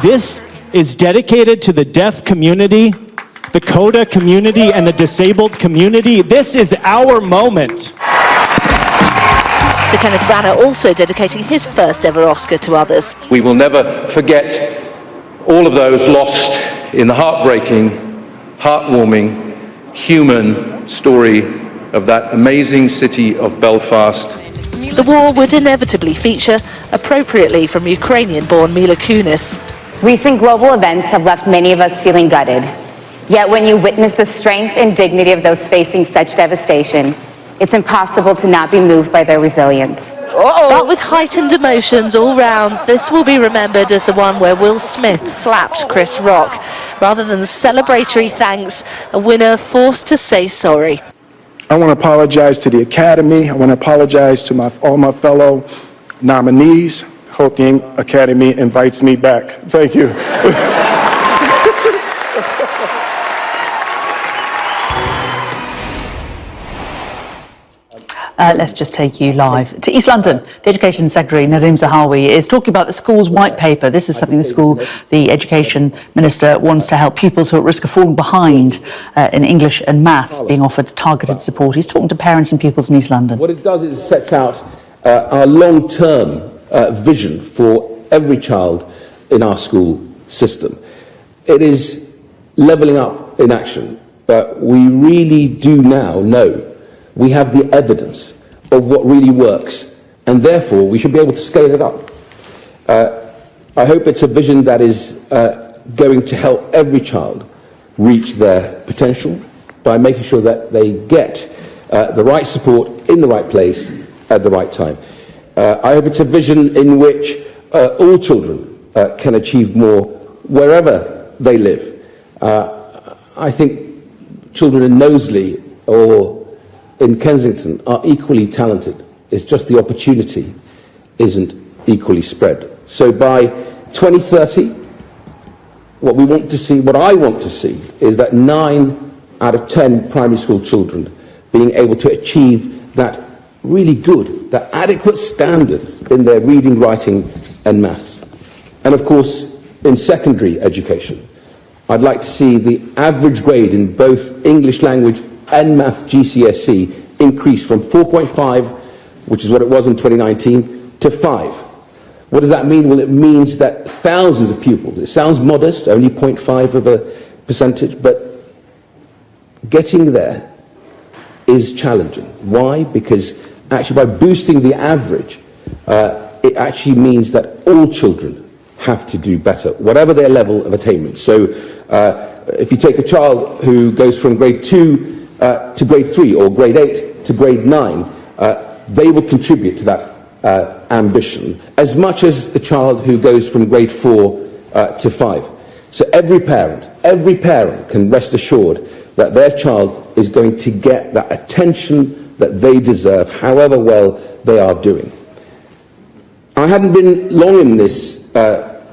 This is dedicated to the deaf community, the CODA community, and the disabled community. This is our moment. Sir Kenneth Branagh also dedicating his first ever Oscar to others. We will never forget all of those lost in the heartbreaking, heartwarming, human story of that amazing city of Belfast. The war would inevitably feature, appropriately from Ukrainian-born Mila Kunis. Recent global events have left many of us feeling gutted. Yet when you witness the strength and dignity of those facing such devastation, it's impossible to not be moved by their resilience. But with heightened emotions all round, this will be remembered as the one where Will Smith slapped Chris Rock. Rather than celebratory thanks, a winner forced to say sorry. I want to apologize to the Academy. I want to apologize to all my fellow nominees. Hope the Academy invites me back. Thank you. Let's just take you live to East London. The Education Secretary, Nadeem Zahawi, is talking about the school's white paper. This is something the Education Minister wants to help pupils who are at risk of falling behind in English and maths being offered targeted support. He's talking to parents and pupils in East London. What it does is it sets out our long-term vision for every child in our school system. It is levelling up in action. We really do now know we have the evidence of what really works, and therefore we should be able to scale it up. I hope it's a vision that is going to help every child reach their potential by making sure that they get the right support in the right place at the right time. I hope it's a vision in which all children can achieve more wherever they live. I think children in Knowsley or in Kensington are equally talented. It's just the opportunity isn't equally spread. So by 2030, what I want to see is that 9 out of 10 primary school children being able to achieve that really good, that adequate standard in their reading, writing and maths. And of course, in secondary education, I'd like to see the average grade in both English language and maths GCSE increase from 4.5, which is what it was in 2019, to 5. What does that mean? Well, it means that thousands of pupils, it sounds modest, only 0.5%, but getting there is challenging. Why? Because actually by boosting the average, it actually means that all children have to do better, whatever their level of attainment. So if you take a child who goes from grade 2 to grade 3 or grade 8 to grade 9, they will contribute to that ambition as much as the child who goes from grade 4 to 5. So every parent can rest assured that their child is going to get that attention that they deserve, however well they are doing. I hadn't been long in this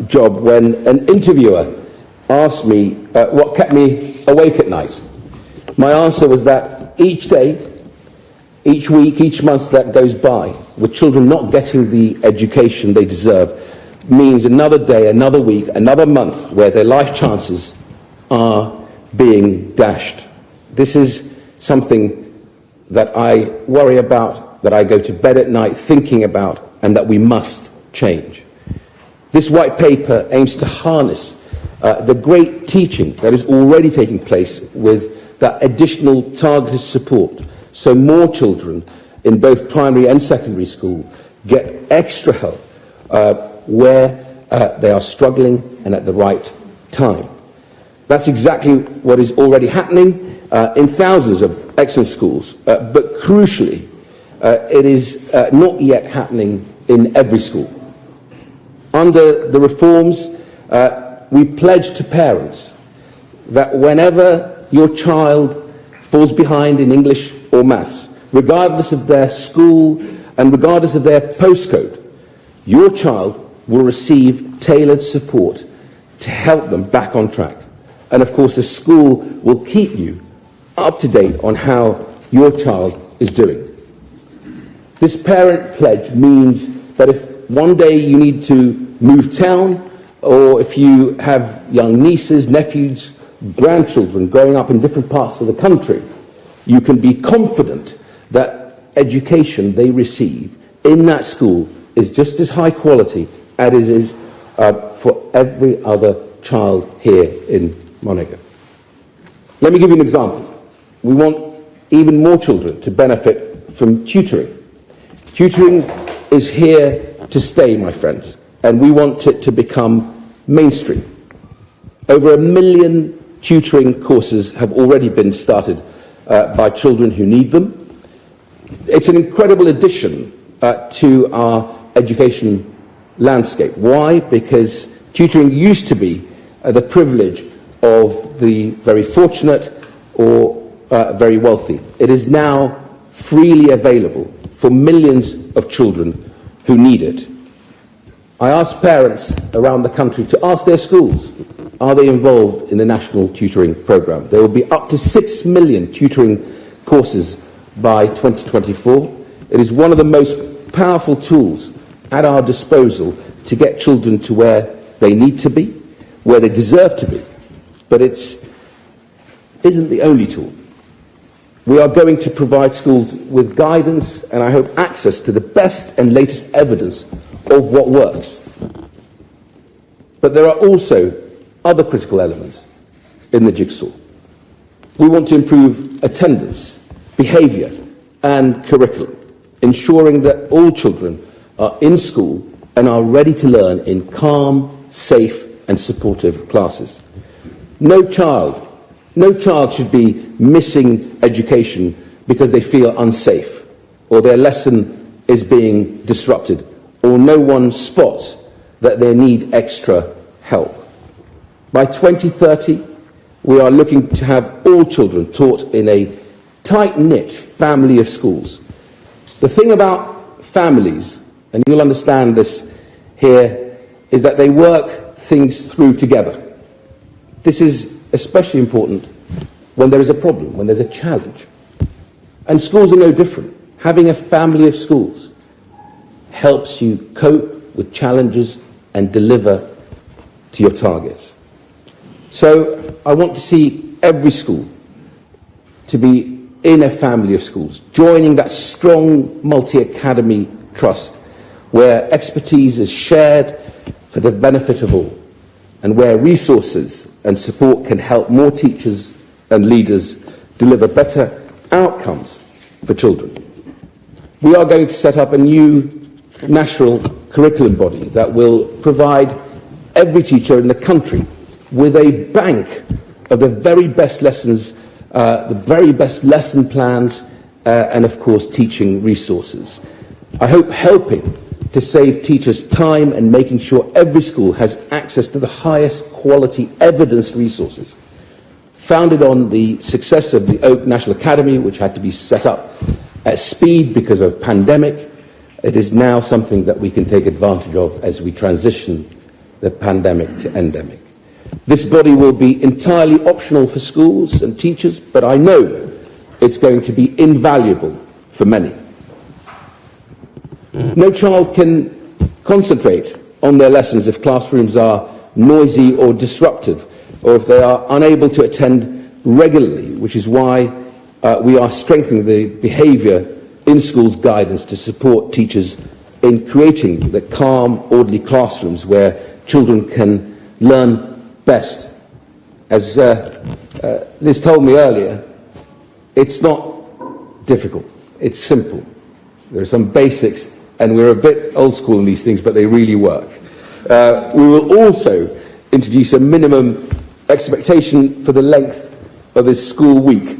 job when an interviewer asked me what kept me awake at night. My answer was that each day, each week, each month that goes by, with children not getting the education they deserve, means another day, another week, another month where their life chances are being dashed. This is something that I worry about, that I go to bed at night thinking about, and that we must change. This white paper aims to harness the great teaching that is already taking place with that additional targeted support, so more children in both primary and secondary school get extra help where they are struggling and at the right time. That's exactly what is already happening in thousands of excellent schools, but crucially, it is not yet happening in every school. Under the reforms, we pledge to parents that whenever your child falls behind in English or maths, regardless of their school and regardless of their postcode, your child will receive tailored support to help them back on track. And of course, the school will keep you up to date on how your child is doing. This parent pledge means that if one day you need to move town or if you have young nieces, nephews, grandchildren growing up in different parts of the country, you can be confident that education they receive in that school is just as high quality as it is for every other child here in Monaco. Let me give you an example. We want even more children to benefit from tutoring. Tutoring is here to stay, my friends, and we want it to become mainstream. Over 1 million tutoring courses have already been started by children who need them. It's an incredible addition to our education landscape. Why? Because tutoring used to be the privilege of the very fortunate or very wealthy. It is now freely available for millions of children who need it. I asked parents around the country to ask their schools, are they involved in the national tutoring programme? There will be up to 6 million tutoring courses by 2024. It is one of the most powerful tools at our disposal to get children to where they need to be, where they deserve to be. But it isn't the only tool. We are going to provide schools with guidance and, I hope, access to the best and latest evidence of what works. But there are also other critical elements in the jigsaw. We want to improve attendance, behaviour and curriculum, ensuring that all children are in school and are ready to learn in calm, safe and supportive classes. No child should be missing education because they feel unsafe or their lesson is being disrupted or no one spots that they need extra help. By 2030, we are looking to have all children taught in a tight-knit family of schools. The thing about families, and you'll understand this here, is that they work things through together. This is especially important when there is a problem, when there's a challenge. And schools are no different. Having a family of schools helps you cope with challenges and deliver to your targets. So I want to see every school to be in a family of schools, joining that strong multi-academy trust where expertise is shared for the benefit of all, and where resources and support can help more teachers and leaders deliver better outcomes for children. We are going to set up a new national curriculum body that will provide every teacher in the country with a bank of the very best lessons, the very best lesson plans, and of course teaching resources. I hope helping to save teachers time and making sure every school has access to the highest quality evidence resources. Founded on the success of the Oak National Academy, which had to be set up at speed because of a pandemic, it is now something that we can take advantage of as we transition the pandemic to endemic. This body will be entirely optional for schools and teachers, but I know it's going to be invaluable for many. No child can concentrate on their lessons if classrooms are noisy or disruptive, or if they are unable to attend regularly, which is why we are strengthening the behaviour in schools guidance to support teachers in creating the calm, orderly classrooms where children can learn best. As Liz told me earlier, it's not difficult, it's simple. There are some basics, and we're a bit old school in these things, but they really work. We will also introduce a minimum expectation for the length of this school week,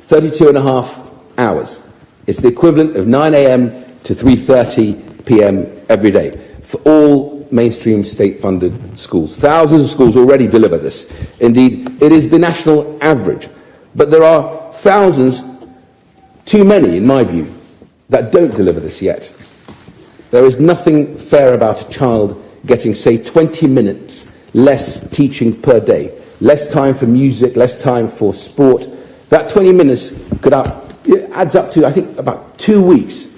32.5 hours. It's the equivalent of 9 a.m. to 3:30 p.m. every day for all mainstream state-funded schools. Thousands of schools already deliver this. Indeed, it is the national average. But there are thousands, too many in my view, that don't deliver this yet. There is nothing fair about a child getting, say, 20 minutes less teaching per day, less time for music, less time for sport. That 20 minutes adds up to, I think, about 2 weeks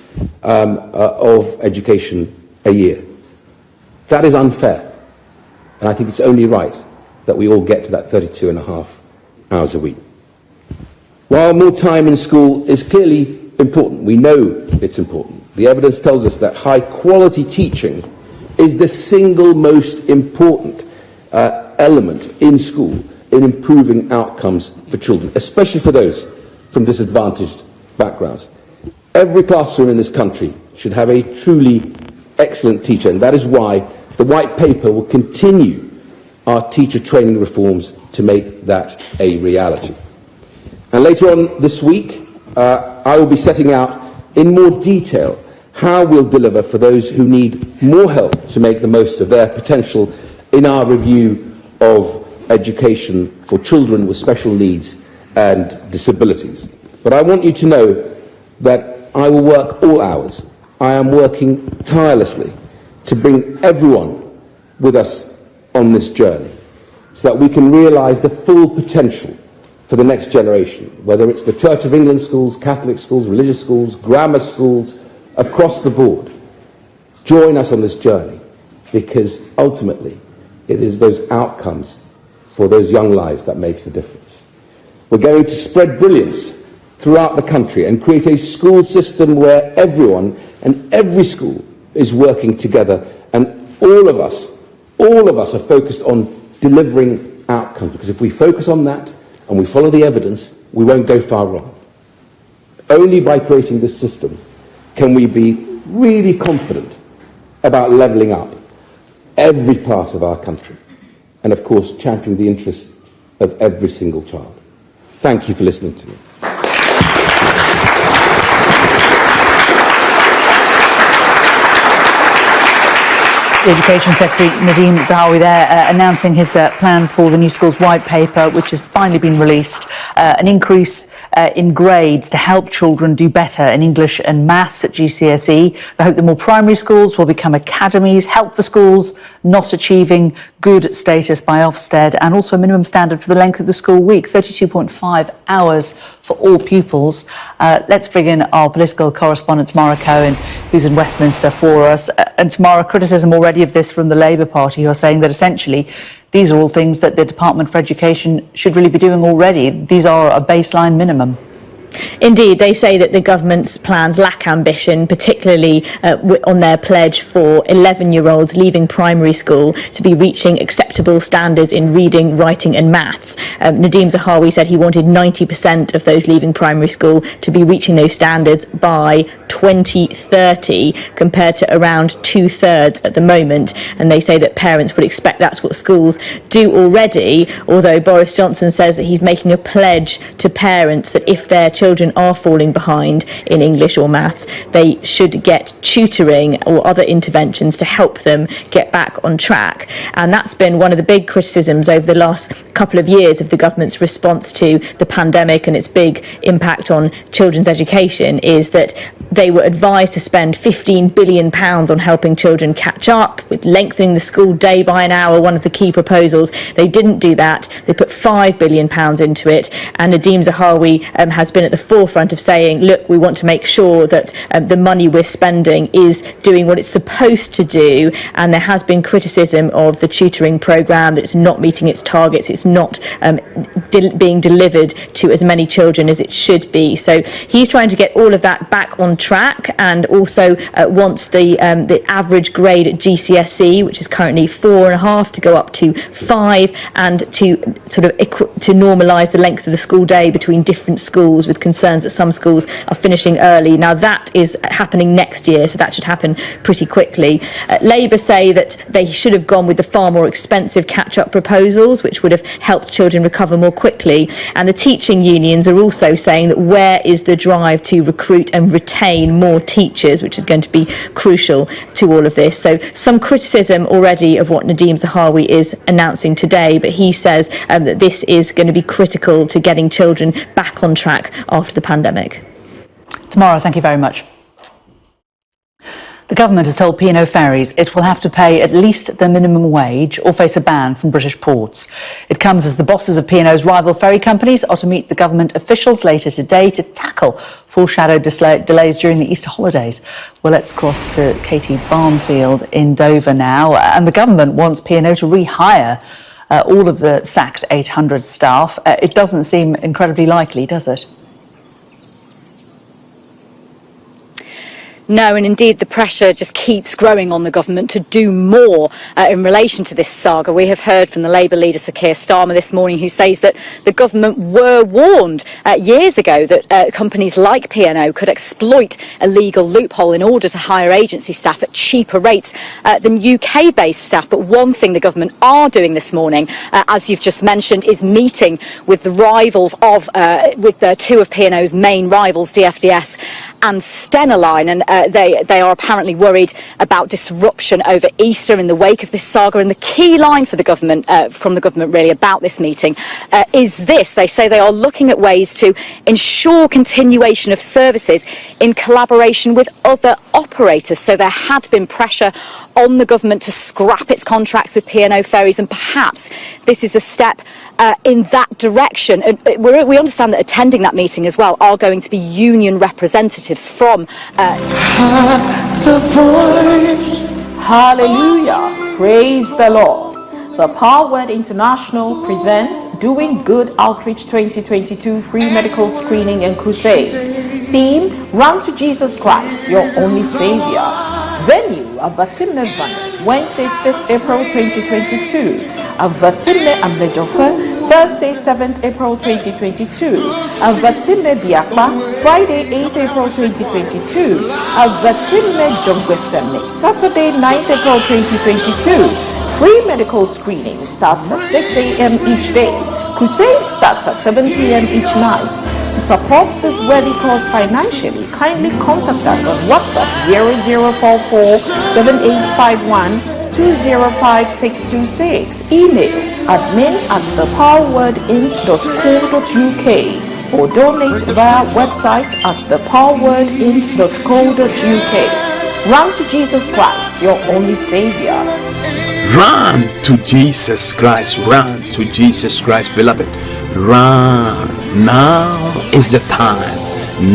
of education a year. That is unfair. And I think it's only right that we all get to that 32.5 hours a week. While more time in school is clearly important, we know it's important. The evidence tells us that high-quality teaching is the single most important element in school in improving outcomes for children, especially for those from disadvantaged backgrounds. Every classroom in this country should have a truly excellent teacher, and that is why the White Paper will continue our teacher training reforms to make that a reality. And later on this week, I will be setting out in more detail how we'll deliver for those who need more help to make the most of their potential in our review of education for children with special needs and disabilities. But I want you to know that I will work all hours. I am working tirelessly to bring everyone with us on this journey so that we can realise the full potential for the next generation, whether it's the Church of England schools, Catholic schools, religious schools, grammar schools, across the board. Join us on this journey, because ultimately it is those outcomes for those young lives that makes the difference. We're going to spread brilliance throughout the country and create a school system where everyone and every school is working together, and all of us are focused on delivering outcomes, because if we focus on that and we follow the evidence, we won't go far wrong. Only by creating this system can we be really confident about levelling up every part of our country and, of course, championing the interests of every single child. Thank you for listening to me. The Education Secretary Nadeem Zahawi there announcing his plans for the new schools white paper, which has finally been released. An increase in grades to help children do better in English and maths at GCSE. They hope that more primary schools will become academies, help for schools not achieving good status by Ofsted, and also a minimum standard for the length of the school week, 32.5 hours for all pupils. Let's bring in our political correspondent Tamara Cohen, who's in Westminster for us. And Tamara, criticism already of this from the Labour Party, who are saying that essentially these are all things that the Department for Education should really be doing already. These are a baseline minimum. Indeed, they say that the government's plans lack ambition, particularly on their pledge for 11-year-olds leaving primary school to be reaching acceptable standards in reading, writing and maths. Nadeem Zahawi said he wanted 90% of those leaving primary school to be reaching those standards by 2030, compared to around 2/3 at the moment. And they say that parents would expect that's what schools do already, although Boris Johnson says that he's making a pledge to parents that if their children are falling behind in English or maths, they should get tutoring or other interventions to help them get back on track. And that's been one of the big criticisms over the last couple of years of the government's response to the pandemic and its big impact on children's education, is that they were advised to spend £15 billion on helping children catch up, with lengthening the school day by an hour, one of the key proposals. They didn't do that. They put £5 billion into it. And Nadeem Zahawi has been at the forefront of saying, look, we want to make sure that the money we're spending is doing what it's supposed to do. And there has been criticism of the tutoring programme, that it's not meeting its targets, it's not being delivered to as many children as it should be. So he's trying to get all of that back on track, and also wants the average grade at GCSE, which is currently 4.5, to go up to 5, and to sort of to normalise the length of the school day between different schools, with concerns that some schools are finishing early. Now that is happening next year, so that should happen pretty quickly. Labour say that they should have gone with the far more expensive catch-up proposals, which would have helped children recover more quickly. And the teaching unions are also saying that where is the drive to recruit and retain more teachers, which is going to be crucial to all of this. So some criticism already of what Nadeem Zahawi is announcing today, but he says that this is going to be critical to getting children back on track after the pandemic. Tamara, thank you very much. The government has told P&O Ferries it will have to pay at least the minimum wage or face a ban from British ports. It comes as the bosses of P&O's rival ferry companies are to meet the government officials later today to tackle foreshadowed delays during the Easter holidays. Well, let's cross to Katie Barnfield in Dover now. And the government wants P&O to rehire all of the sacked 800 staff. It doesn't seem incredibly likely, does it? No, and indeed the pressure just keeps growing on the government to do more in relation to this saga. We have heard from the Labour leader Sir Keir Starmer this morning, who says that the government were warned years ago that companies like P&O could exploit a legal loophole in order to hire agency staff at cheaper rates than UK-based staff. But one thing the government are doing this morning, as you've just mentioned, is meeting with the rivals of, two of P&O's main rivals, DFDS and Stena Line, and they are apparently worried about disruption over Easter in the wake of this saga. And the key line for the government, from the government really, about this meeting is this. They say they are looking at ways to ensure continuation of services in collaboration with other operators. So there had been pressure on the government to scrap its contracts with P&O Ferries, and perhaps this is a step in that direction. And we understand that attending that meeting as well are going to be union representatives from Hallelujah. Praise the Lord. The Power Word International presents Doing Good Outreach 2022 Free Medical Screening and Crusade. Theme, Run to Jesus Christ, Your Only Savior. Venue, Avatimne Van, Wednesday, 6th April 2022. Avatimne Amlejofe, Thursday, 7th April 2022. Avatimne Biakpa, Friday, 8th April 2022. Avatimne Jomgwefemne, Saturday, 9th April 2022. Free medical screening starts at 6 a.m. each day. Crusade starts at 7 p.m. each night. To support this worthy cause financially, kindly contact us on WhatsApp 0044 7851 205626. Email admin@thepowerwordint.co.uk or donate via website at thepowerwordint.co.uk. Run to Jesus Christ, your only Savior. Run to Jesus Christ. Run to Jesus Christ, beloved. Run. Now is the time.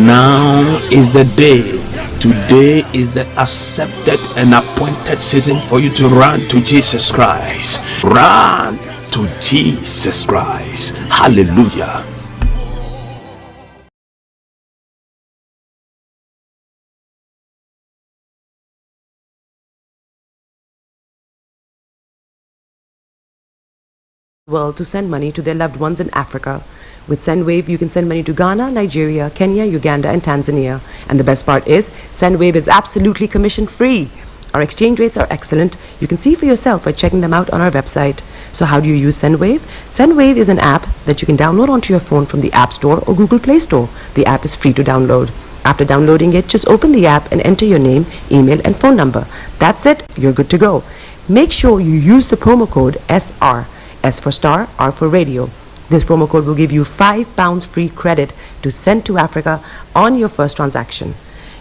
Now is the day. Today is the accepted and appointed season for you to run to Jesus Christ. Run to Jesus Christ. Hallelujah. World to send money to their loved ones in Africa. With SendWave, you can send money to Ghana, Nigeria, Kenya, Uganda, and Tanzania. And the best part is, SendWave is absolutely commission-free. Our exchange rates are excellent. You can see for yourself by checking them out on our website. So how do you use SendWave? SendWave is an app that you can download onto your phone from the App Store or Google Play Store. The app is free to download. After downloading it, just open the app and enter your name, email, and phone number. That's it. You're good to go. Make sure you use the promo code SR. S for Starr, R for Radio. This promo code will give you £5 free credit to send to Africa on your first transaction.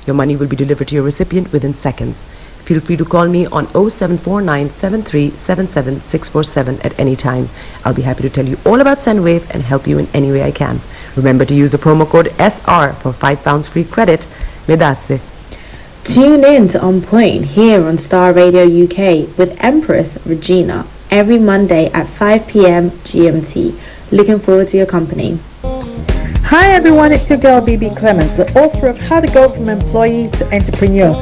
Your money will be delivered to your recipient within seconds. Feel free to call me on 0749 7377 647 at any time. I'll be happy to tell you all about SendWave and help you in any way I can. Remember to use the promo code SR for £5 free credit. Medasse. Tune in to On Point here on Star Radio UK with Empress Regina every Monday at 5 p.m. GMT. Looking forward to your company. Hi everyone, it's your girl BB Clement, the author of How to Go From Employee to Entrepreneur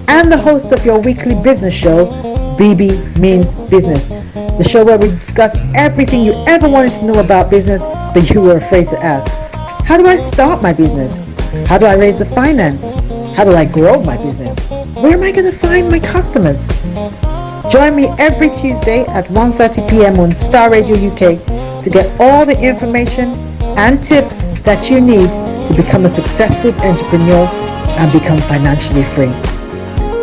and the host of your weekly business show, BB Means Business, the show where we discuss everything you ever wanted to know about business but you were afraid to ask. How do I start my business? How do I raise the finance? How do I grow my business? Where am I going to find my customers? Join me every Tuesday at 1:30 p.m. on Star Radio UK to get all the information and tips that you need to become a successful entrepreneur and become financially free.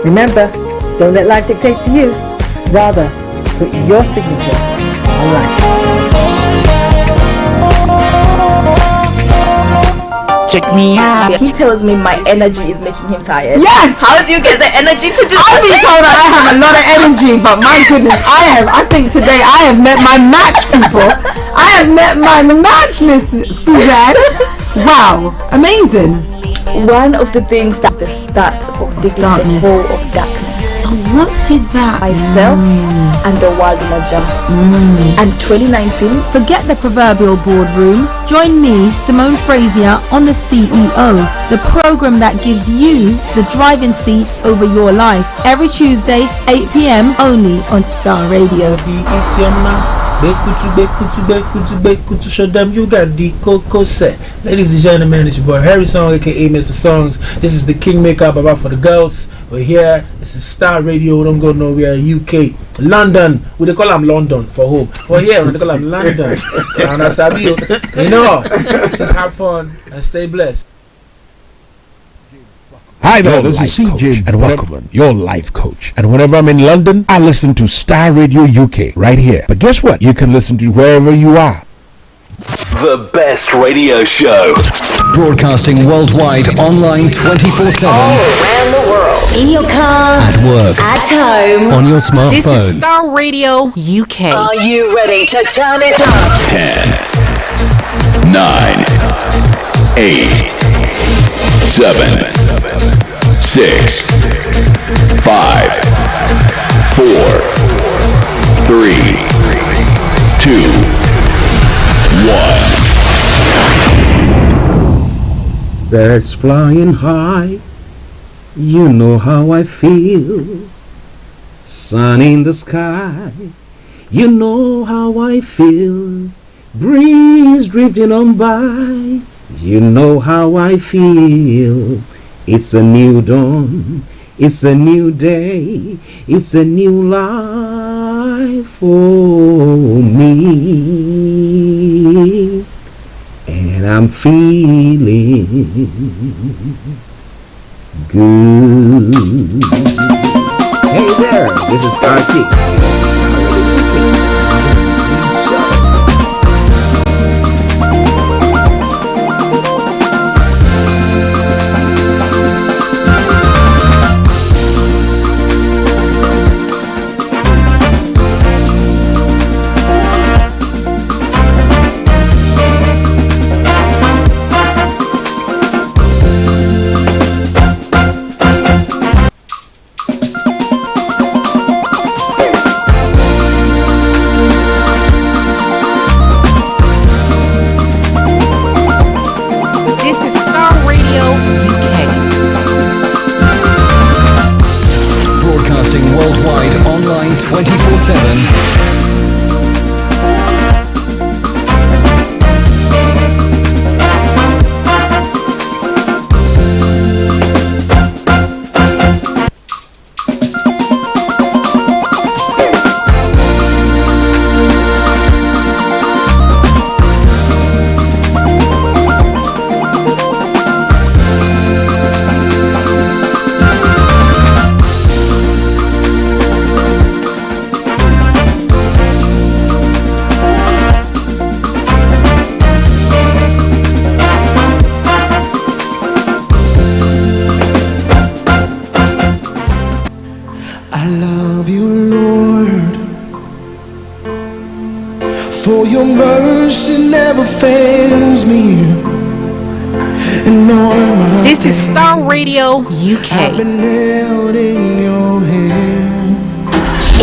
Remember, don't let life dictate to you. Rather, put your signature on life. check me out. He tells me my energy is making him tired. Yes! How do you get the energy to do I've been told that I have a lot of energy, but my goodness, I think today I have met my match, people. I have met my match, Miss Suzette. Wow, amazing. One of the things that's the start of the Darkness. whole of darkness. So what did that Myself and the world will adjust. And 2019. Forget the proverbial boardroom. Join me, Simone Frazier, on The CEO, the program that gives you the driving seat over your life. Every Tuesday, 8 p.m. only on Starr Radio. Show them you got the Coco set. Ladies and gentlemen, it's your boy Harry Song, aka Mr. Songs. This is the Kingmaker Baba for the girls. We're here. This is Starr Radio. Don't go nowhere. UK, London. We they call them London for home. We're here. We call them London. And I sabi you know, just have fun and stay blessed. Hi there, this is CJ and welcome, your life coach. And whenever I'm in London, I listen to Starr Radio UK right here. But guess what? You can listen to wherever you are. The best radio show. Broadcasting worldwide, online 24/7. All around the world. In your car. At work. At home. On your smartphone. This is Starr Radio UK. Are you ready to turn it up? 10, 9, 8, 7, 6, 5, 4, 3, 2, 1. Birds flying high, you know how I feel. Sun in the sky, you know how I feel. Breeze drifting on by, you know how I feel. It's a new dawn, it's a new day, it's a new life for me. And I'm feeling good. Hey there, this is Archie. Worldwide, online 24/7. For your mercy never fails me. And all my This is Starr Radio UK. I've been held in your hand.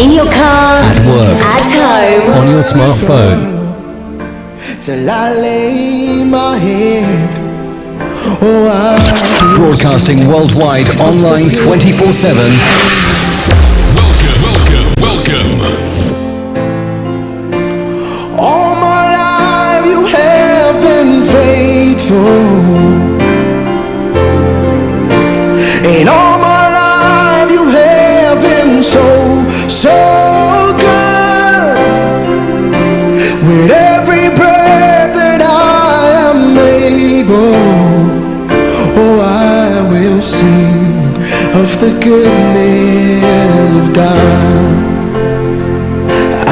In your car. At work. At home. On your smartphone. Till I lay my head. Oh, I Broadcasting worldwide, online 24/7. Welcome. All my life you have been faithful. And all my life you have been so good. With every breath that I am able, oh, I will sing of the goodness of God.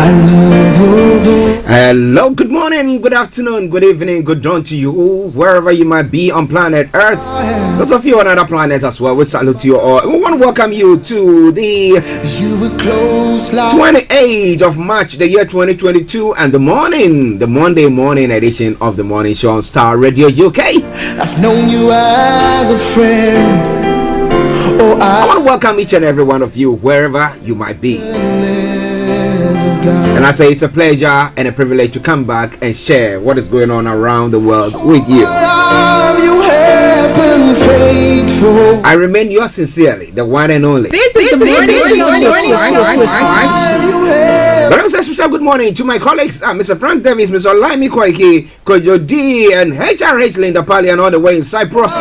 I love your voice. Hello, good morning, good afternoon, good evening, good dawn to you, wherever you might be on planet Earth. Those of you on other planet as well, we salute you all. We want to welcome you to the 28th of March, the year 2022, and the Monday morning edition of the morning show on Starr Radio UK. I've known you as a friend. I want to welcome each and every one of you, wherever you might be. And I say it's a pleasure and a privilege to come back and share what is going on around the world with you. I remain yours sincerely, the one and only. This is the morning. But let me say special good morning to my colleagues, Mr. Frank Davis, Mr. Olayomi Kojo D, and HRH Linda Pali, and all the way in Cyprus.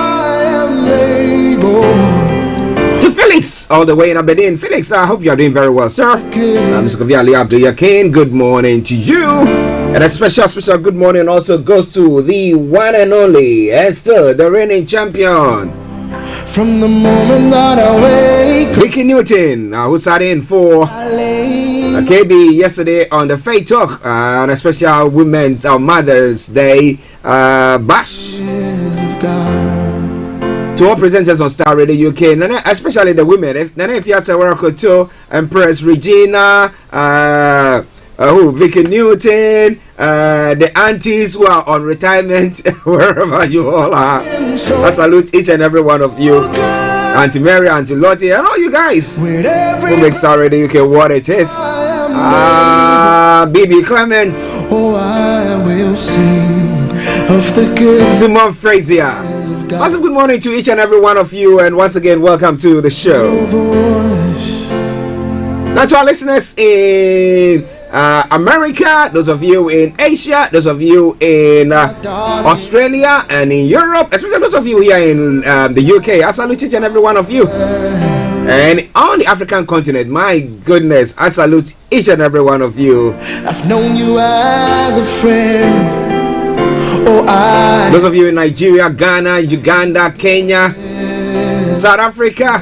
To Felix, all the way in Aberdeen. Felix, I hope you are doing very well, sir. Mr. Koviali Abdul Yakin, good morning to you. And a special good morning also goes to the one and only Esther, the reigning champion. From the moment that I wake, Vicky Newton, who sat in for KB yesterday on the Faith Talk on a special Women's Mother's Day bash. To all presenters on Starr Radio UK, especially the women, if you are to Empress Regina, Vicky Newton, the aunties who are on retirement, wherever you all are. I salute each and every one of you, Auntie Mary, Auntie Lottie, and all you guys who make Starr Radio UK what it is. BB Clement, I will sing of the good. Simone Frazier. Also, good morning to each and every one of you, and once again, welcome to the show. Now, to our listeners in America, those of you in Asia, those of you in Australia and in Europe, especially those of you here in the UK, I salute each and every one of you. And on the African continent, my goodness, I salute each and every one of you. I've known you as a friend. Those of you in Nigeria, Ghana, Uganda, Kenya, South Africa,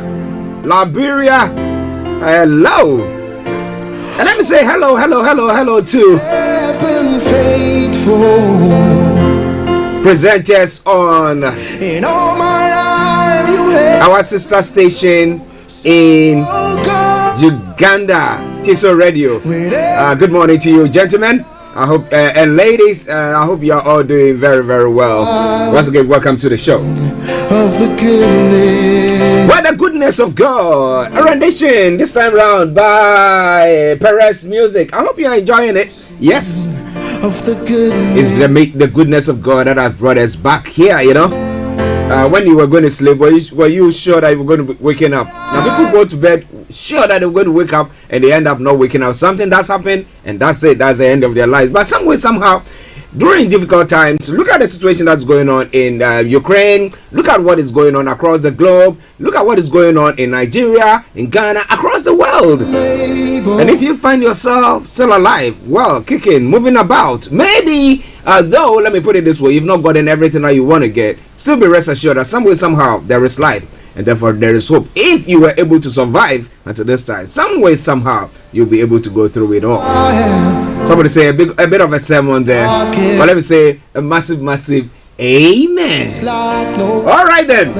Liberia, hello. And let me say hello to presenters on our sister station in Uganda, Tiso Radio. Good morning to you, gentlemen. I hope and ladies, I hope you are all doing very, very well. Once again, welcome to the show. What the goodness of God, a rendition this time round by Perez Music. I hope you are enjoying it. Yes, it's the goodness of God that has brought us back here. You know, when you were going to sleep, were you sure that you were going to be waking up? Now people go to bed sure that they're going to wake up and they end up not waking up. Something that's happened and that's it. That's the end of their lives. But some way, somehow, during difficult times, look at the situation that's going on in Ukraine. Look at what is going on across the globe. Look at what is going on in Nigeria, in Ghana, across the world. And if you find yourself still alive, well, kicking, moving about, maybe, though, let me put it this way, you've not gotten everything that you want to get, still be rest assured that some way, somehow, there is life. And therefore, there is hope. If you were able to survive until this time, some way, somehow, you'll be able to go through it all. Somebody say a bit of a sermon there. But let me say a massive amen. All right, then.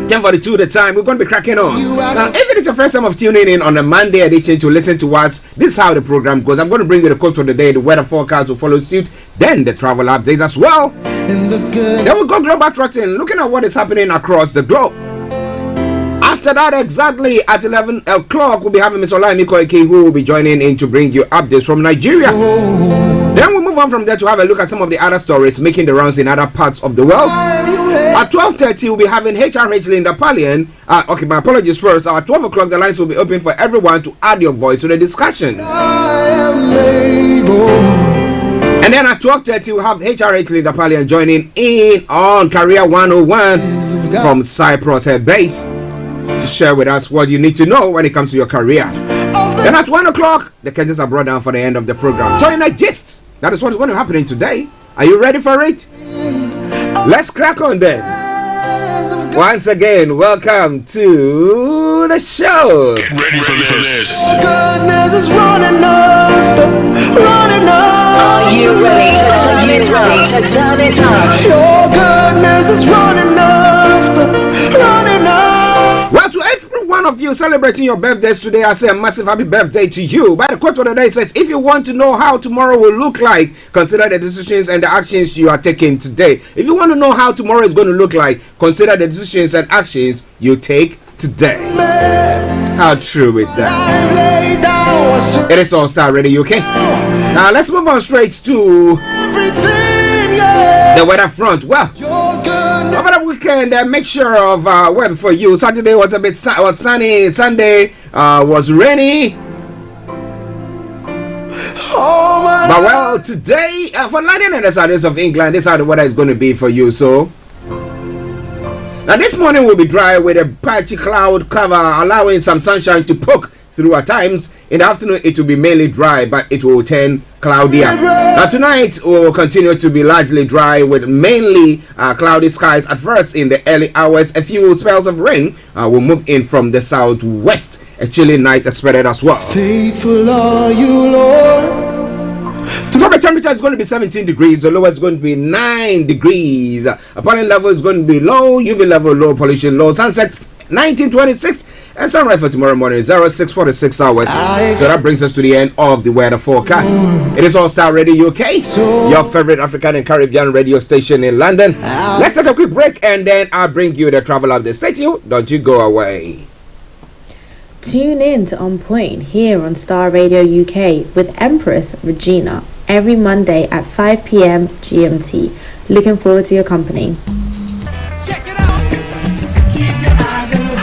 10:42 the time. We're going to be cracking on. Now, if it is the first time of tuning in on a Monday edition to listen to us, this is how the program goes. I'm going to bring you the quote for the day. The weather forecast will follow suit. Then the travel updates as well. Then we go global trotting, looking at what is happening across the globe. After that, exactly at 11 o'clock, we'll be having Mr. Olayomi who will be joining in to bring you updates from Nigeria. Then we'll move on from there to have a look at some of the other stories making the rounds in other parts of the world. At 12:30, we'll be having HRH Linda Palian. Okay, my apologies first. At 12 o'clock, the lines will be open for everyone to add your voice to the discussions. And then at 12:30, we'll have HRH Linda Palian joining in on Career 101 from Cyprus, her base, to share with us what you need to know when it comes to your career. Then at 1 o'clock, the curtains are brought down for the end of the program. So in a gist, that is what is going to happen today. Are you ready for it? Let's crack on then. Once again, welcome to the show. Get ready for this. Goodness is running after, running after. to turn it up. Your goodness is running after, running after. Well, to every one of you celebrating your birthdays today, I say a massive happy birthday to you. But the quote for the day says, if you want to know how tomorrow will look like, consider the decisions and the actions you are taking today. If you want to know how tomorrow is going to look like, consider the decisions and actions you take today. How true is that? It is All Star Radio UK. Now let's move on straight to the weather front. Well, over the weekend, make sure of weather for you. Saturday was a bit was sunny. Sunday was rainy. But well, today for London and the southeast of England, this is how the weather is going to be for you. So now this morning will be dry with a patchy cloud cover, allowing some sunshine to poke through at times. In the afternoon, it will be mainly dry, but it will turn cloudier. Now tonight will continue to be largely dry with mainly cloudy skies at first in the early hours. A few spells of rain will move in from the southwest. A chilly night expected as well. Faithful are you, Lord. The top temperature is going to be 17 degrees. The lowest is going to be 9 degrees. Pollen level is going to be low. UV level low. Pollution low. Sunset 1926. And sunrise for tomorrow morning 0646 hours. So that brings us to the end of the weather forecast. It is All Star Radio UK, your favorite African and Caribbean radio station in London. Let's take a quick break and then I'll bring you the travel update. Stay tuned. Don't you go away. Tune in to On Point here on Starr Radio UK with Empress Regina every Monday at 5 p.m. GMT. Looking forward to your company. Check it out. Keep your eyes on the road.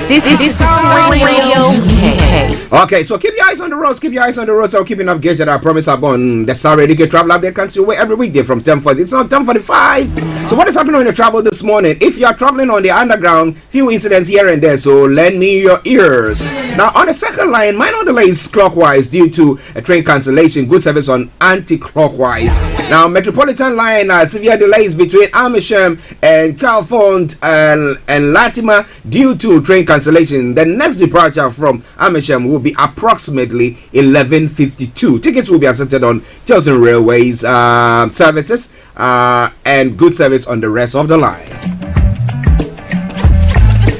This is Starr Radio UK. Okay, so keep your eyes on the roads. Keep your eyes on the roads. So keeping up gauge that I promise up on the Starr Radio UK travel update comes your way every weekday from 10:40. It's not 10:45. So what is happening on the travel this morning? If you are traveling on the underground, few incidents here and there, so lend me your ears. Now on the second line, minor delays clockwise due to a train cancellation. Good service on anti-clockwise. Now Metropolitan line, severe delays between Amersham and Calfont and Latimer due to train cancellation. The next departure from Amersham will be approximately 11:52. Tickets will be accepted on Chiltern Railways services and good service on the rest of the line.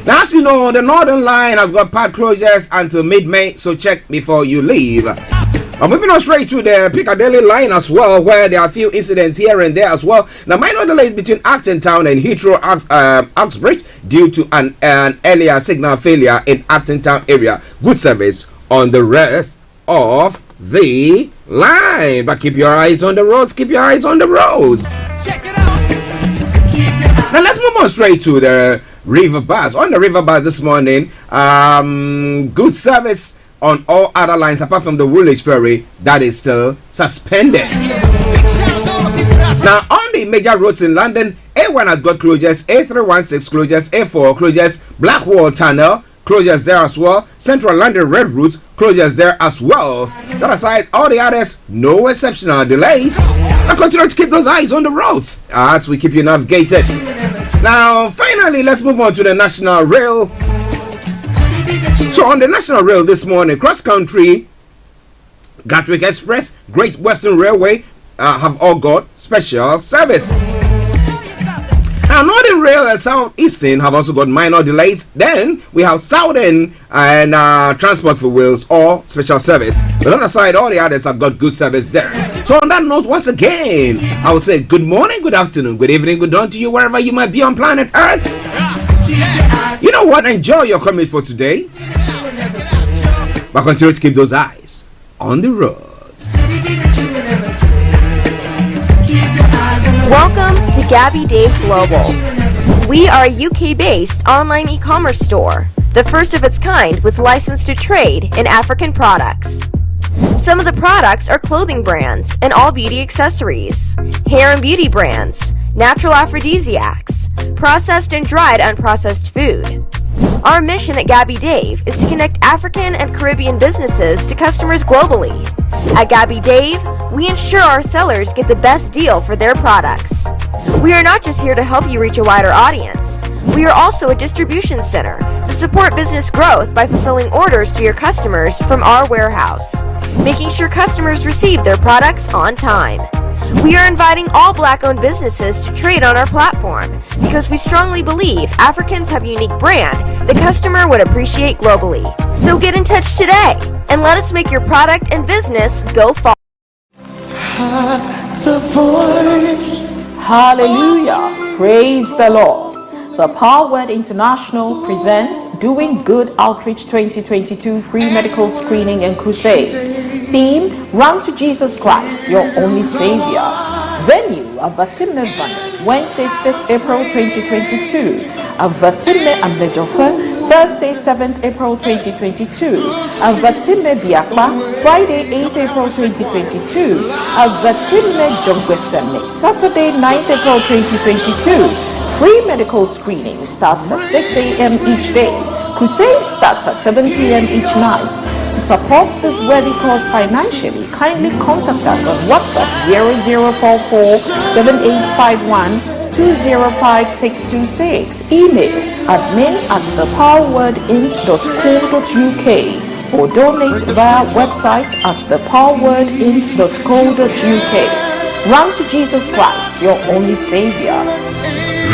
Now, as you know, the Northern Line has got part closures until mid-May, so check before you leave. Moving on straight to the Piccadilly line as well, where there are a few incidents here and there as well. Now, minor delays between Acton Town and Heathrow Uxbridge due to an earlier signal failure in Acton Town area. Good service on the rest of the line. But keep your eyes on the roads. Keep your eyes on the roads. Check it out. Now, let's move on straight to the River Bus. On the River Bus this morning, good service on all other lines apart from the Woolwich Ferry that is still suspended. Now on the major roads in London, A1 has got closures, A316 closures, A4 closures, Blackwall Tunnel closures there as well, Central London Red Route closures there as well. That aside, all the others, no exceptional delays. And continue to keep those eyes on the roads as we keep you navigated. Now finally, let's move on to the National Rail. So on the National Rail this morning, cross country, Gatwick Express, Great Western Railway have all got special service. Now Northern Rail and South Eastern have also got minor delays. Then we have Southern and Transport for Wales, all special service. But on the side, all the others have got good service there. So on that note, once again, I will say good morning, good afternoon, good evening, good dawn to you wherever you might be on planet Earth. You know what? Enjoy your commute for today. But continue to keep those eyes on the roads. Welcome to Gabby Dave Global. We are a UK-based online e-commerce store, the first of its kind with license to trade in African products. Some of the products are clothing brands and all beauty accessories, hair and beauty brands, natural aphrodisiacs, processed and dried unprocessed food. Our mission at Gabby Dave is to connect African and Caribbean businesses to customers globally. At Gabby Dave, we ensure our sellers get the best deal for their products. We are not just here to help you reach a wider audience. We are also a distribution center to support business growth by fulfilling orders to your customers from our warehouse, making sure customers receive their products on time. We are inviting all Black-owned businesses to trade on our platform because we strongly believe Africans have a unique brand the customer would appreciate globally. So get in touch today and let us make your product and business go far. Hallelujah. Praise the Lord. The Power Word International presents Doing Good Outreach 2022 Free Medical Screening and Crusade. Theme, Run to Jesus Christ, Your Only Savior. Venue, Avatime Van, Wednesday 6th April 2022. Avatime Ambejofe, Thursday 7th April 2022. Avatime Biakpa, Friday 8th April 2022. Avatime Jongwefeme, Saturday 9th April 2022. Free medical screening starts at 6 a.m. each day. Crusade starts at 7 p.m. each night. To support this worthy cause financially, kindly contact us on WhatsApp 0044 7851 205626. Email admin@thepowerwordint.co.uk or donate via website at thepowerwordint.co.uk. Run to Jesus Christ, your only Savior.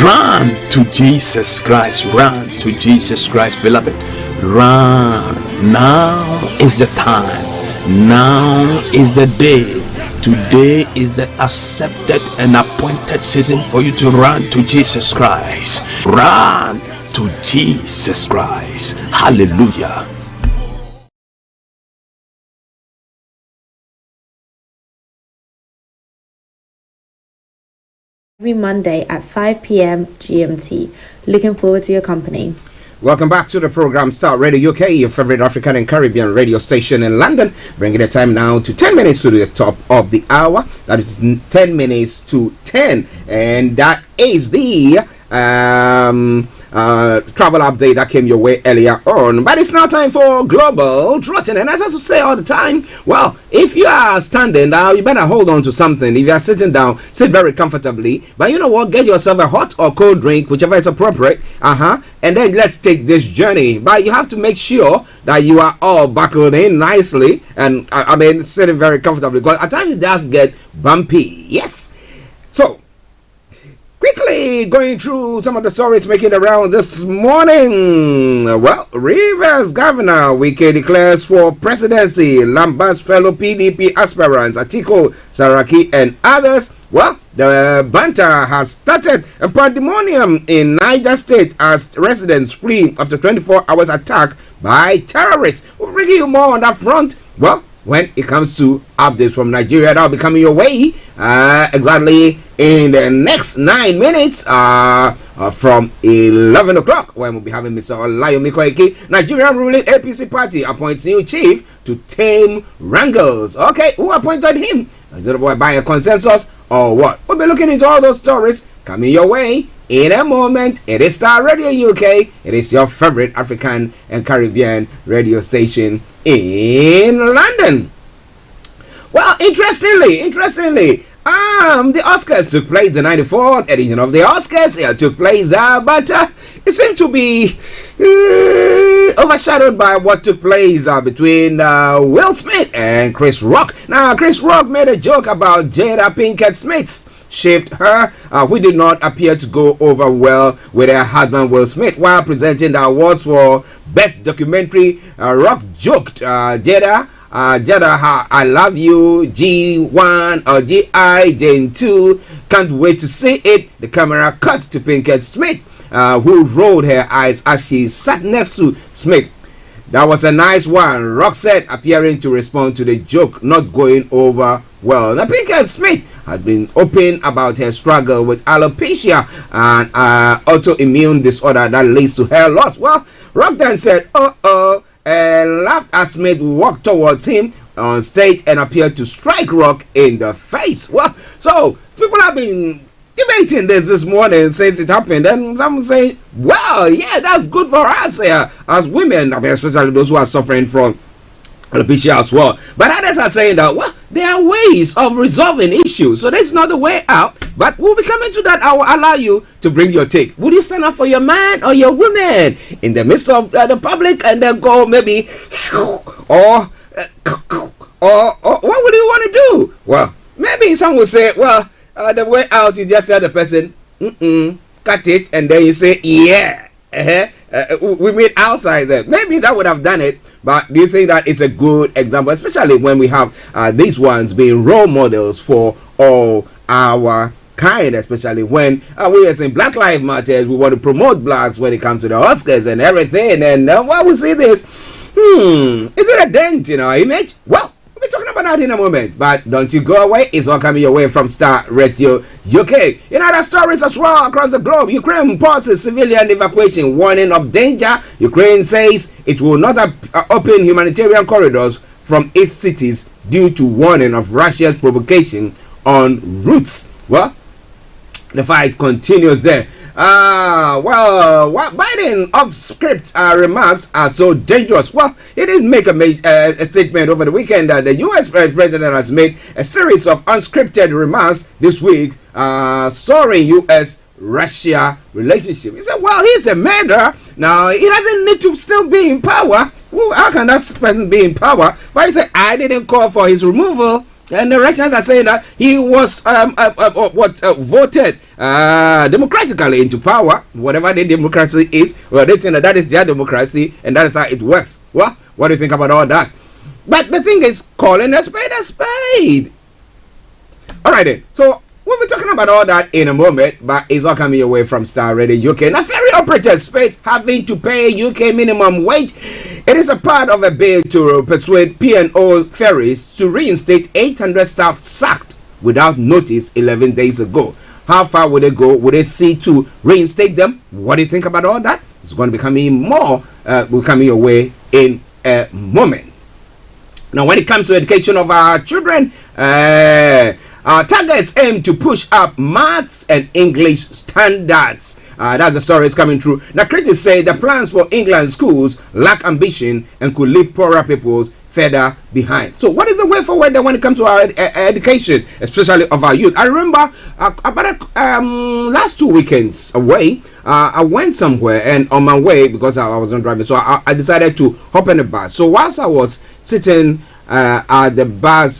Run to Jesus Christ. Run to Jesus Christ, beloved. Run. Now is the time. Now is the day. Today is the accepted and appointed season for you to run to Jesus Christ. Run to Jesus Christ. Hallelujah. Every Monday at 5 p.m. GMT. Looking forward to your company. Welcome back to the program Starr Radio UK, your favorite African and Caribbean radio station in London. Bringing the time now to 10 minutes to the top of the hour. That is 10 minutes to 10. And that is the travel update that came your way earlier on. But it's now time for Global Trotting. And as I say all the time, well, if you are standing down, you better hold on to something. If you are sitting down, sit very comfortably. But you know what? Get yourself a hot or cold drink, whichever is appropriate. And then let's take this journey. But you have to make sure that you are all buckled in nicely. And I mean, sitting very comfortably. Because at times it does get bumpy. Yes. So, quickly going through some of the stories making the rounds this morning. Well, Rivers Governor Wike declares for presidency. Lambas fellow PDP aspirants Atiko, Saraki and others. Well, the banter has started. A pandemonium in Niger State as residents flee after 24 hours attack by terrorists. We'll bring you more on that front. Well, when it comes to updates from Nigeria, that'll be coming your way exactly in the next 9 minutes from 11 o'clock, when we'll be having Mr. Olayomi. Nigerian ruling APC party appoints new chief to tame wrangles. Okay, who appointed him? Is it by a consensus or what? We'll be looking into all those stories coming your way in a moment. It is Starr Radio UK. It is your favorite African and Caribbean radio station in London. Well, interestingly, the Oscars took place, the 94th edition of the Oscars took place, but it seemed to be overshadowed by what took place between Will Smith and Chris Rock. Now, Chris Rock made a joke about Jada Pinkett Smith's shaved her, who did not appear to go over well with her husband Will Smith. While presenting the awards for Best Documentary, Rock joked, Jada, I love you, G1 or GI, Jane 2, can't wait to see it. The camera cut to Pinkett Smith, who rolled her eyes as she sat next to Smith. That was a nice one, Rock said, appearing to respond to the joke not going over well. Now, Pinkett Smith has been open about her struggle with alopecia and autoimmune disorder that leads to hair loss. Well, Rock then said, and laughed as Smith walked towards him on stage and appeared to strike Rock in the face. Well, so people have been debating this morning since it happened, and some say, well, yeah, that's good for us as women, I mean, especially those who are suffering from alopecia as well. But others are saying that, well, there are ways of resolving issues, so that's not the way out. But we'll be coming to that. I will allow you to bring your take. Would you stand up for your man or your woman in the midst of the public and then go maybe or what would you want to do? Well, maybe some will say, well, the way out, you just tell the person, cut it, and then you say, yeah, we meet outside there. Maybe that would have done it, but do you think that it's a good example, especially when we have these ones being role models for all our kind, especially when we are saying Black Lives Matter, we want to promote blacks when it comes to the Oscars and everything, and why we see this, is it a dent in our image? Well, we'll be talking about that in a moment, but don't you go away. It's all coming your way from Starr Radio UK. In other stories as well across the globe, Ukraine pauses civilian evacuation, warning of danger. Ukraine says it will not open humanitarian corridors from its cities due to warning of Russia's provocation on routes. Well, the fight continues there. Biden off script remarks are so dangerous. Well, he did make a statement over the weekend that the U.S. president has made a series of unscripted remarks this week, soaring U.S.-Russia relationship. He said, well, he's a murderer. Now, he doesn't need to still be in power. Well, how can that person be in power? But he said, I didn't call for his removal. And the Russians are saying that he was voted democratically into power. Whatever the democracy is, well, they think that is their democracy, and that is how it works. Well, what do you think about all that? But the thing is, calling a spade a spade. All right, then. So we'll be talking about all that in a moment, but it's all coming away from Starr Radio UK. Now, ferry operators face having to pay UK minimum wage. It is a part of a bid to persuade P&O ferries to reinstate 800 staff sacked without notice 11 days ago. How far would they go? Would they see to reinstate them? What do you think about all that? It's going to be coming more, will come your way in a moment. Now, when it comes to education of our children, our targets aim to push up maths and English standards. That's the story is coming through. Now, critics say the plans for England schools lack ambition and could leave poorer peoples further behind. So, what is the way forward when it comes to our education, especially of our youth? I remember about last 2 weekends away, I went somewhere, and on my way, because I wasn't driving, so I decided to hop in a bus. So, whilst I was sitting at the bus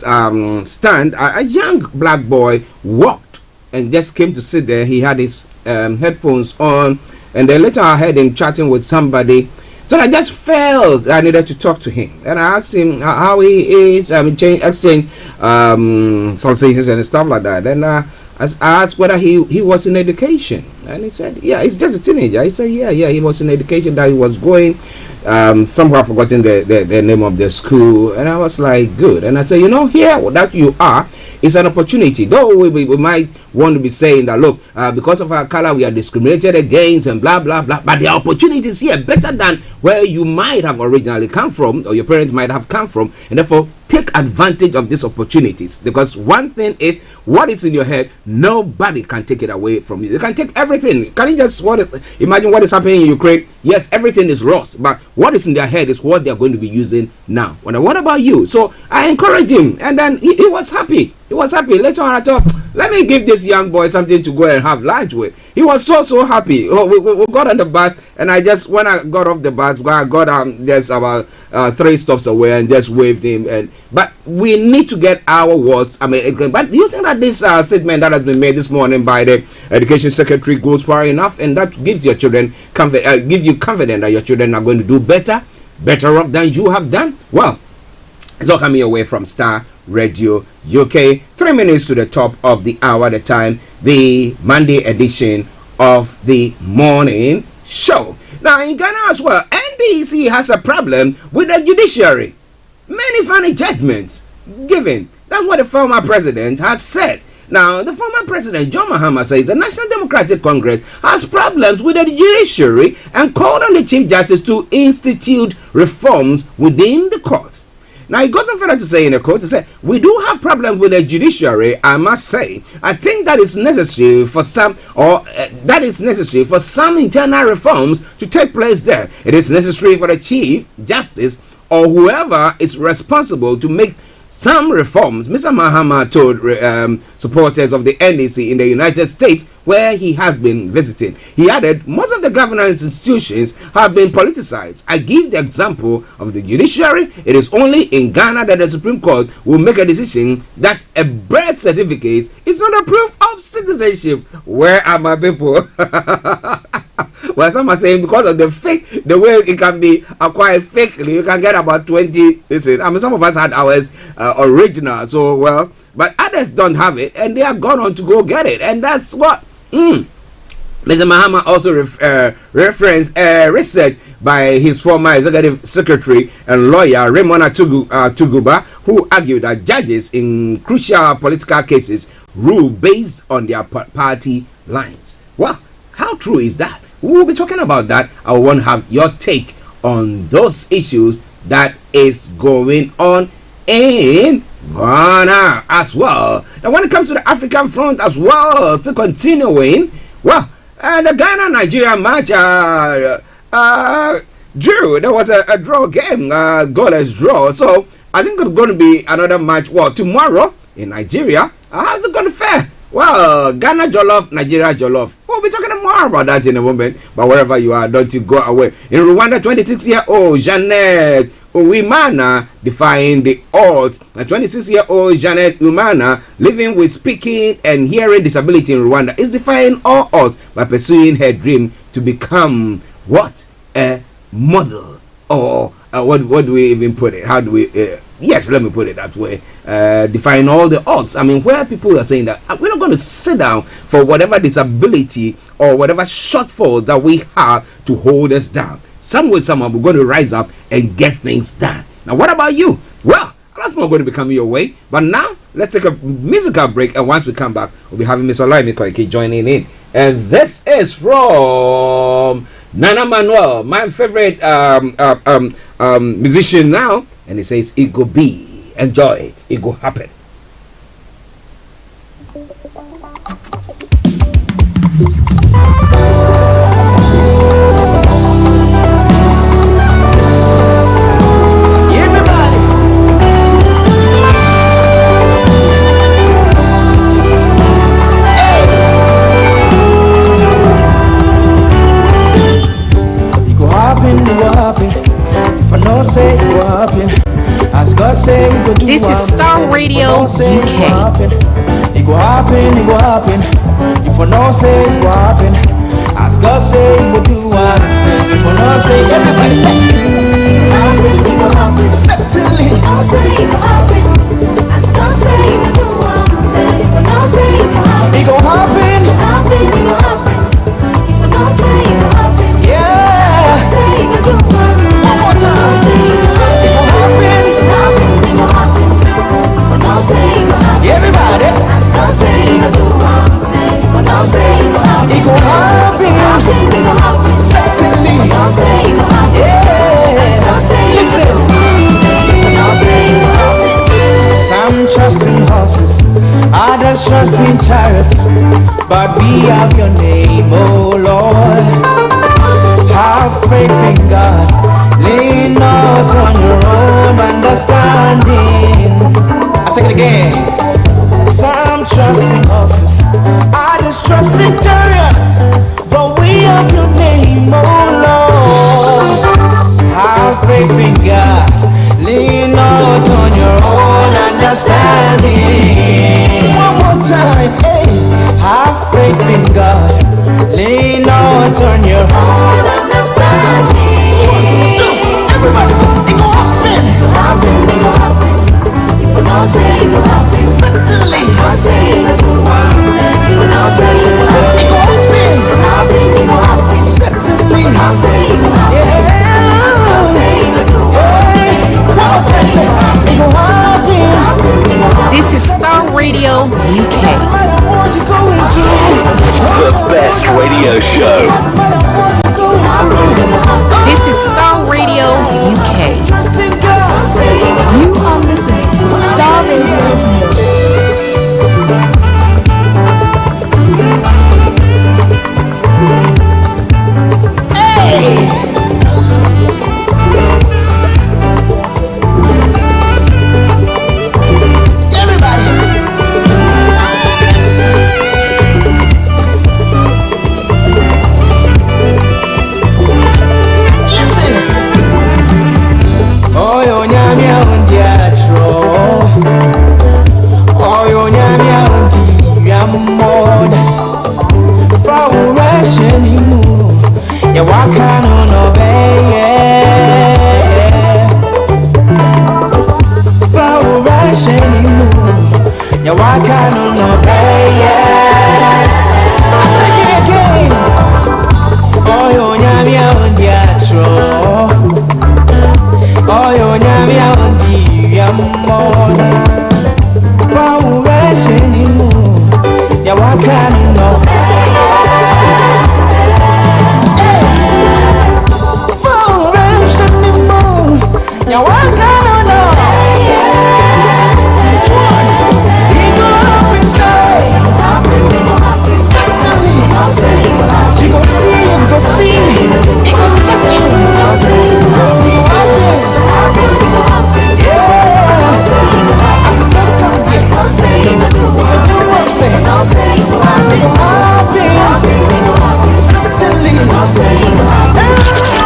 stand, a young black boy walked and just came to sit there. He had his headphones on, and then later I heard him chatting with somebody. So I just felt I needed to talk to him, and I asked him how he is. Exchange salutations and stuff like that. Then I asked whether he was in education, and he said, yeah, he's just a teenager. He said, yeah, he was in education, that he was going. Somehow I've forgotten the name of the school, and I was like, good. And I said, here that you are is an opportunity. Though we might want to be saying that, look, because of our color we are discriminated against and blah blah blah, but the opportunities here better than where you might have originally come from, or your parents might have come from, and therefore take advantage of these opportunities. Because one thing is, what is in your head, nobody can take it away from you. They can take everything. Can you just imagine what is happening in Ukraine? Yes, everything is lost, but what is in their head is what they are going to be using now. What about you? So I encouraged him, and then he was happy. He was happy. Later on, I thought, let me give this young boy something to go and have lunch with. He was so happy. We got on the bus, and when I got off the bus, I got just about 3 stops away and just waved him. But we need to get our words. But do you think that this statement that has been made this morning by the Education Secretary goes far enough, and that gives your children gives you confidence that your children are going to do better off than you have done? Well, it's all coming away from Starr Radio UK. 3 minutes to the top of the hour, the time, the Monday edition of the morning show. Now, in Ghana as well, NDC has a problem with the judiciary. Many funny judgments given. That's what the former president has said. Now, the former president, John Mahama, says the National Democratic Congress has problems with the judiciary and called on the Chief Justice to institute reforms within the courts. Now, he goes on further to say in the court, he said, we do have problems with the judiciary, I must say. I think that is necessary for some internal reforms to take place there. It is necessary for the Chief Justice or whoever is responsible to make some reforms. Mr. Mahama told supporters of the NDC in the United States, where he has been visiting. He added, most of the governance institutions have been politicized. I give the example of the judiciary. It is only in Ghana that the Supreme Court will make a decision that a birth certificate is not a proof of citizenship. Where are my people? Well, some are saying because of the way it can be acquired fakely, you can get about 20. Listen, I mean, some of us had ours original, so well, but others don't have it, and they are gone on to go get it, and that's what. Mr. Mahama also referenced research by his former executive secretary and lawyer Raymond Tuguba, who argued that judges in crucial political cases rule based on their party lines. Well, how true is that? We'll be talking about that. I want to have your take on those issues that is going on in Ghana as well. Now, when it comes to the African front as well, still continuing, well, the Ghana-Nigeria match drew. There was a draw game, goalless draw. So I think it's going to be another match. Well, tomorrow in Nigeria. How's it going to fare? Well, Ghana Jollof, Nigeria Jollof. We'll be talking more about that in a moment. But wherever you are, don't you go away. In Rwanda, 26-year-old Janet Uwimana defying the odds. A 26-year-old Janet Uwimana living with speaking and hearing disability in Rwanda is defying all odds by pursuing her dream to become what? A model. Or what do we even put it? How do we... yes, let me put it that way. Defying all the odds. I mean, where people are saying that we're not going to sit down for whatever disability or whatever shortfall that we have to hold us down. Some way, somehow, we're going to rise up and get things done. Now, what about you? Well, a lot more going to be coming your way. But now, let's take a musical break. And once we come back, we'll be having Miss Olayomi Koiki joining in. And this is from Nana Manuel, my favorite musician now. And he says, it go be. Enjoy it. It go happen. Everybody. It go happen, it go happen. If I know say it go happen. As God say it go do. This is Starr Radio UK. It go happen, it go happen. If I know say it go happen. As God say it go do one. If I know say everybody say it go happen. Certainly I'll say it go happen. As God say it go do one. If I know say it go happen. It go happen. It go happen, it go happen. If I know say it go happen. Yeah. Say it go do one. One more time. Say it go happen. It go happen. Everybody, as God say it go do one. If I don't say it go happen, it go happen. It go happen. Certainly. If I don't say it go happen, yeah. As God say it go do one. If I don't say it go happen. Some trust in horses, others trust in chariots, but we have your name, oh Lord. Have faith in God, lean not on your own understanding. I'll take it again. Some trust in horses, others trust in chariots, but we have your name, oh Lord. Have faith in God, lean not on your own understanding. One more time, hey. Have faith in God, lean not on your own understanding. 1, 2, everybody say, it go happen. It go happen, it go happen. If I don't say it go happen, certainly I say it go do one. If I don't say it go happen, it go happen. It go happen, it go happen. Certainly I say it go happen. Yeah, I say it go do one. If I don't say it go happen. This is Starr Radio UK. The best radio show. This is Starr Radio UK. You are listening to Starr Radio UK.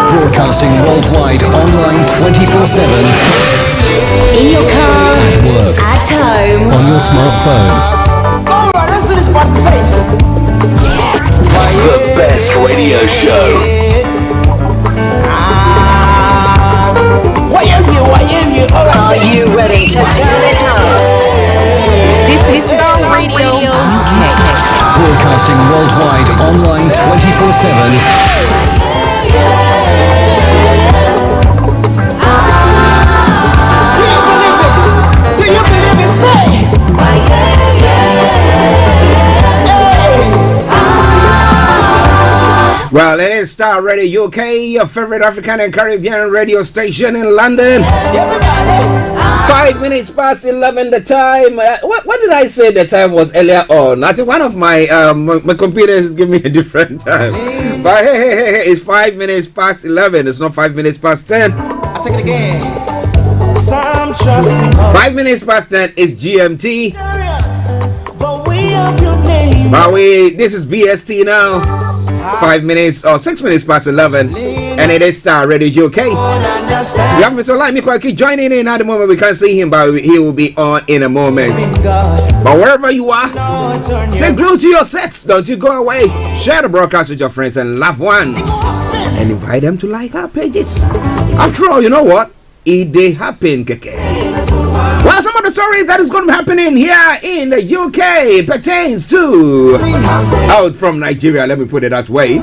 Broadcasting worldwide, online 24/7. In your car, At work, at home, on your smartphone. Alright, let's do this part the says. The best radio show. Why am you? Are you ready to turn it up? This is Starr Radio UK. Broadcasting worldwide, online 24/7. Do you believe it? Say. Well, it is Starr Radio UK, your favorite African and Caribbean radio station in London. 5 minutes past 11 the time. What did I say the time was earlier on? I think one of my my computers is giving me a different time. But hey, it's 5 minutes past 11. It's not 5 minutes past 10. I'll take it again. 5 minutes past 10 is GMT. But this is BST now. 5 minutes or 6 minutes past 11, and it is Starr Radio UK. We have Mr. Olayomi joining in at the moment. We can't see him, but he will be on in a moment. But wherever you are, stay glued to your sets. Don't you go away. Share the broadcast with your friends and loved ones, and invite them to like our pages. After all, you know what? It dey happen, keke. Well, some of the stories that is going to be happening here in the UK pertains to out from Nigeria. Let me put it that way.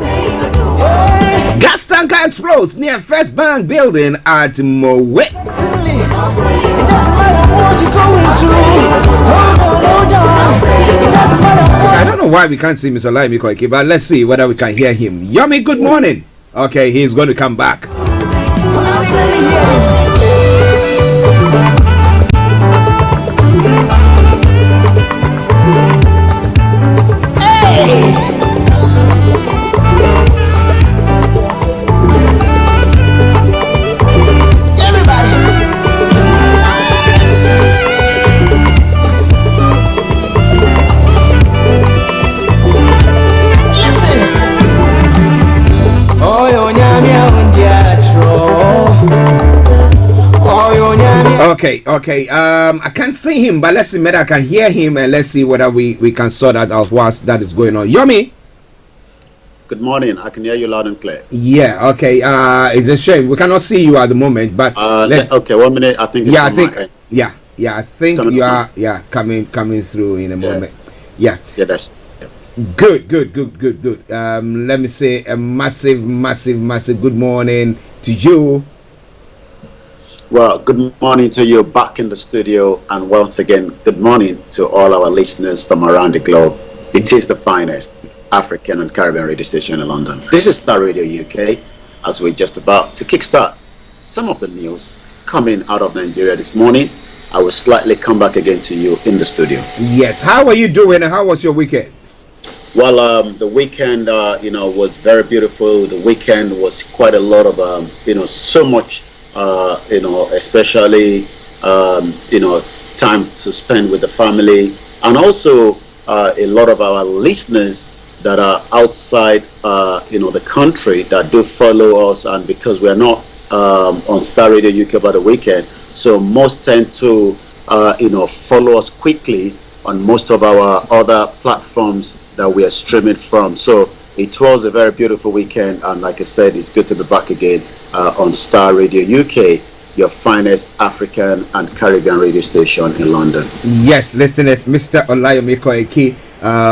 Gas tanker explodes near First Bank building at Mowe. I don't know why we can't see Mr. Olayomi Koiki, but let's see whether we can hear him. Yomi, good morning. Okay, he's going to come back. Okay. I can't see him, but let's see whether I can hear him, and let's see whether we can sort that out whilst that is going on. Yomi. Good morning. I can hear you loud and clear. Yeah. Okay. It's a shame we cannot see you at the moment, but okay. 1 minute. I think. I think you are. Yeah, coming through in a moment. Yeah. Yeah. That's. Good. Let me say a massive good morning to you. Well, good morning to you back in the studio, and once again, good morning to all our listeners from around the globe. It is the finest African and Caribbean radio station in London. This is Starr Radio UK, as we're just about to kickstart some of the news coming out of Nigeria this morning. I will slightly come back again to you in the studio. Yes, how are you doing? How was your weekend? Well, the weekend, was very beautiful. The weekend was quite a lot of, so much. Especially, time to spend with the family, and also a lot of our listeners that are outside, the country that do follow us, and because we are not on Starr Radio UK over the weekend, so most tend to, follow us quickly on most of our other platforms that we are streaming from. So it was a very beautiful weekend, and like I said, it's good to be back again on Starr Radio UK. your finest African and Caribbean radio station in London. Yes, listeners, Mr. Olayomi Koiki,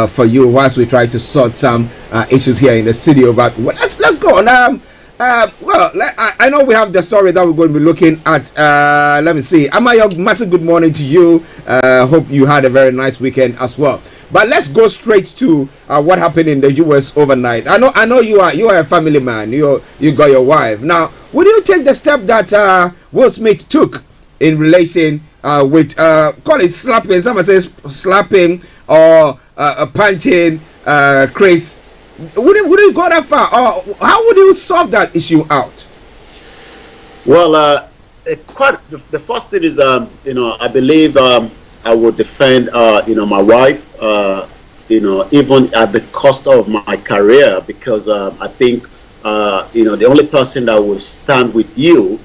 for you whilst we try to sort some issues here in the studio. But let's go on. I know we have the story that we're going to be looking at. Let me see. Amayo, massive good morning to you. Hope you had a very nice weekend as well. But let's go straight to what happened in the U.S. overnight. I know you are a family man. You got your wife. Now, would you take the step that Will Smith took in relation with call it slapping? Someone says slapping or punching Chris. Would you go that far, or how would you solve that issue out? Well, the first thing is, I believe I would defend, my wife, even at the cost of my career, because I think, the only person that will stand with you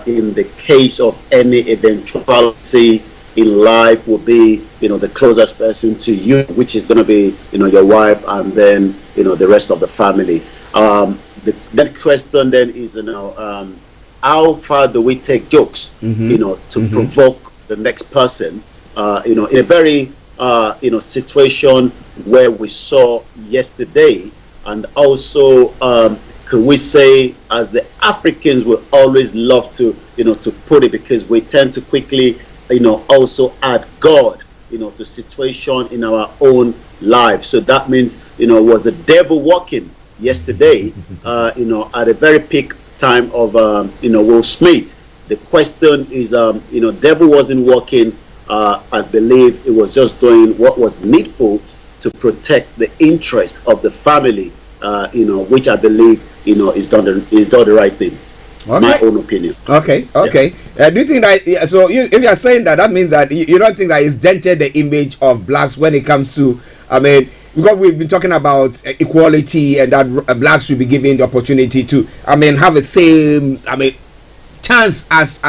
in the case of any eventuality in life will be, the closest person to you, which is going to be, your wife, and then, the rest of the family. The next question then is, how far do we take jokes, to provoke the next person, in a very, situation where we saw yesterday, and also, could we say, as the Africans will always love to, to put it, because we tend to quickly, also add God, to situation in our own lives. So that means, was the devil working yesterday, at a very peak time of, Will Smith. The question is, devil wasn't working. I believe it was just doing what was needful to protect the interest of the family, which I believe, is done the right thing. Okay. My own opinion. Okay. Yeah. Do you think that? So, if you are saying that, that means that you don't think that it's dented the image of blacks when it comes to, because we've been talking about equality and that blacks should be given the opportunity to, have the same, chance as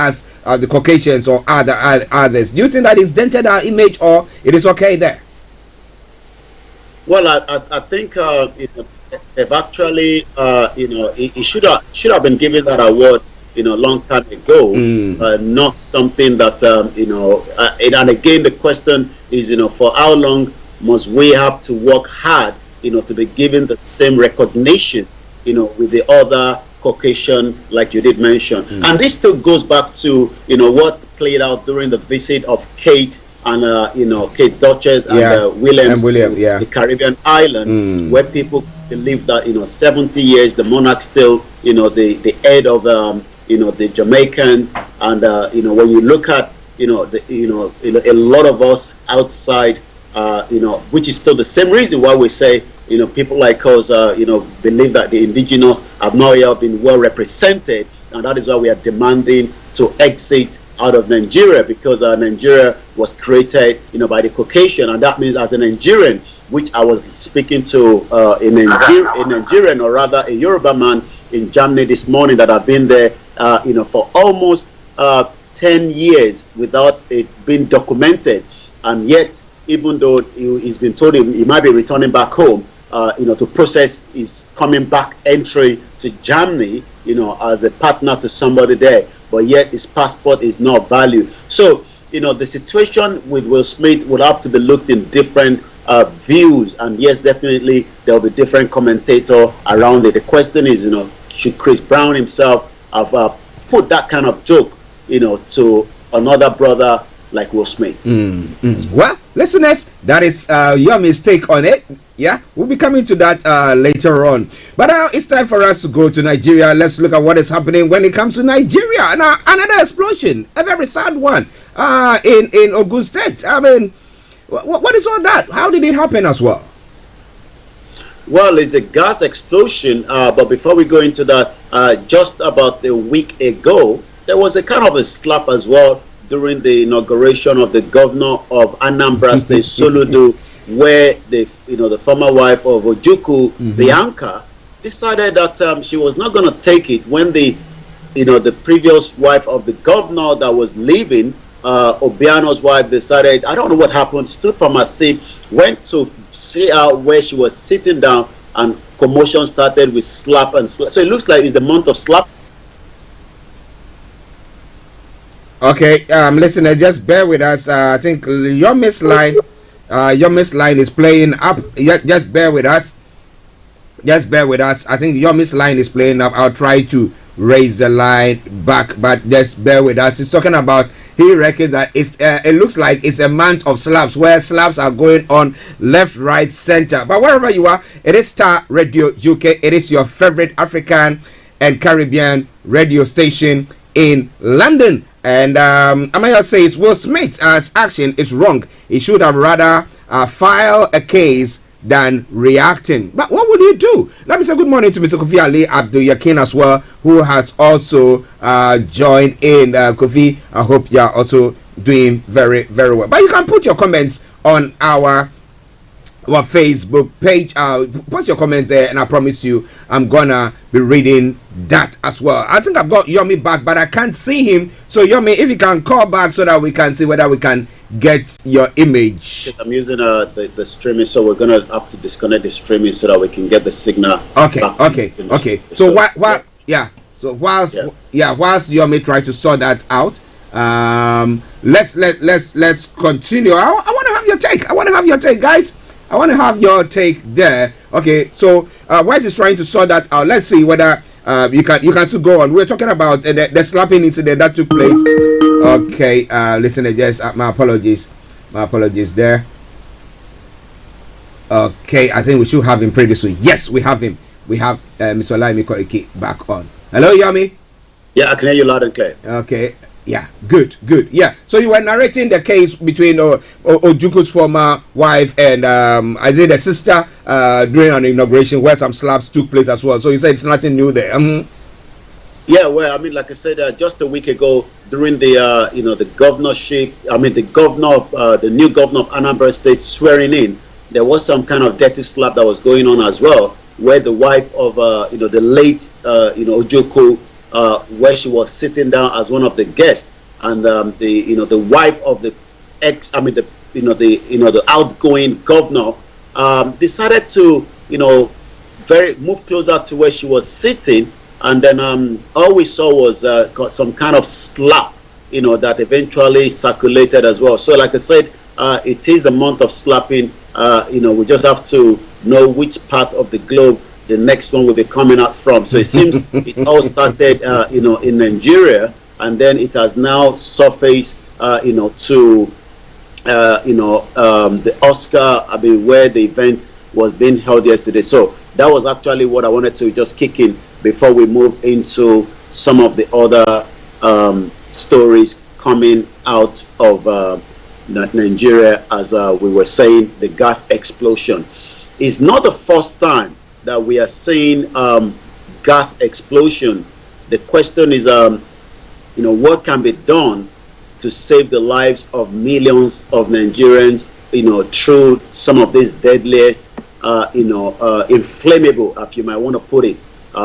the Caucasians or others. Do you think that it's dented our image, or it is okay there? Well, I think they've actually, it should have been given that award, long time ago. Not something that, and again, the question is, for how long must we have to work hard, to be given the same recognition, with the other Caucasian, like you did mention. And this still goes back to, what played out during the visit of Kate and, Kate Duchess and William, the Caribbean island, where people believe that, 70 years, the monarch still, the head of, the Jamaicans. And, when you look at, a lot of us outside, which is still the same reason why we say, people like us, believe that the indigenous have not yet been well represented, and that is why we are demanding to exit out of Nigeria, because Nigeria was created, by the Caucasian, and that means as a Nigerian, which I was speaking to a Nigerian, or rather a Yoruba man in Germany this morning that have been there, for almost 10 years without it being documented, and yet, even though he's been told he might be returning back home, to process his coming back entry to Germany, as a partner to somebody there, but yet his passport is not valued. So, the situation with Will Smith would have to be looked in different views, and yes, definitely there will be different commentator around it. The question is, should Chris Brown himself have put that kind of joke, to another brother like Will Smith? Well, listeners, that is your mistake on it. Yeah, we'll be coming to that later on. But now it's time for us to go to Nigeria. Let's look at what is happening when it comes to Nigeria. Now, another explosion, a very sad one, in Ogun State. What is all that? How did it happen as well? Well, it's a gas explosion. But before we go into that, just about a week ago, there was a kind of a slap as well during the inauguration of the governor of Anambra State, Soludo, where the former wife of Ojukwu, Bianca, decided that she was not going to take it when the previous wife of the governor that was leaving, Obiano's wife, decided, I don't know what happened, stood from her seat, went to see her where she was sitting down, and commotion started with slap and slap. So it looks like it's the month of slap. Okay, listener, just bear with us. I think your miss line is playing up. Just bear with us. Just bear with us. I think your miss line is playing up. I'll try to raise the line back, but just bear with us. He's talking about, he reckons that it looks like it's a month of slaps, where slaps are going on left, right, center. But wherever you are, it is Starr Radio UK. It is your favorite African and Caribbean radio station in London. And I might not say it's Will Smith's action is wrong. He should have rather file a case than reacting. But what would you do? Let me say good morning to Mr. Kofi Ali Abdul Yakin as well, who has also joined in. Kofi, I hope you are also doing very, very well. But you can put your comments on our Facebook page. Post your comments there, and I promise you I'm gonna be reading that as well. I think I've got Yomi back, but I can't see him. So Yomi, if you can call back so that we can see whether we can get your image. I'm using the streaming, so we're gonna have to disconnect the streaming so that we can get the signal. Okay. So whilst Yomi try to sort that out, let's continue. I want to have your take. Guys. I want to have your take there. Okay, so Wise is trying to sort that out. Let's see whether you can still go on. We're talking about the slapping incident that took place. Okay, listen, just my apologies there. Okay, I think we should have him previously. Yes, we have him. We have Mr. Olayomi Koiki back on. Hello, Yomi. Yeah, I can hear you loud and clear. Okay. Yeah, good. Yeah, so you were narrating the case between Ojuku's former wife and I think the sister during an inauguration where some slaps took place as well. So you said it's nothing new there. Yeah, well, I mean, like I said, just a week ago during the the governorship, the new governor of Anambra State swearing in, there was some kind of dirty slap that was going on as well, where the wife of the late Ojuku, where she was sitting down as one of the guests, and the wife of the the outgoing governor decided to move closer to where she was sitting, and then all we saw was some kind of slap that eventually circulated as well. So like I said, it is the month of slapping. We just have to know which part of the globe the next one will be coming out from. So it seems it all started in Nigeria, and then it has now surfaced to the Oscar, where the event was being held yesterday. So that was actually what I wanted to just kick in before we move into some of the other stories coming out of Nigeria. As we were saying, the gas explosion is not the first time that we are seeing gas explosion. The question is, what can be done to save the lives of millions of Nigerians, through some of these deadliest, inflammable, if you might want to put it,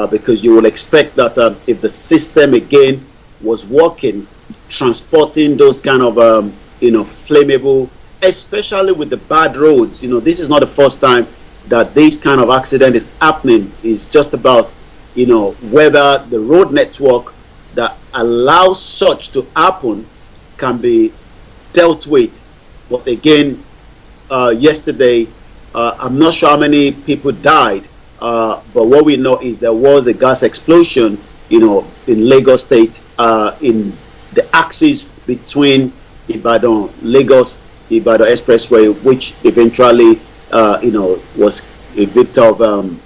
because you will expect that if the system again was working, transporting those kind of, flammable, especially with the bad roads. This is not the first time that this kind of accident is happening. Is just about whether the road network that allows such to happen can be dealt with. But again, yesterday, I'm not sure how many people died, but what we know is there was a gas explosion in Lagos State, in the axis between Lagos Ibadan Expressway, which eventually was a victim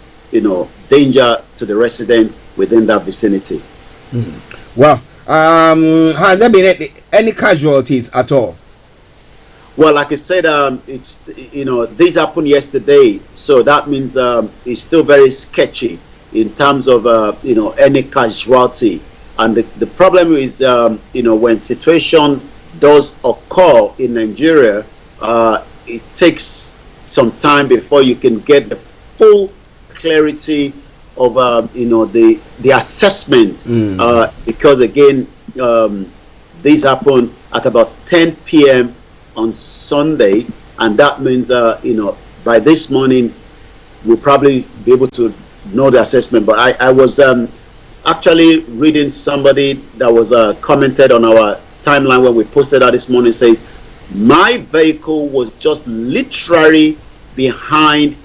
of danger to the resident within that vicinity. Well, has there been any casualties at all? Well, like I said, it's this happened yesterday, so that means it's still very sketchy in terms of any casualty. And the problem is when situation does occur in Nigeria, it takes some time before you can get the full clarity of the assessment, because again, this happened at about 10 p.m. on Sunday, and that means by this morning we'll probably be able to know the assessment. But I was actually reading somebody that was commented on our timeline when we posted that this morning says, my vehicle was just literally behind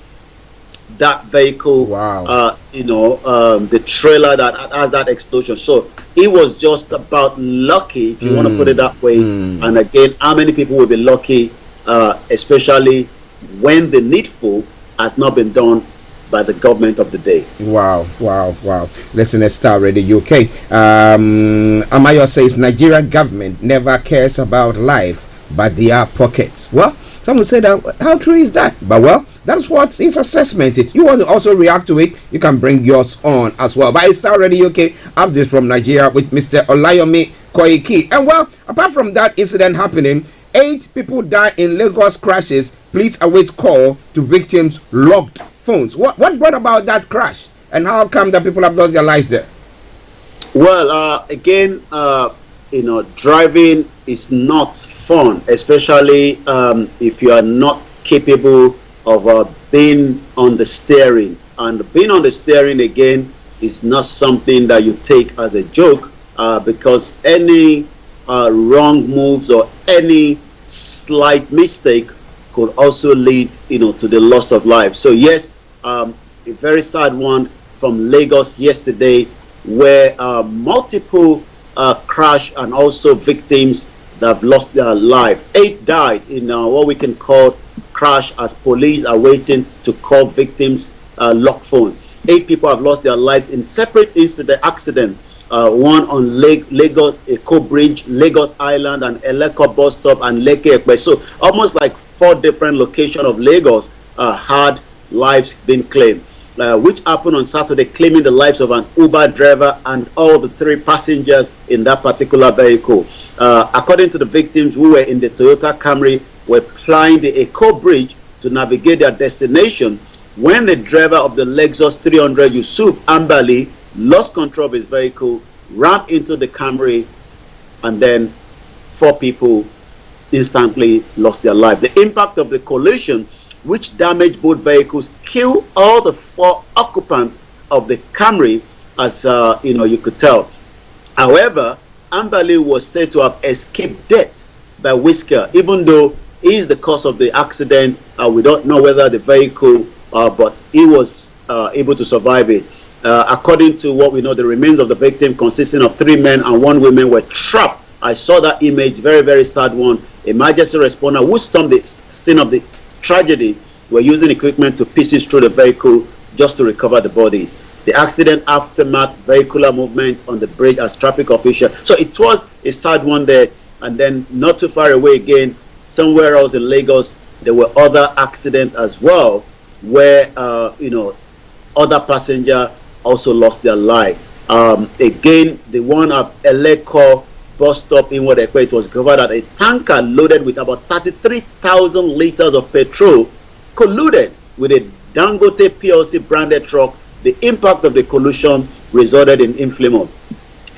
that vehicle. Wow. The trailer that has that explosion. So it was just about lucky, if you want to put it that way. And again, how many people will be lucky, especially when the needful has not been done by the government of the day. Wow. Listen to Starr Radio UK. Amayo says Nigerian government never cares about life, but their pockets. Well, some would say that, how true is that? But well, that's what his assessment is. You want to also react to it, you can bring yours on as well. But it's Starr Radio UK. Updates from Nigeria with Mr. Olayomi Koiki. And well, apart from that incident happening, 8 people die in Lagos crashes. Please await call to victims' locked phones. What brought about that crash, and how come that people have lost their lives there? Well, again, driving is not fun, especially if you are not capable of being on the steering. And being on the steering, again, is not something that you take as a joke, because any wrong moves or any slight mistake could also lead, to the loss of life. So yes, a very sad one from Lagos yesterday, where multiple crash and also victims that have lost their life. 8 died in what we can call crash, as police are waiting to call victims lock phone. 8 people have lost their lives in separate accident. One on Lagos Eko Bridge, Lagos Island, and Eleko bus stop, and Lekki Ekpe. So almost like 4 different locations of Lagos had lives been claimed, which happened on Saturday, claiming the lives of an Uber driver and all the 3 passengers in that particular vehicle. According to the victims, who were in the Toyota Camry, were plying the Eko Bridge to navigate their destination when the driver of the Lexus 300 Yusuf Ambali lost control of his vehicle, rammed into the Camry, and then 4 people instantly lost their life. The impact of the collision, which damaged both vehicles, killed all the 4 occupants of the Camry, as you could tell. However, Ambali was said to have escaped death by whisker, even though he is the cause of the accident. We don't know whether the vehicle, but he was able to survive it. According to what we know, the remains of the victim, consisting of 3 men and 1 woman, were trapped. I saw that image, very, very sad one. Emergency responder who stormed the scene of the tragedy were using equipment to pieces through the vehicle just to recover the bodies. The accident aftermath, vehicular movement on the bridge as traffic official. So it was a sad one there. And then not too far away again, somewhere else in Lagos, there were other accidents as well, where other passenger also lost their life. Again, the one at Eleko bus stop in Wadekwe, it was discovered that a tanker loaded with about 33,000 liters of petrol colluded with a Dangote PLC branded truck. The impact of the collision resulted in inflammation.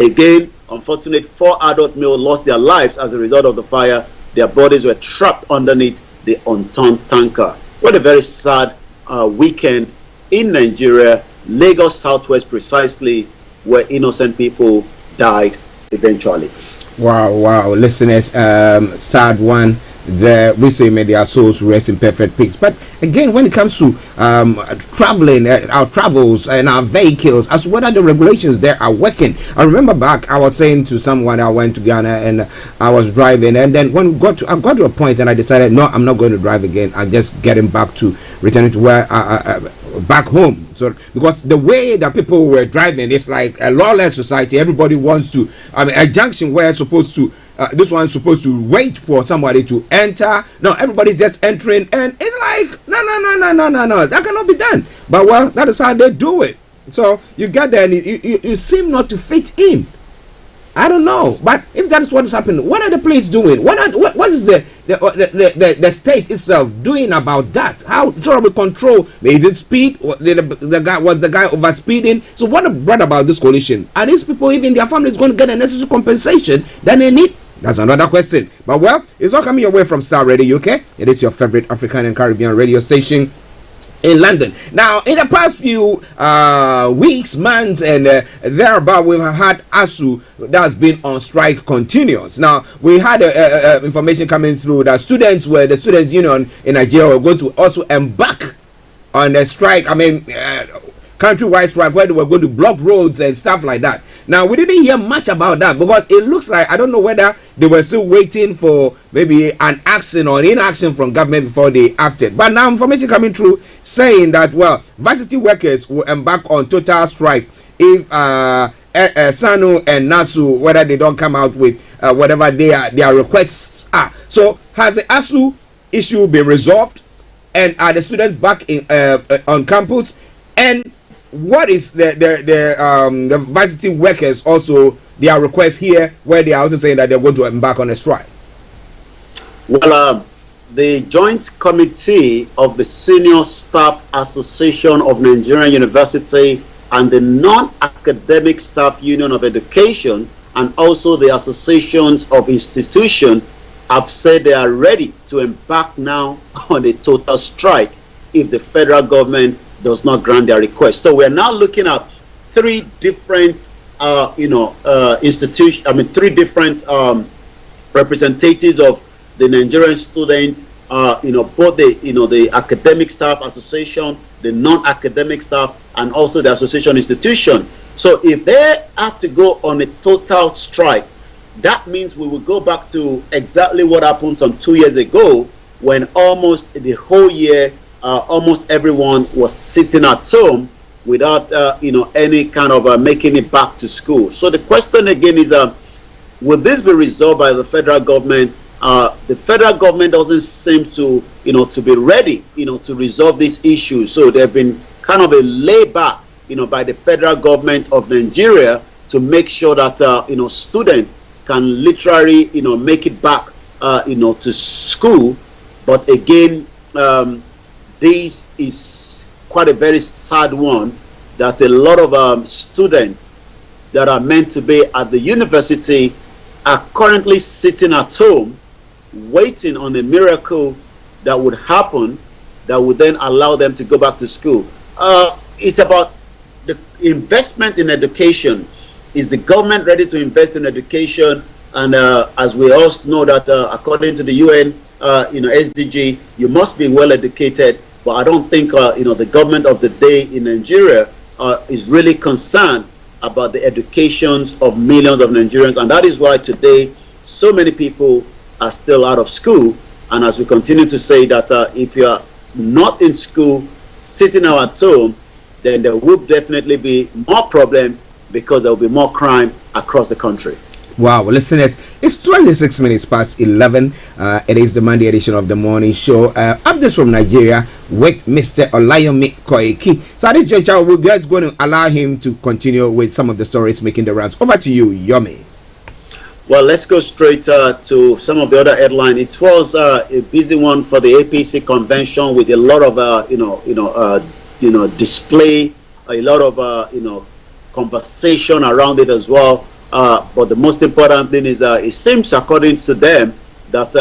Again, unfortunate 4 adult males lost their lives as a result of the fire. Their bodies were trapped underneath the unturned tanker. What a very sad weekend in Nigeria, Lagos Southwest precisely, where innocent people died eventually. Wow, listeners, sad one. We say may their souls rest in perfect peace. But again, when it comes to traveling, our travels and our vehicles, as whether the regulations there are working. I remember back, I was saying to someone, I went to Ghana and I was driving, and then when I got to a point and I decided, no, I'm not going to drive again. I'm just getting back to returning to where back home. So because the way that people were driving, it's like a lawless society. Everybody wants to, a junction where it's supposed to, this one's supposed to wait for somebody to enter. No, everybody's just entering, and it's like, no, that cannot be done. But well, that is how they do it. So you get there and you seem not to fit in. I don't know, but if that is what is happening, what are the police doing? What is the state itself doing about that? How sort of we control? Is it speed? The guy over speeding? So what brought about this collision? Are these people, even their families, going to get a necessary compensation that they need? That's another question. But well, it's all coming your way from Starr Radio UK. It is your favorite African and Caribbean radio station. in London. Now, in the past few weeks, months, and thereabout, we've had ASU that's been on strike continuous. Now, we had information coming through that the students union in Nigeria were going to also embark on a strike. I mean, countrywide strike where they were going to block roads and stuff like that. Now, we didn't hear much about that because it looks like, I don't know whether they were still waiting for maybe an action or inaction from government before they acted. But now information coming through saying that, well, varsity workers will embark on total strike if SANU and NASU, whether they don't come out with whatever their requests are. So has the ASU issue been resolved? And are the students back in on campus? And what is the varsity workers also their request here, where they are also saying that they're going to embark on a strike? Well, the Joint Committee of the Senior Staff Association of Nigerian University and the Non-Academic Staff Union of Education and also the associations of institutions have said they are ready to embark now on a total strike if the federal government does not grant their request. So we're now looking at three different institutions. I mean, three different representatives of the Nigerian students. Both the academic staff association, the non-academic staff, and also the association institution. So if they have to go on a total strike, that means we will go back to exactly what happened some 2 years ago, when almost the whole year, almost everyone was sitting at home without any kind of making it back to school. So the question again is, will this be resolved by the federal government? The federal government doesn't seem to be ready to resolve this issue. So there have been kind of a layback by the federal government of Nigeria to make sure that students can literally make it back to school. But again, this is quite a very sad one, that a lot of students that are meant to be at the university are currently sitting at home waiting on a miracle that would happen that would then allow them to go back to school. It's about the investment in education. Is the government ready to invest in education? And as we all know that according to the UN SDG, you must be well educated. But I don't think the government of the day in Nigeria is really concerned about the educations of millions of Nigerians, and that is why today so many people are still out of school. And as we continue to say that if you are not in school, sitting now at home, then there will definitely be more problem, because there will be more crime across the country. Wow, listeners, it's 26 minutes past 11. It is the Monday edition of the morning show. Updates from Nigeria with Mr. Olayomi Koiki. So at this juncture, we're just going to allow him to continue with some of the stories making the rounds. Over to you, Yomi. Well, let's go straight to some of the other headlines. It was a busy one for the APC convention, with a lot of display, a lot of conversation around it as well. But the most important thing is, it seems, according to them, that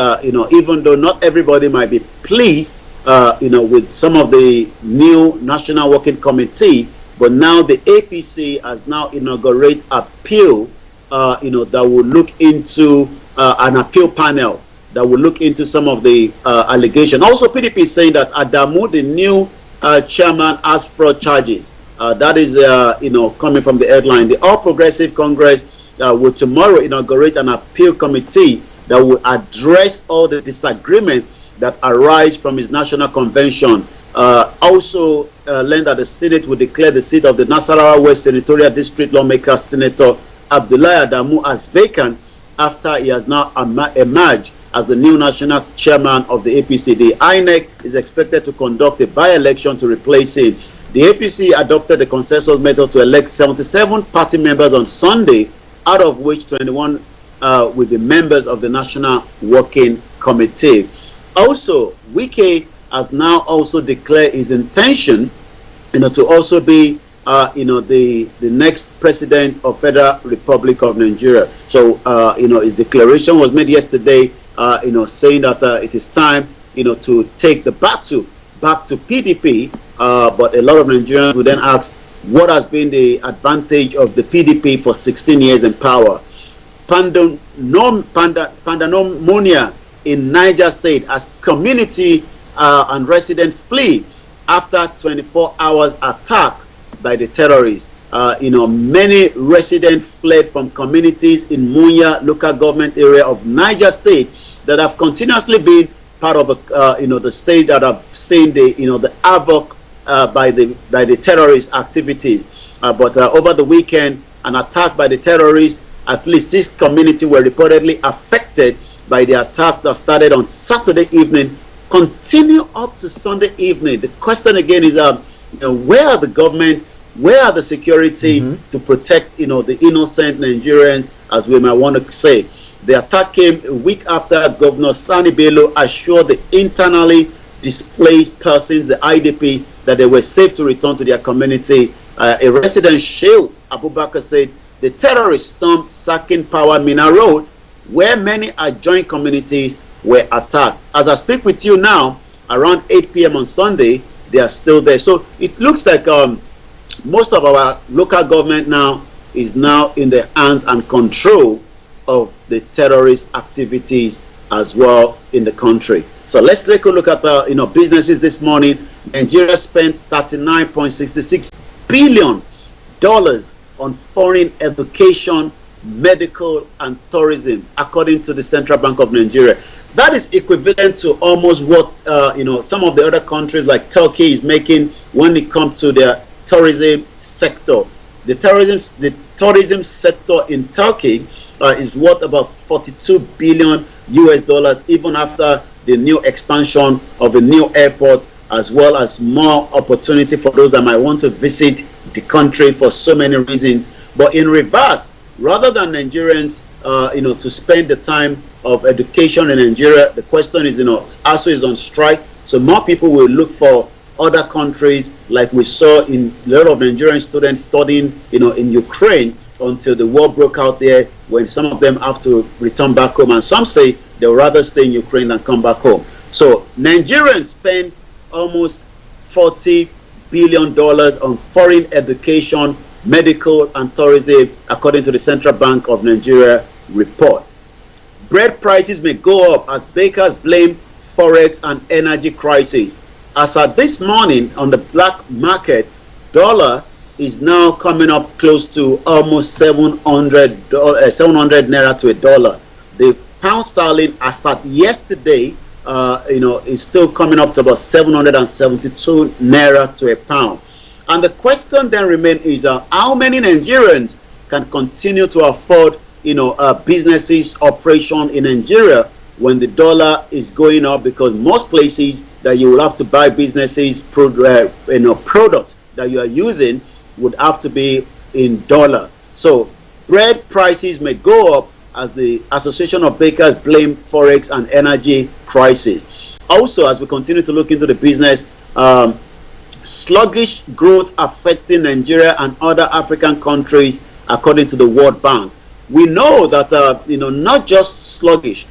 even though not everybody might be pleased, with some of the new National Working Committee, but now the APC has now inaugurated appeal, that will look into an appeal panel that will look into some of the allegations. Also, PDP is saying that Adamu, the new chairman, has fraud charges. That is, coming from the headline. The All Progressive Congress will tomorrow inaugurate an appeal committee that will address all the disagreement that arise from his national convention. Also, learned that the Senate will declare the seat of the Nasarawa West Senatorial District lawmaker Senator Abdullahi Adamu as vacant after he has now emerged as the new national chairman of the APC. The INEC is expected to conduct a by-election to replace him. The APC adopted the consensus method to elect 77 party members on Sunday, out of which 21 will be members of the National Working Committee. Also, Wike has now also declared his intention, to also be, the next president of Federal Republic of Nigeria. So, his declaration was made yesterday, saying that it is time, to take the battle back to PDP. But a lot of Nigerians would then ask, what has been the advantage of the PDP for 16 years in power? Pandemonium in Niger State as community and residents flee after 24 hours attack by the terrorists. Many residents fled from communities in Munya local government area of Niger State that have continuously been part of the state that have seen the havoc by the terrorist activities. But over the weekend, an attack by the terrorists, at least 6 communities were reportedly affected by the attack that started on Saturday evening, continue up to Sunday evening. The question again is, where are the government, where are the security to protect, the innocent Nigerians, as we might want to say? The attack came a week after Governor Sani Bello assured the internally displaced persons, the IDP, that they were safe to return to their community. A resident, Sheikh Abubakar, said the terrorists stormed Sakin Power Mina Road, where many adjoining communities were attacked. As I speak with you now, around 8 p.m. on Sunday, they are still there. So it looks like most of our local government now is now in the hands and control of the terrorist activities as well in the country. So let's take a look at businesses this morning. Nigeria spent $39.66 billion on foreign education, medical, and tourism, according to the Central Bank of Nigeria. That is equivalent to almost what some of the other countries like Turkey is making when it comes to their tourism sector. The tourism sector in Turkey is worth about $42 billion US, even after the new expansion of a new airport, as well as more opportunity for those that might want to visit the country for so many reasons. But in reverse, rather than Nigerians to spend the time of education in Nigeria, the question is, ASU is on strike, so more people will look for other countries, like we saw in a lot of Nigerian students studying in Ukraine until the war broke out there, when some of them have to return back home, and some say they'll rather stay in Ukraine than come back home. So Nigerians spend almost $40 billion on foreign education, medical, and tourism, according to the Central Bank of Nigeria report. Bread prices may go up as bakers blame forex and energy crisis. As at this morning on the black market, dollar is now coming up close to almost 700 naira to a dollar. The pound sterling, as at yesterday, is still coming up to about 772 naira to a pound. And the question then remains is how many Nigerians can continue to afford businesses operation in Nigeria when the dollar is going up, because most places that you will have to buy businesses product that you are using would have to be in dollar. So bread prices may go up as the Association of Bakers blame forex and energy crisis. Also, as we continue to look into the business, sluggish growth affecting Nigeria and other African countries, according to the World Bank. We know that not just sluggish,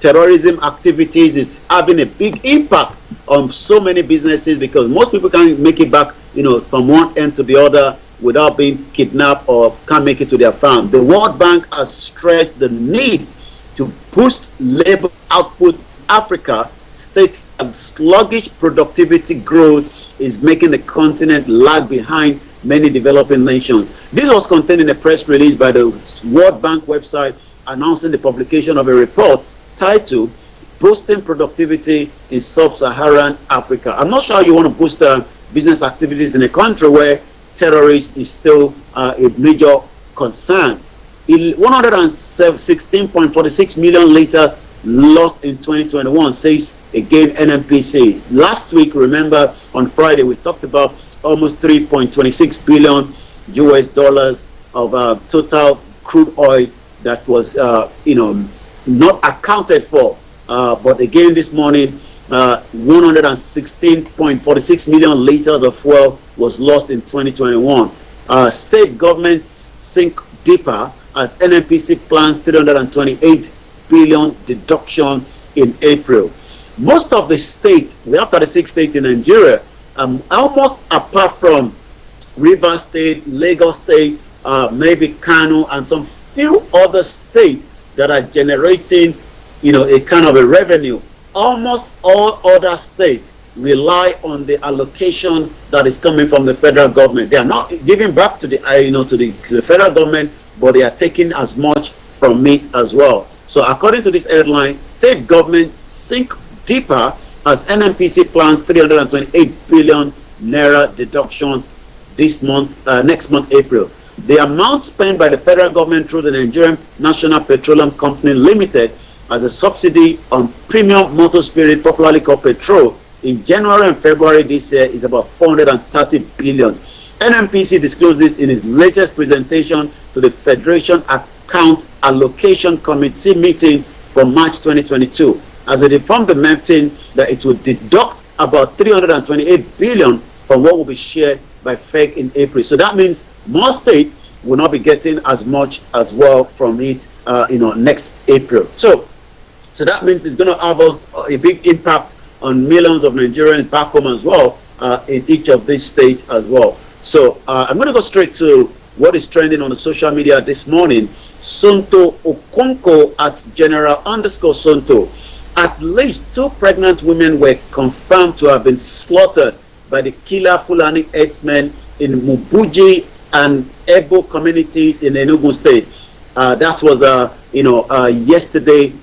terrorism activities is having a big impact on so many businesses, because most people can't make it back from one end to the other without being kidnapped, or can't make it to their farm. The World Bank has stressed the need to boost labor output in Africa, states that sluggish productivity growth is making the continent lag behind many developing nations. This was contained in a press release by the World Bank website, announcing the publication of a report titled Boosting Productivity in Sub-Saharan Africa. I'm not sure you want to boost business activities in a country where terrorism is still a major concern. 116.46 million liters lost in 2021, says again NMPC. Last week, remember, on Friday, we talked about almost $3.26 billion US of total crude oil that was not accounted for. But again this morning, 116.46 million liters of fuel was lost in 2021. State governments sink deeper as NNPC plans 328 billion deduction in April. most of the states, we have 36 states in Nigeria, almost apart from Rivers State, Lagos State, maybe Kano, and some few other states that are generating, a kind of a revenue. Almost all other states rely on the allocation that is coming from the federal government. They are not giving back to the, to the federal government, but they are taking as much from it as well. So according to this headline, state government sink deeper as NNPC plans 328 billion naira deduction this month, next month, April. The amount spent by the federal government through the Nigerian National Petroleum Company Limited as a subsidy on premium motor spirit, popularly called petrol, in January and February this year is about 430 billion. NNPC disclosed this in its latest presentation to the Federation Account Allocation Committee meeting from March 2022. As it informed the meeting that it would deduct about 328 billion from what will be shared by FEC in April. So that means more states will not be getting as much as well from it, next April. So that means it's going to have a big impact on millions of Nigerians back home as well, in each of these states as well. So I'm going to go straight to what is trending on the social media this morning. Sonto Okonko at General_Sonto. At least 2 pregnant women were confirmed to have been slaughtered by the killer Fulani herdsmen in Mubuji and Ebo communities in Enugu State. That was, yesterday,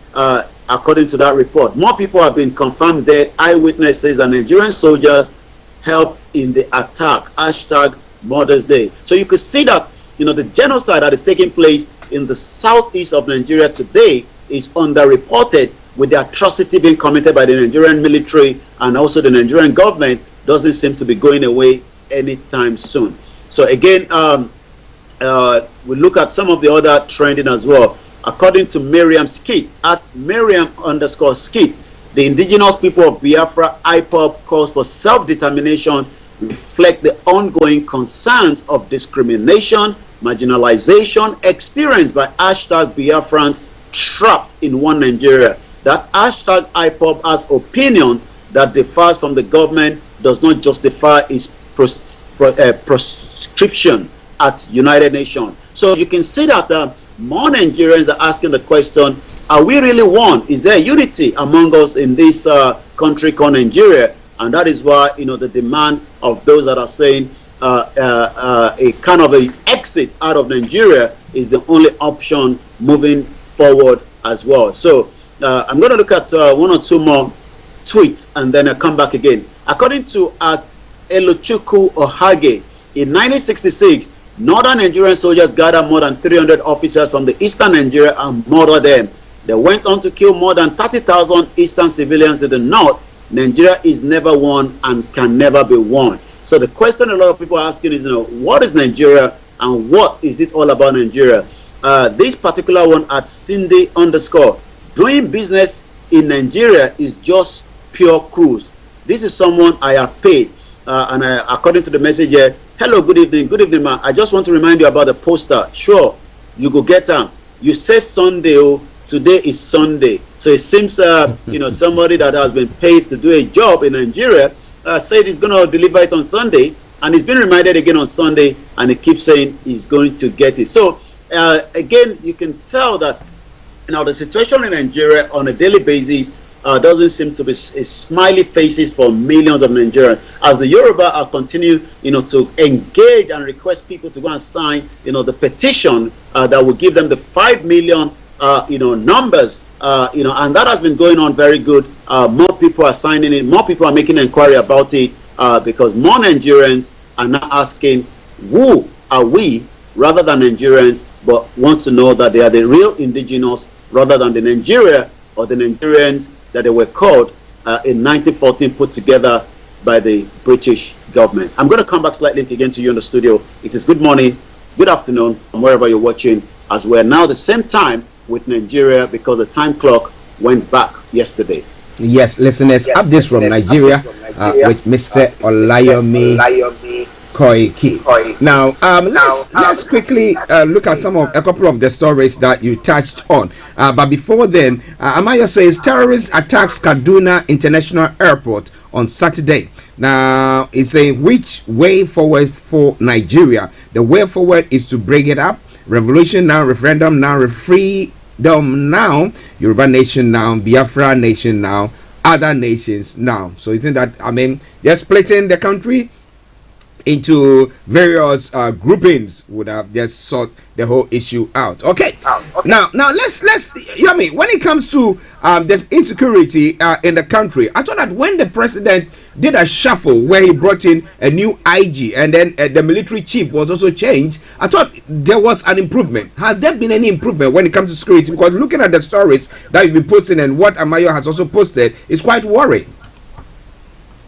according to that report. More people have been confirmed dead. Eyewitnesses and Nigerian soldiers helped in the attack. Hashtag Mother's Day. So you could see that, the genocide that is taking place in the southeast of Nigeria today is underreported, with the atrocity being committed by the Nigerian military and also the Nigerian government doesn't seem to be going away anytime soon. So again, we look at some of the other trending as well. According to Miriam Skit, at Miriam_Skit, the indigenous people of Biafra IPOB calls for self-determination reflect the ongoing concerns of discrimination, marginalization experienced by hashtag Biafrans trapped in one Nigeria. That hashtag IPOB has opinion that differs from the government, does not justify its prescription at United Nations. So you can see that more Nigerians are asking the question, are we really one? Is there unity among us in this country called Nigeria? And that is why, the demand of those that are saying a kind of an exit out of Nigeria is the only option moving forward as well. So I'm going to look at 1 or 2 more tweets and then I'll come back again. According to at Elochukwu Ohage, in 1966, northern Nigerian soldiers gathered more than 300 officers from the eastern Nigeria and murdered them. They went on to kill more than 30,000 eastern civilians in the north. Nigeria is never won and can never be won. So the question a lot of people are asking is, what is Nigeria and what is it all about Nigeria? This particular one at Cindy_, doing business in Nigeria is just pure cruise. This is someone I have paid, and according to the message here, hello, good evening, man. I just want to remind you about the poster. Sure, you go get them. You say Sunday, today is Sunday. So it seems, somebody that has been paid to do a job in Nigeria said he's going to deliver it on Sunday, and he's been reminded again on Sunday, and he keeps saying he's going to get it. So again, you can tell that the situation in Nigeria on a daily basis doesn't seem to be smiley faces for millions of Nigerians. As the Yoruba are continue, to engage and request people to go and sign, the petition that will give them the 5 million, numbers, and that has been going on very good. More people are signing it. More people are making inquiry about it because more Nigerians are now asking, who are we, rather than Nigerians, but want to know that they are the real indigenous rather than the Nigeria or the Nigerians that they were called in 1914, put together by the British government. I'm going to come back slightly again to you in the studio. It is good morning, good afternoon, and wherever you're watching, as we're now the same time with Nigeria because the time clock went back yesterday. Yes, listeners, updates from Nigeria with Mr. Olayomi Koiki. Now, let's quickly look at a couple of the stories that you touched on. But before then, Amaya says terrorists attacks Kaduna International Airport on Saturday. Now, it's a which way forward for Nigeria? The way forward is to break it up. Revolution now, referendum now, freedom now, Yoruba nation now, Biafra nation now, other nations now. So you think that, they're splitting the country into various groupings would have just sort the whole issue out. Okay. Now let's when it comes to this insecurity in the country, I thought that when the president did a shuffle where he brought in a new IG and then the military chief was also changed, I thought there was an improvement. Has there been any improvement when it comes to security? Because looking at the stories that you've been posting and what Amayo has also posted, is quite worrying.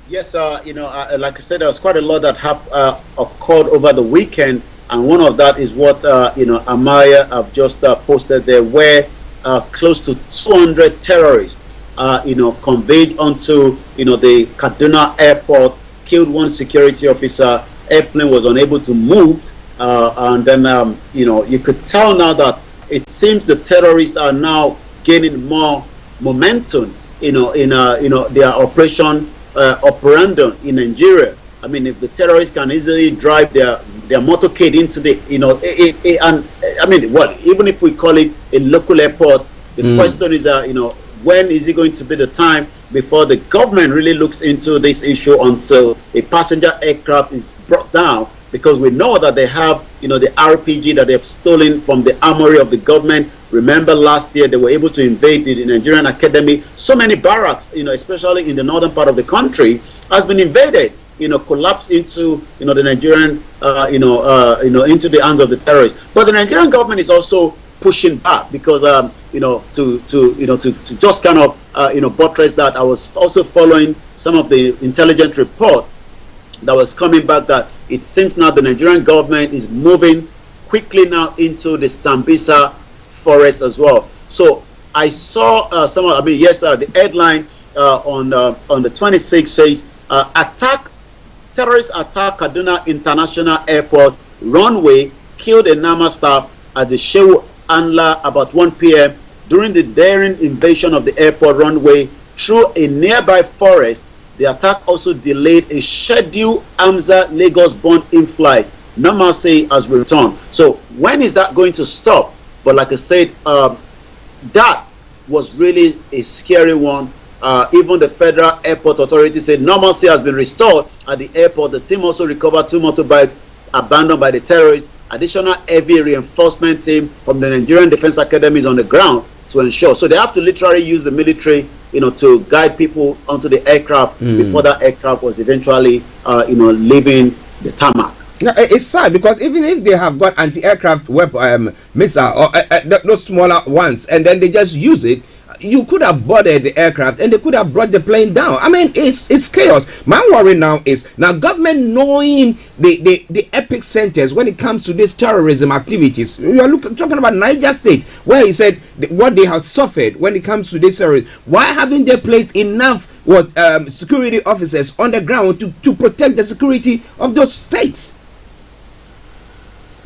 Yes, like I said, there was quite a lot that occurred over the weekend, and one of that is what Amaya have just posted there, where close to 200 terrorists, conveyed onto the Kaduna airport, killed one security officer. Airplane was unable to move, and then you could tell now that it seems the terrorists are now gaining more momentum, in their operation. Operandum in Nigeria. If the terrorists can easily drive their motorcade into the, even if we call it a local airport, the question is, when is it going to be the time before the government really looks into this issue until a passenger aircraft is brought down? Because we know that they have, the RPG that they have stolen from the armory of the government. Remember last year they were able to invade the Nigerian Academy. So many barracks, especially in the northern part of the country, has been invaded. Collapsed into, the Nigerian, into the hands of the terrorists. But the Nigerian government is also pushing back because, to just kind of, buttress that. I was also following some of the intelligence report that was coming back that it seems now the Nigerian government is moving quickly now into the Sambisa forest as well. So I saw the headline on the 26th says terrorists attack Kaduna International Airport runway, killed a NAMA staff at the Shehu Anla about 1 p.m. during the daring invasion of the airport runway through a nearby forest. The attack also delayed a scheduled Amza Lagos-bound in-flight. Normalcy has returned. So when is that going to stop? But like I said, that was really a scary one. Even the Federal Airport Authority said normalcy has been restored at the airport. The team also recovered 2 motorbikes abandoned by the terrorists. Additional heavy reinforcement team from the Nigerian Defense Academy is on the ground to ensure. So they have to literally use the military, to guide people onto the aircraft before that aircraft was eventually, leaving the tarmac. It's sad because even if they have got anti-aircraft weapon missile or those smaller ones, and then they just use it, you could have boarded the aircraft and they could have brought the plane down. It's chaos. My worry now is government knowing the epic centers when it comes to these terrorism activities. We are talking about Niger State, where he said what they have suffered when it comes to this terrorism. Why haven't they placed enough security officers on the ground to protect the security of those states?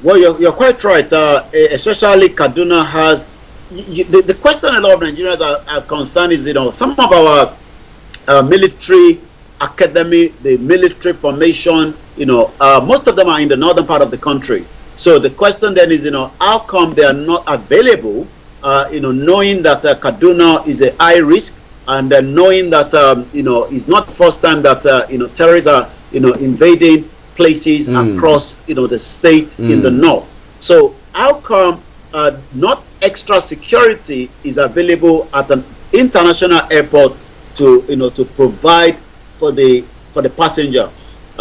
Well, you're quite right. Especially Kaduna has. The question a lot of Nigerians are concerned is, some of our military academy, the military formation, most of them are in the northern part of the country. So the question then is, how come they are not available, knowing that Kaduna is a high risk, and knowing that, it's not the first time that, terrorists are, invading places across, the state in the north. So how come not extra security is available at an international airport to provide for the passenger?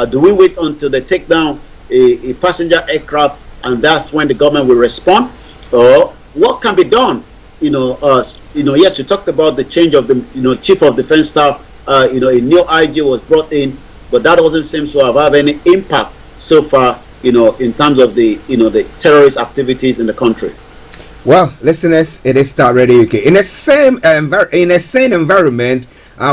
Do we wait until they take down a passenger aircraft and that's when the government will respond? Or what can be done? Yes, you talked about the change of the chief of defense staff. A new IG was brought in, but that doesn't seem to have any impact so far. In terms of the terrorist activities in the country. Well, listeners, it is Starr Radio UK. In a sane environment,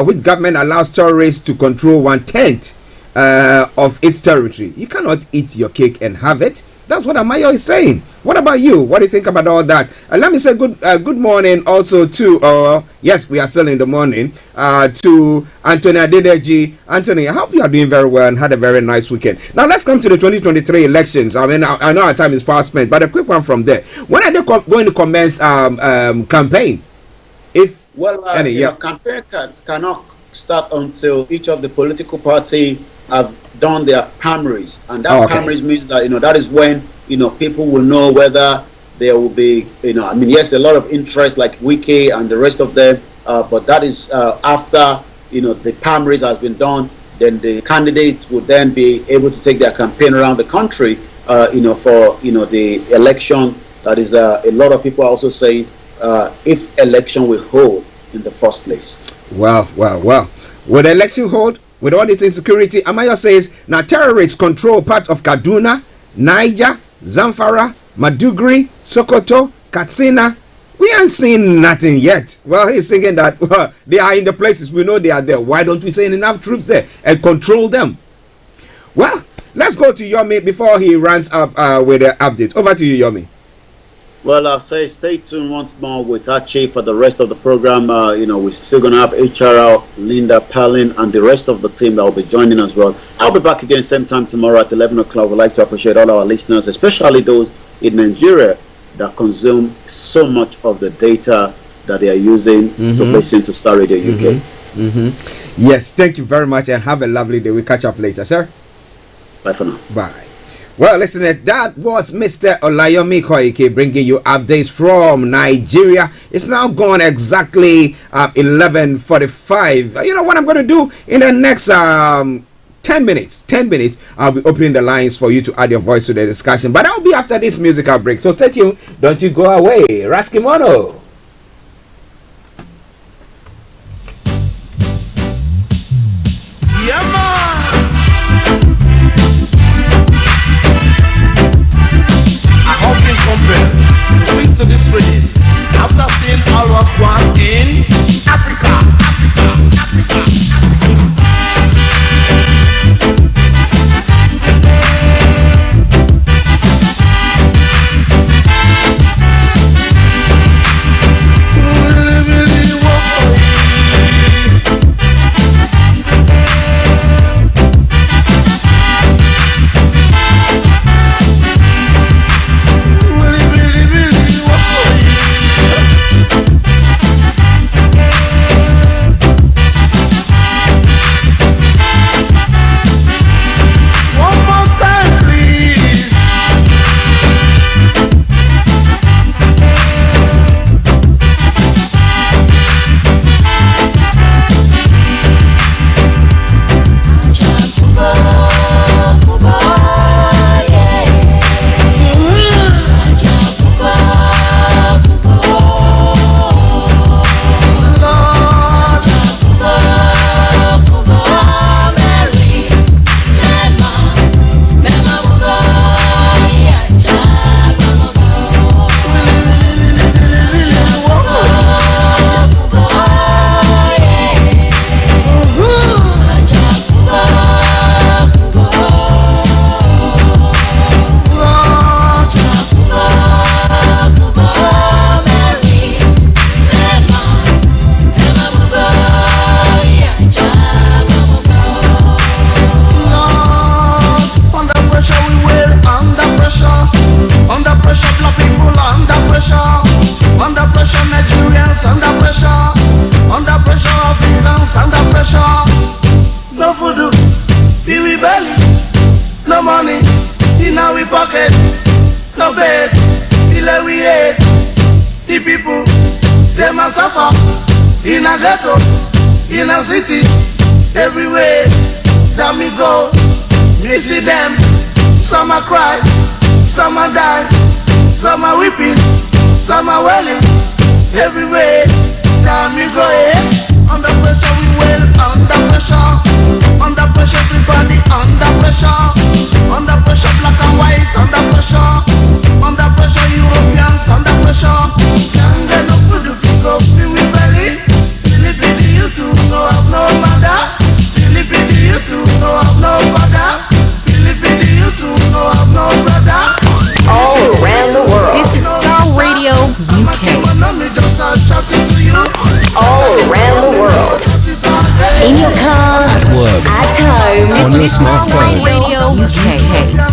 which government allows terrorists to control 1/10 of its territory. You cannot eat your cake and have it. That's what Amayo is saying. What about you? What do you think about all that? Let me say good morning also to, yes, we are still in the morning, to Anthony Adedeji. Anthony, I hope you are doing very well and had a very nice weekend. Now let's come to the 2023 elections. I mean, I know our time is fast spent, but a quick one from there. When are they going to commence campaign? If campaign cannot start until each of the political party have done their primaries, and that primaries means that that is when people will know whether there will be I mean, yes, a lot of interest like Wiki and the rest of them, but that is after the primaries has been done. Then the candidates would then be able to take their campaign around the country for the election. That is a lot of people are also saying if election will hold in the first place. Well, would election hold with all this insecurity? Amayo says now terrorists control part of Kaduna, Niger, Zamfara, Maduguri, Sokoto, Katsina. We ain't seen nothing yet. Well, he's thinking that they are in the places we know they are there. Why don't we send enough troops there and control them? Well, let's go to Yomi before he runs up with the update. Over to you, Yomi. Well, I'll say stay tuned once more with Archie for the rest of the program. We're still going to have HRL, Linda Palin, and the rest of the team that will be joining as well. I'll be back again same time tomorrow at 11 o'clock. We'd like to appreciate all our listeners, especially those in Nigeria that consume so much of the data that they are using to listen to Star Radio UK. Yes, thank you very much and have a lovely day. We'll catch up later, sir. Bye for now. Bye. Well, listen, that was Mr. Olayomi Koike bringing you updates from Nigeria. It's now gone exactly 11:45. You know what I'm going to do in the next 10 minutes? I'll be opening the lines for you to add your voice to the discussion. But I'll be after this musical break. So stay tuned. Don't you go away. Raskimono. Yeah, man. How can compare to sing to this rhythm after seeing all was one in Africa. No the car, at work, at home. on your This is Starr smartphone. Radio UK.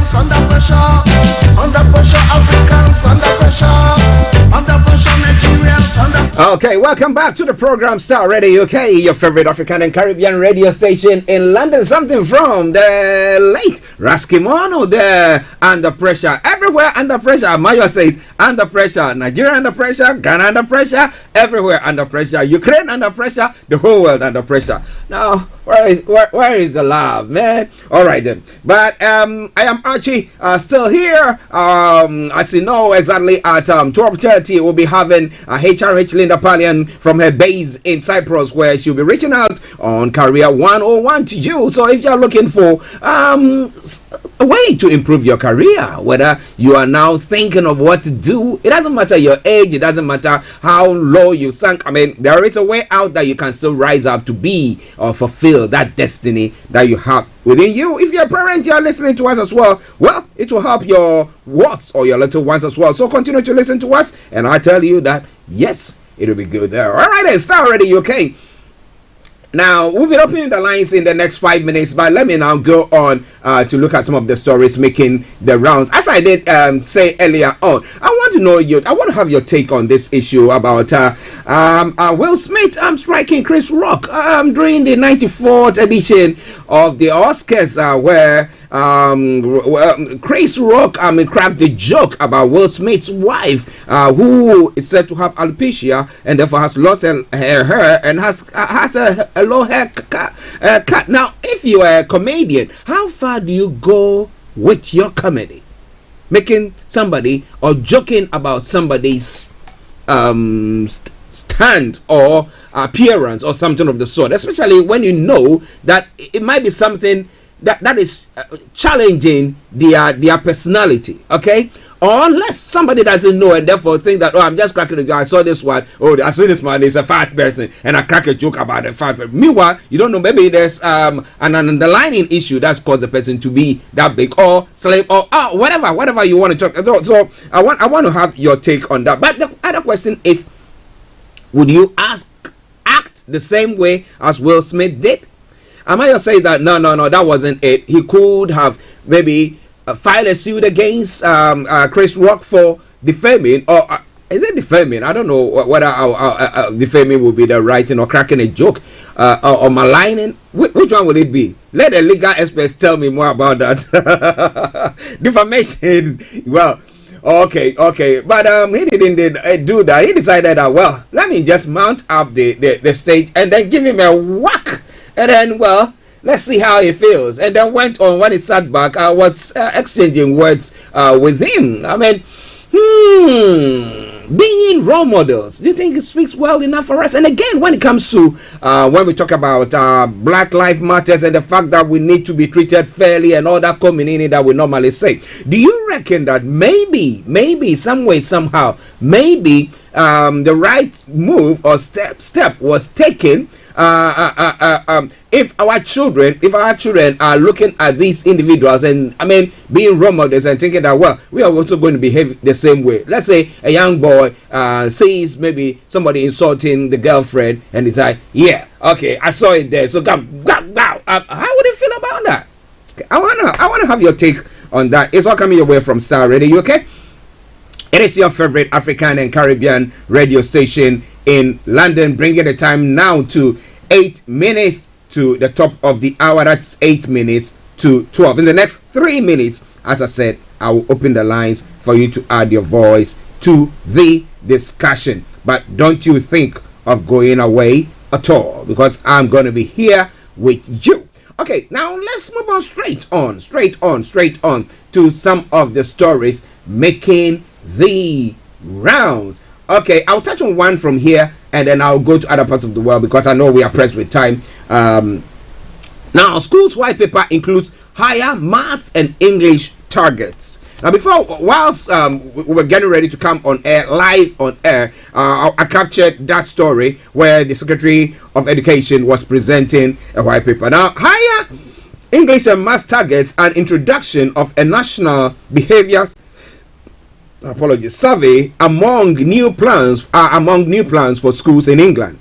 Under pressure, Africans under pressure, Nigerians under. Okay, welcome back to the program Starr Radio UK, your favorite African and Caribbean radio station in London. Something from the late Raskimono there. Under pressure, everywhere under pressure. Mayo says under pressure, Nigeria under pressure, Ghana under pressure, everywhere under pressure, Ukraine under pressure, the whole world under pressure. Now, where is the love, man? All right then. But I am Archie, still here. As you know, exactly at 12:30, we'll be having HRH Linda Palian from her base in Cyprus, where she'll be reaching out on Career 101 to you. So if you're looking for a way to improve your career, whether you are now thinking of what to do, it doesn't matter your age, it doesn't matter how low you sunk. I mean, there is a way out that you can still rise up to be or fulfill that destiny that you have within you. If you're a parent, you're listening to us as well, well, it will help your warts or your little ones as well. So continue to listen to us, and I tell you that yes, it'll be good there. All right, then, Starr Radio UK. Now, we'll be opening the lines in the next 5 minutes, but let me now go on to look at some of the stories making the rounds. As I did say earlier on, I want to have your take on this issue about Will Smith striking Chris Rock during the 94th edition of the Oscars, where Chris Rock cracked a joke about Will Smith's wife, who is said to have alopecia and therefore has lost her hair and has a low hair cut. Now, if you are a comedian, how far do you go with your comedy? Making somebody or joking about somebody's stand or appearance or something of the sort, especially when you know that it might be something that is challenging their personality, okay? Or unless somebody doesn't know and therefore think that, oh, I'm just cracking a joke. I saw this one. Oh, I saw this man is a fat person, and I crack a joke about a fat person. Meanwhile, you don't know, maybe there's an underlying issue that's caused the person to be that big or slim or whatever you want to talk. So I want to have your take on that. But the other question is, would you act the same way as Will Smith did? Am I saying that no, that wasn't it? He could have maybe filed a suit against Chris Rock for defaming, or is it defaming? I don't know whether defaming would be the writing or cracking a joke or maligning. Which one will it be? Let the legal experts tell me more about that. Defamation. Well, okay, but he didn't do that. He decided that, well, let me just mount up the stage and then give him a whack. And then, well, let's see how he feels. And then went on. When he sat back, I was exchanging words with him. I mean, being role models, do you think it speaks well enough for us? And again, when it comes to when we talk about Black Lives Matters and the fact that we need to be treated fairly and all that coming in that we normally say, do you reckon that maybe some way, somehow, maybe the right move or step was taken if our children are looking at these individuals and being role models and thinking that, well, we are also going to behave the same way. Let's say a young boy sees maybe somebody insulting the girlfriend and he's like, yeah, okay, I saw it there, so go. How would you feel about that? Okay, I wanna have your take on that. It's all coming your way from Starr Radio, okay? It is your favorite African and Caribbean radio station in London, bringing the time now to 8 minutes to the top of the hour. That's 8 minutes to 12. In the next 3 minutes, as I said, I will open the lines for you to add your voice to the discussion. But don't you think of going away at all, because I'm going to be here with you. Okay, now let's move on straight on to some of the stories making the rounds. Okay, I'll touch on one from here and then I'll go to other parts of the world because I know we are pressed with time. Now, school's white paper includes higher maths and English targets. Now, whilst we were getting ready to come on air, live on air, I captured that story where the Secretary of Education was presenting a white paper. Now, higher English and maths targets and introduction of a national behavior survey among new plans for schools in England.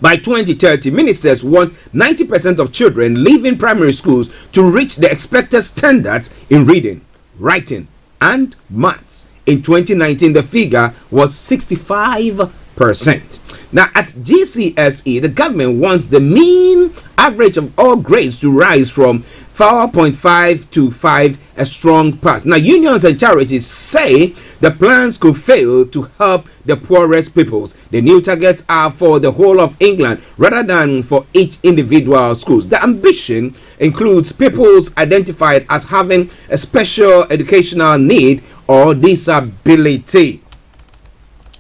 By 2030, ministers want 90% of children leaving primary schools to reach the expected standards in reading, writing, and maths. In 2019, the figure was 65%. Now, at GCSE, the government wants the mean average of all grades to rise from 4.5 to 5, a strong pass. Now, unions and charities say the plans could fail to help the poorest peoples. The new targets are for the whole of England rather than for each individual schools. The ambition includes peoples identified as having a special educational need or disability.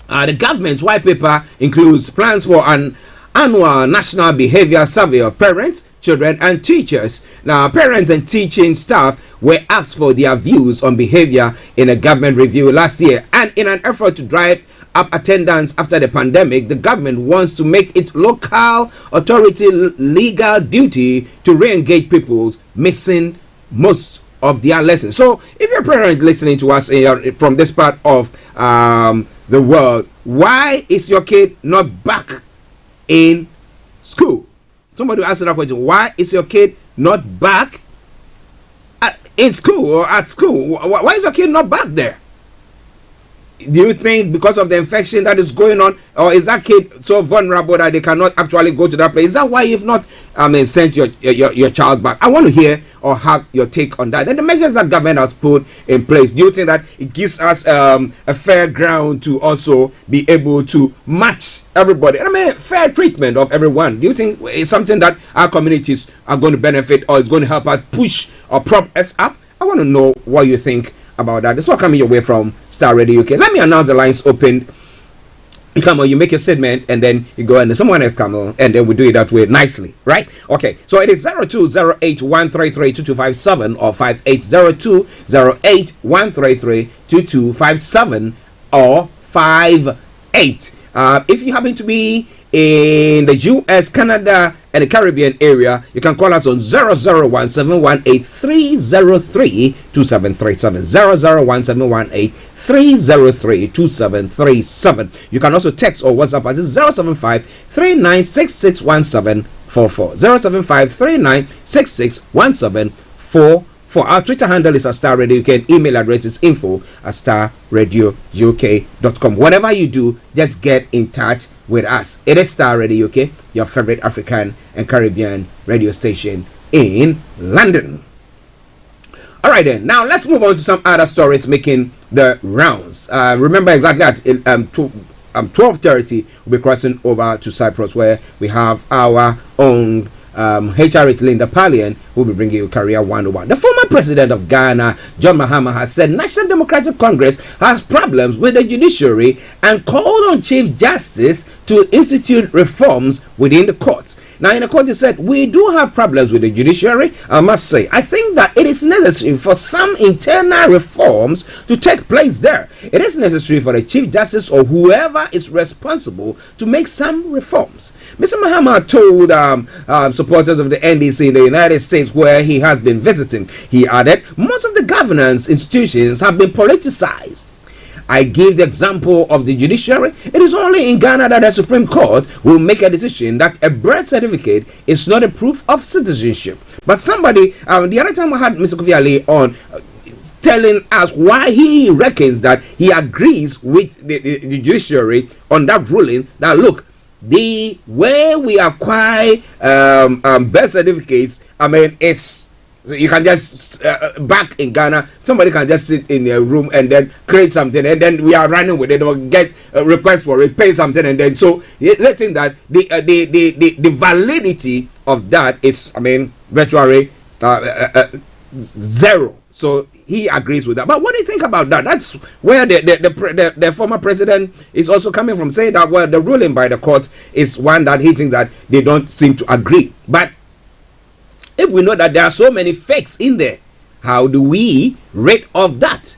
The government's white paper includes plans for an annual national behavior survey of parents, children, and teachers. Now, parents and teaching staff were asked for their views on behavior in a government review last year, and in an effort to drive up attendance after the pandemic, the government wants to make its local authority legal duty to re-engage pupils missing most of their lessons. So, if you're a parent listening to us from this part of the world, why is your kid not back in school? Somebody will answer that question. Why is your kid not back in school or at school? Why is your kid not back there? Do you think because of the infection that is going on, or is that kid so vulnerable that they cannot actually go to that place? Is that why you've not sent your child back? I want to hear or have your take on that. And the measures that government has put in place, do you think that it gives us a fair ground to also be able to match everybody? I mean, fair treatment of everyone. Do you think it's something that our communities are going to benefit, or it's going to help us push or prop us up? I want to know what you think about that. It's all coming your way from Starr Radio UK. Let me announce the lines opened. You come on, you make your statement, and then you go and someone else come on, and then we do it that way nicely, right? Okay, so it is 0208-133-2257 or 5802-08-133-2257 or 58. If you happen to be in the US, Canada, and the Caribbean area, you can call us on 001-718-303-2737. 001-718-303-2737. You can also text or WhatsApp us 075-3966-1744. 075-3966-1744. Our Twitter handle is @Starr Radio UK. Email address is info@starradiouk.com. Whatever you do, just get in touch with us. It is Starr Radio UK, your favorite African and Caribbean radio station in London. All right then, now let's move on to some other stories making the rounds. Remember exactly at 12:30 we'll be crossing over to Cyprus, where we have our own HRH Linda Pallian, who will be bringing you Career 101. The former president of Ghana, John Mahama, has said National Democratic Congress has problems with the judiciary and called on Chief Justice to institute reforms within the courts. Now, in the court, he said, we do have problems with the judiciary, I must say. I think that it is necessary for some internal reforms to take place there. It is necessary for the Chief Justice or whoever is responsible to make some reforms. Mr. Mahama told supporters of the NDC in the United States, where he has been visiting. He added, most of the governance institutions have been politicized. I gave the example of the judiciary. It is only in Ghana that the Supreme Court will make a decision that a birth certificate is not a proof of citizenship. But somebody, the other time I had Mr. Kofi Ali on, telling us why he reckons that he agrees with the judiciary on that ruling, that look, the way we acquire birth certificates, I mean, it's you can just back in Ghana, somebody can just sit in a room and then create something, and then we are running with it or get a request for it, pay something, and then so let's think that the validity of that is, I mean, virtually zero. So he agrees with that. But what do you think about that? That's where the former president is also coming from, saying that, well, the ruling by the court is one that he thinks that they don't seem to agree. But if we know that there are so many fakes in there, how do we rid of that?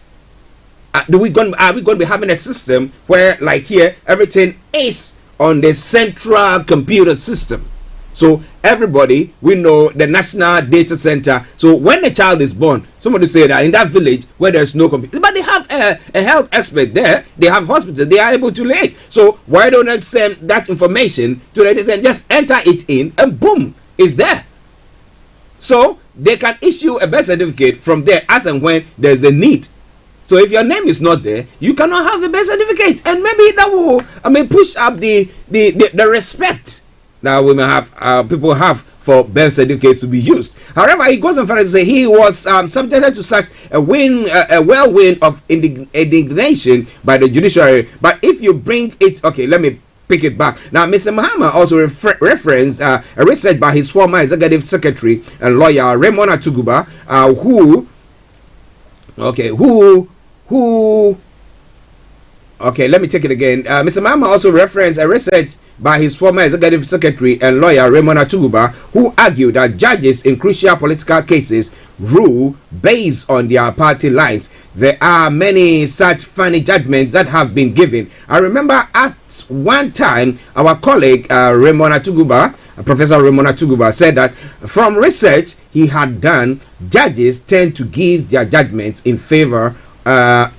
Are we going to be having a system where, like here, everything is on the central computer system? So everybody, we know the national data center. So when the child is born, somebody say that in that village where there's no computer, but they have a health expert there. They have hospitals. They are able to lay. So why don't I send that information to the citizen? Just enter it in, and boom, it's there. So they can issue a birth certificate from there as and when there's a need. So if your name is not there, you cannot have a birth certificate, and maybe that will, push up the respect that we may have people have for birth certificates to be used. However, he goes on further to say he was subjected to such a whirlwind of indignation by the judiciary. But if you bring it, okay, let me pick it back. Now, Mr. Mahama also referenced a research by his former executive secretary and lawyer Raymond Atuguba, let me take it again. Mr. Mahama also referenced a research by his former executive secretary and lawyer Raymond Atuguba, who argued that judges in crucial political cases rule based on their party lines. There are many such funny judgments that have been given. I remember at one time our colleague Raymond Atuguba, Professor Raymond Atuguba, said that from research he had done, judges tend to give their judgments in favor of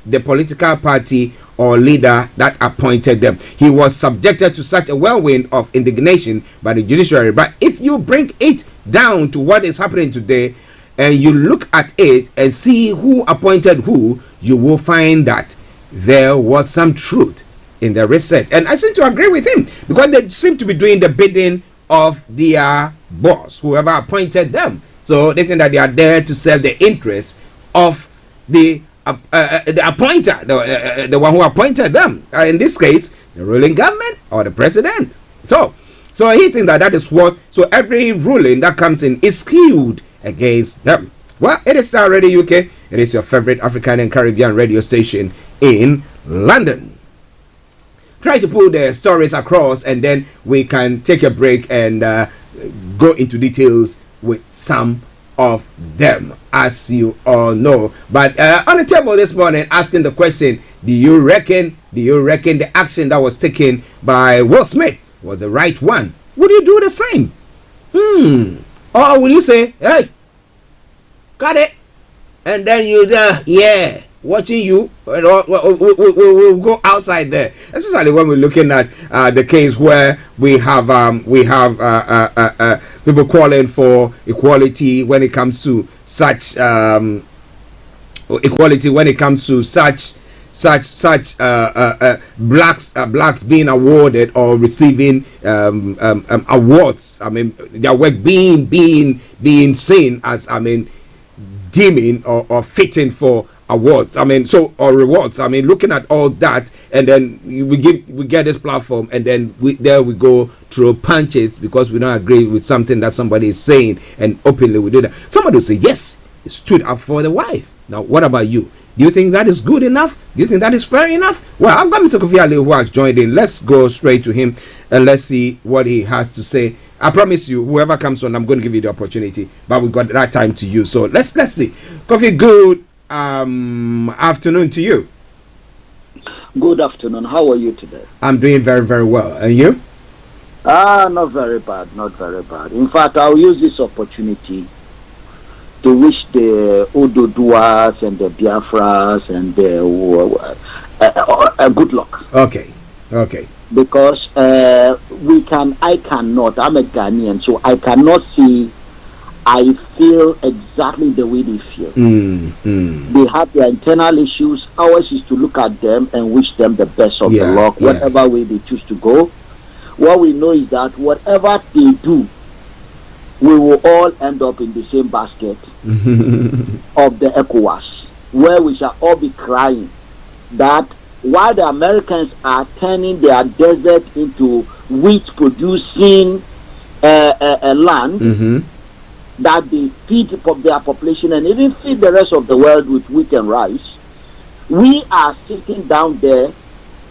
the political party or leader that appointed them. He was subjected to such a whirlwind of indignation by the judiciary. But if you bring it down to what is happening today, and you look at it and see who appointed who, you will find that there was some truth in the research. And I seem to agree with him, because they seem to be doing the bidding of their boss, whoever appointed them. So they think that they are there to serve the interests of the appointer, the one who appointed them. In this case, the ruling government or the president. So he thinks that is what. So every ruling that comes in is skewed against them. Well, it is Starr Radio UK. It is your favorite African and Caribbean radio station in London. Try to pull the stories across, and then we can take a break and go into details with some of them, as you all know. But on the table this morning, asking the question: do you reckon the action that was taken by Will Smith was the right one? Would you do the same? Or will you say, hey, got it, and then you watching you, we'll go outside there, especially when we're looking at the case where we have people calling for equality when it comes to such blacks being awarded or receiving awards. Their work being seen as deeming or fitting for awards. Or rewards. Looking at all that, and then we get this platform, and then we go throw punches because we don't agree with something that somebody is saying, and openly we do that. Somebody will say, yes, he stood up for the wife. Now, what about you? Do you think that is good enough? Do you think that is fair enough? Well, I've got Mr. Kofi Ali who has joined in. Let's go straight to him and let's see what he has to say. I promise you, whoever comes on, I'm going to give you the opportunity, but we've got that time to you. So let's see. Kofi, good afternoon to you. Good afternoon. How are you today? I'm doing very, very well. And you? Not very bad. In fact, I'll use this opportunity to wish the Ododuas and the Biafras and the good luck. Okay. Because I cannot, I'm a Ghanaian, so I cannot see, I feel exactly the way they feel. They have their internal issues. Ours is to look at them and wish them the best of the luck, whatever way they choose to go. What we know is that whatever they do, we will all end up in the same basket of the ECOWAS, where we shall all be crying that while the Americans are turning their desert into wheat-producing land, that they feed their population and even feed the rest of the world with wheat and rice, we are sitting down there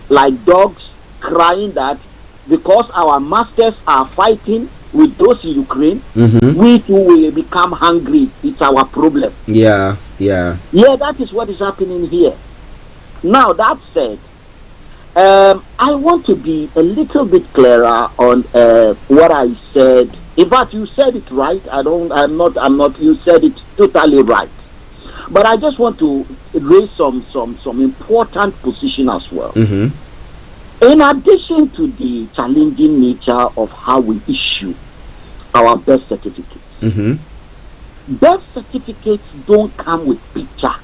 like dogs crying that because our masters are fighting with those in Ukraine, we too will become hungry. It's our problem. Yeah, that is what is happening here. Now, that said, I want to be a little bit clearer on what I said. In fact, you said it right. You said it totally right. But I just want to raise some important position as well. In addition to the challenging nature of how we issue our birth certificates, birth certificates don't come with picture.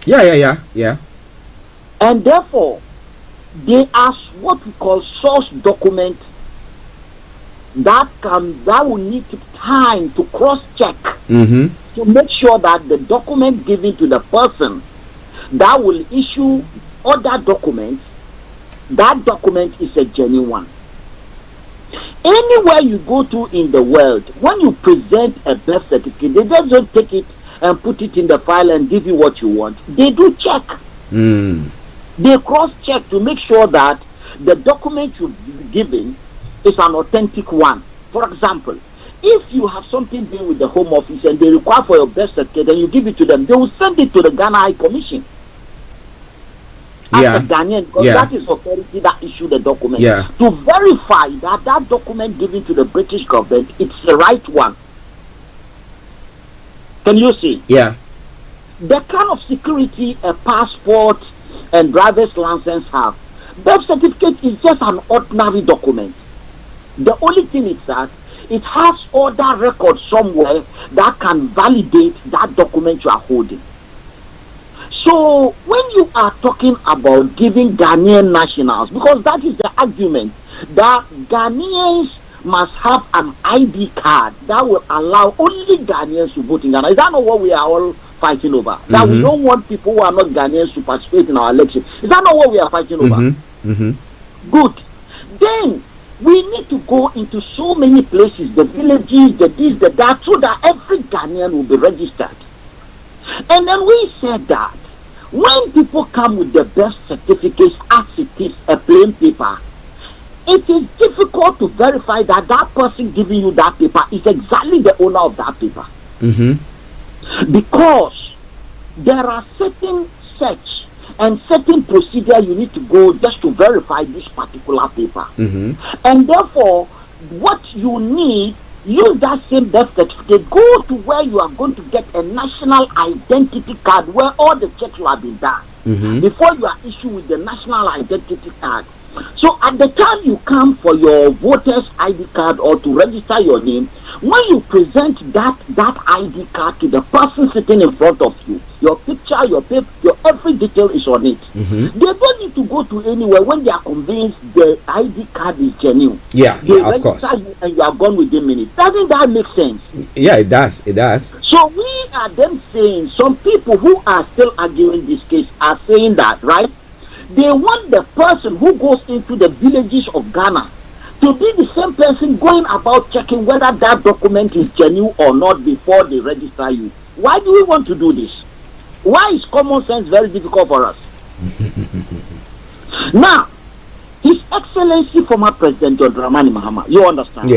Yeah. And therefore, they are what we call source document that will need time to cross-check to make sure that the document given to the person that will issue other documents, that document is a genuine one. Anywhere you go to in the world, when you present a birth certificate, they just don't take it and put it in the file and give you what you want. They do check. They cross-check to make sure that the document you've given is an authentic one. For example, if you have something doing with the Home Office and they require for your birth certificate and you give it to them, they will send it to the Ghana High Commission. As a Ghanaian, because that is authority that issue the document. To verify that that document given to the British government, it's the right one. Can you see? Yeah. The kind of security a passport and driver's license have, birth certificate is just an ordinary document. The only thing is that it has other records somewhere that can validate that document you are holding. So when you are talking about giving Ghanaian nationals, because that is the argument, that Ghanaians must have an ID card that will allow only Ghanaians to vote in Ghana. Is that not what we are all fighting over? That we don't want people who are not Ghanaians to participate in our election. Is that not what we are fighting over? Good. Then we need to go into so many places, the villages, the this, the that, so that every Ghanaian will be registered. And then we said that when people come with the birth certificates as it is a plain paper, it is difficult to verify that that person giving you that paper is exactly the owner of that paper. Because there are certain search and certain procedure you need to go just to verify this particular paper. And therefore, what you need, use that same birth certificate, go to where you are going to get a national identity card where all the checks will have been done before you are issued with the national identity card. So at the time you come for your voter's ID card or to register your name, when you present that ID card to the person sitting in front of you, your picture, your paper, your every detail is on it. They don't need to go to anywhere when they are convinced the ID card is genuine. They of course. You and you are gone within minutes. Doesn't that make sense? Yeah, it does. It does. So we are then saying, some people who are still arguing this case are saying that, right? They want the person who goes into the villages of Ghana to be the same person going about checking whether that document is genuine or not before they register you. Why do we want to do this? Why is common sense very difficult for us? Now, His Excellency former President John Dramani Mahama, you understand?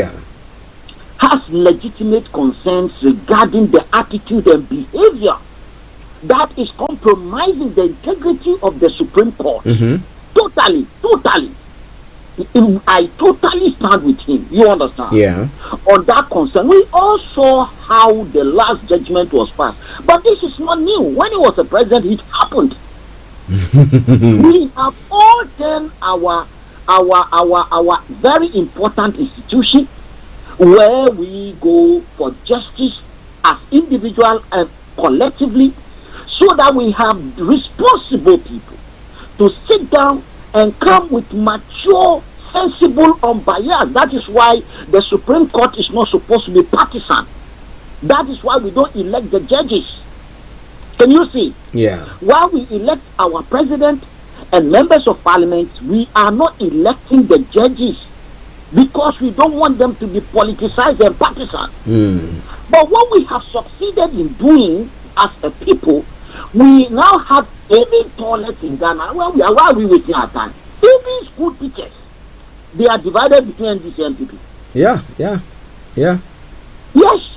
Has legitimate concerns regarding the attitude and behavior that is compromising the integrity of the Supreme Court. Totally. I totally stand with him. You understand? On that concern, we all saw how the last judgment was passed. But this is not new. When he was a president, it happened. We have all done our very important institution where we go for justice as individual and collectively, so that we have responsible people to sit down and come with mature, sensible, unbiased. That is why the Supreme Court is not supposed to be partisan. That is why we don't elect the judges. Can you see? While we elect our president and members of parliament, we are not electing the judges because we don't want them to be politicized and partisan. But what we have succeeded in doing as a people, we now have even toilets in Ghana. Why are we wasting our time? Even school teachers, they are divided between NDC and MPP. Yes,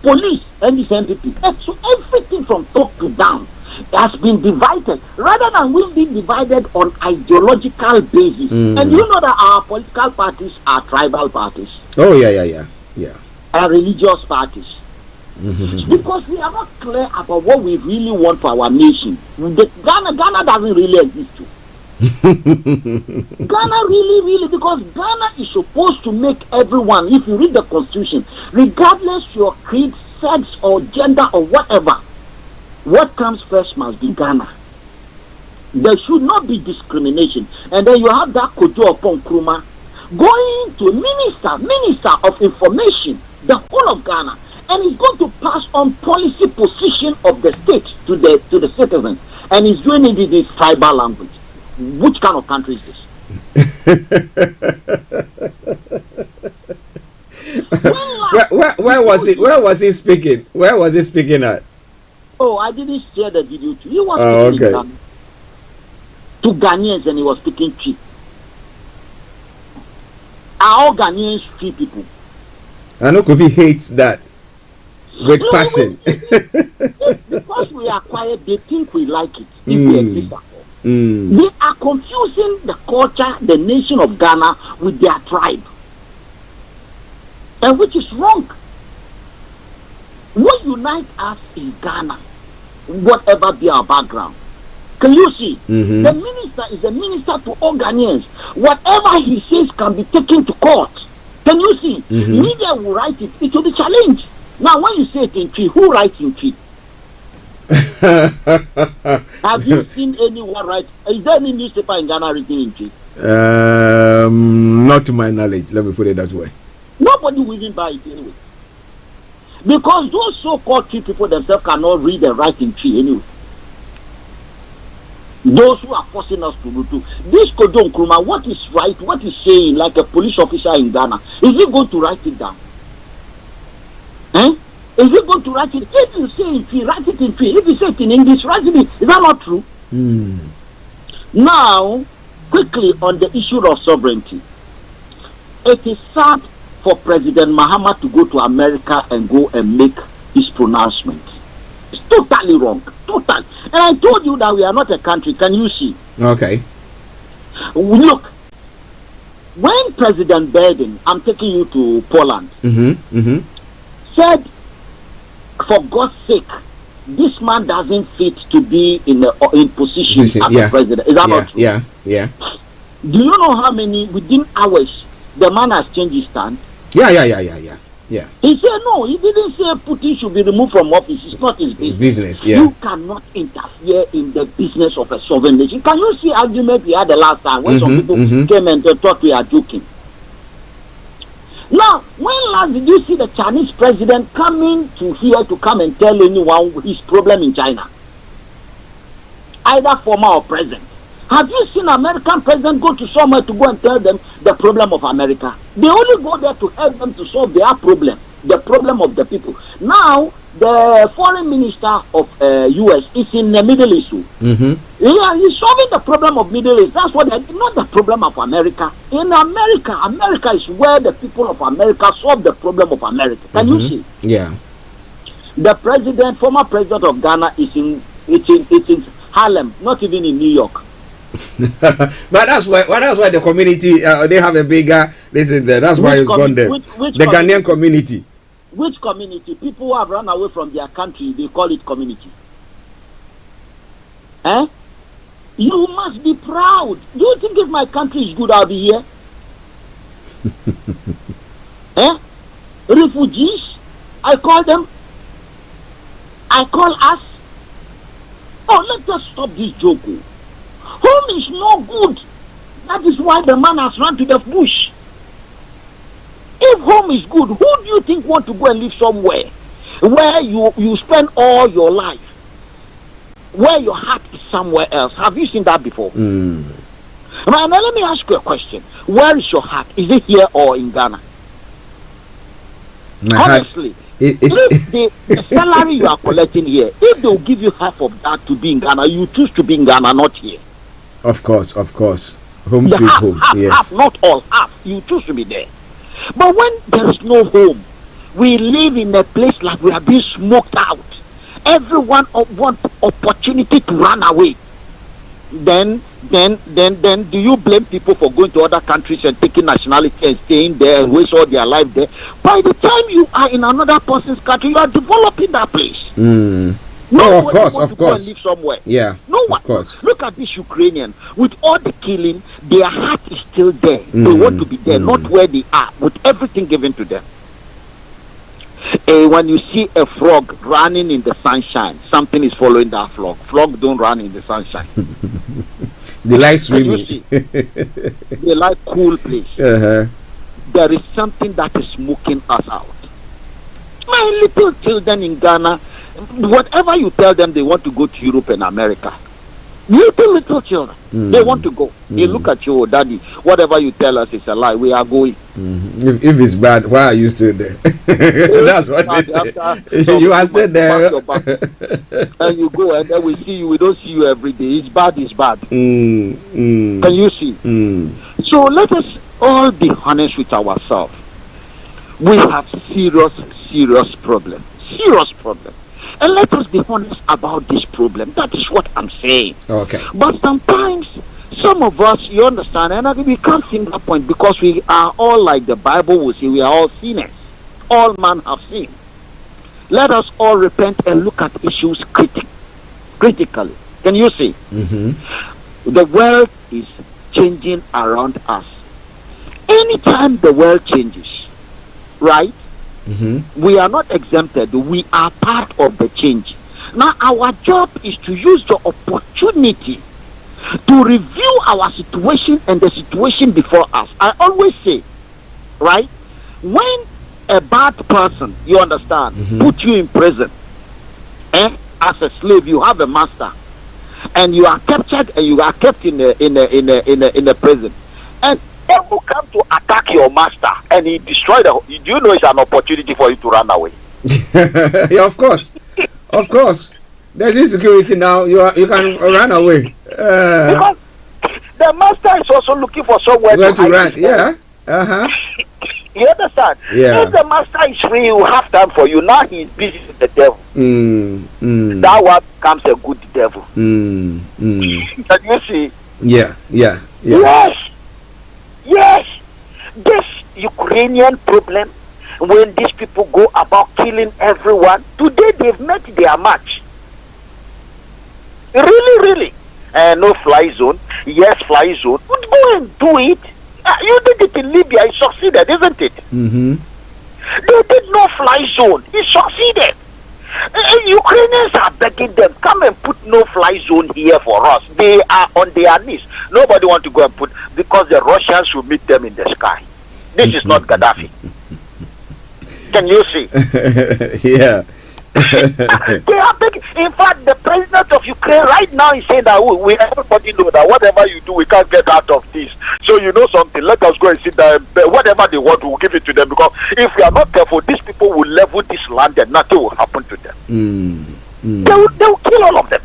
police, NDC and MPP. So everything from top to down has been divided, rather than we being divided on ideological basis. And you know that our political parties are tribal parties. Yeah. And religious parties. Because we are not clear about what we really want for our nation. Ghana doesn't really exist too. Ghana really, because Ghana is supposed to make everyone, if you read the constitution, regardless your creed, sex or gender or whatever, what comes first must be Ghana. There should not be discrimination. And then you have that Kojo upon Kruma going to minister of information, the whole of Ghana, and he's going to pass on policy position of the state to the citizens, and he's doing it in his tribal language. Which kind of country is this? Where was he speaking? Where was he speaking at? Oh, I didn't share the video too. He was speaking to Ghanaians, and he was speaking cheap. Are all Ghanaians free people? I know Kofi hates that with passion. Because we are quiet, they think we like it. If we exist at all. They are confusing the culture, the nation of Ghana with their tribe. And which is wrong. What unites us in Ghana, whatever be our background. Can you see? The minister is a minister to all Ghanaians. Whatever he says can be taken to court. Can you see? Media will write it. It will be challenged. Now, when you say it in tree, who writes in tree? Have you seen anyone write? Is there any newspaper in Ghana written in tree? Not to my knowledge. Let me put it that way. Nobody will even buy it anyway. Because those so-called tree people themselves cannot read and write in tree anyway. Those who are forcing us to do this Kodon Nkrumah, what is right, what is saying, like a police officer in Ghana, is he going to write it down? Is he going to write it? If you say in tree, write it in tree. If you say it in English, write it in. Is that not true? Now, quickly on the issue of sovereignty. It is sad for President Mahama to go to America and go and make his pronouncement. It's totally wrong. Total. And I told you that we are not a country. Can you see? Okay. Look, when President Biden, I'm taking you to Poland, said, for God's sake, this man doesn't fit to be in position as a president. Is that not true? Yeah. Do you know how many, within hours, the man has changed his stand? Yeah. He said no, he didn't say Putin should be removed from office. It's not his business. You cannot interfere in the business of a sovereign nation. Can you see argument we had the last time when some people came and they thought we are joking? Now, when last did you see the Chinese president coming to here to come and tell anyone his problem in China? Either former or present. Have you seen American president go to somewhere to go and tell them the problem of America? They only go there to help them to solve their problem, the problem of the people. Now, the foreign minister of U.S. is in the Middle East. Yeah, he's solving the problem of Middle East. That's what not the problem of America. In America, America is where the people of America solve the problem of America. Can you see? Yeah. The president, former president of Ghana, is in Harlem, not even in New York. But that's why the community they have a bigger listen there. That's why it's gone there. The Ghanaian community. Which community? People who have run away from their country, they call it community. You must be proud. Do you think if my country is good, I'll be here? Refugees, I call them. I call us. Oh, let us stop this joke. Home is no good. That is why the man has run to the bush. If home is good, who do you think want to go and live somewhere where you spend all your life, where your heart is somewhere else? Have you seen that before? Now let me ask you a question. Where is your heart? Is it here or in Ghana? Honestly, if the salary you are collecting here, if they will give you half of that to be in Ghana, you choose to be in Ghana, not here. Of course. Home the sweet half, home. half, not all, half. You choose to be there. But when there is no home, we live in a place like we are being smoked out. Everyone wants opportunity to run away. Then then do you blame people for going to other countries and taking nationality and staying there and waste all their life there? By the time you are in another person's country, you are developing that place. No, of course, of course. Live somewhere. Yeah, no one. Of course. Look at this Ukrainian. With all the killing, their heart is still there. They want to be there, not where they are, with everything given to them. When you see a frog running in the sunshine, something is following that frog. Frogs don't run in the sunshine. They like swimming. They like cool place. There is something that is smoking us out. My little children in Ghana, whatever you tell them, they want to go to Europe and America. Little children, they want to go. They look at you, daddy, whatever you tell us is a lie. We are going. If it's bad, why are you still there? That's what they say. You are still there. And you go, and then we see you. We don't see you every day. It's bad. Can you see? So let us all be honest with ourselves. We have serious problem. And let us be honest about this problem. That is what I'm saying. Okay. But sometimes, some of us, you understand, and we can't see that point because we are all like the Bible will say, we are all sinners. All man have sinned. Let us all repent and look at issues critically. Can you see? The world is changing around us. Anytime the world changes, right? We are not exempted. We are part of the change. Now our job is to use the opportunity to review our situation and the situation before us. I always say, right, when a bad person, you understand, put you in prison, as a slave, you have a master, and you are captured and you are kept in a prison, and who come to attack your master and he destroy do you know it's an opportunity for you to run away? Yeah, of course. There's insecurity now. You can run away. Because the master is also looking for somewhere to run. Yeah. You understand? Yeah. If the master is free, he will have time for you. Now he is busy with the devil. That one becomes a good devil. Can you see? Yeah. Yes, this Ukrainian problem, when these people go about killing everyone, today they've met their match. Really. No fly zone. Yes, fly zone. But go and do it. You did it in Libya. It succeeded, isn't it? They did no fly zone. It succeeded. Ukrainians are begging them, come and put no fly zone here for us. They are on their knees. Nobody want to go and put, because the Russians will meet them in the sky. This is not Gaddafi. Can you see? Yeah. They are begging. In fact, the president of Ukraine right now is saying that we everybody know that whatever you do, we can't get out of this. So you know something, let us go and sit there. Whatever they want, we'll give it to them, because if we are not careful, these people will level this land and nothing will happen to them. They will kill all of them.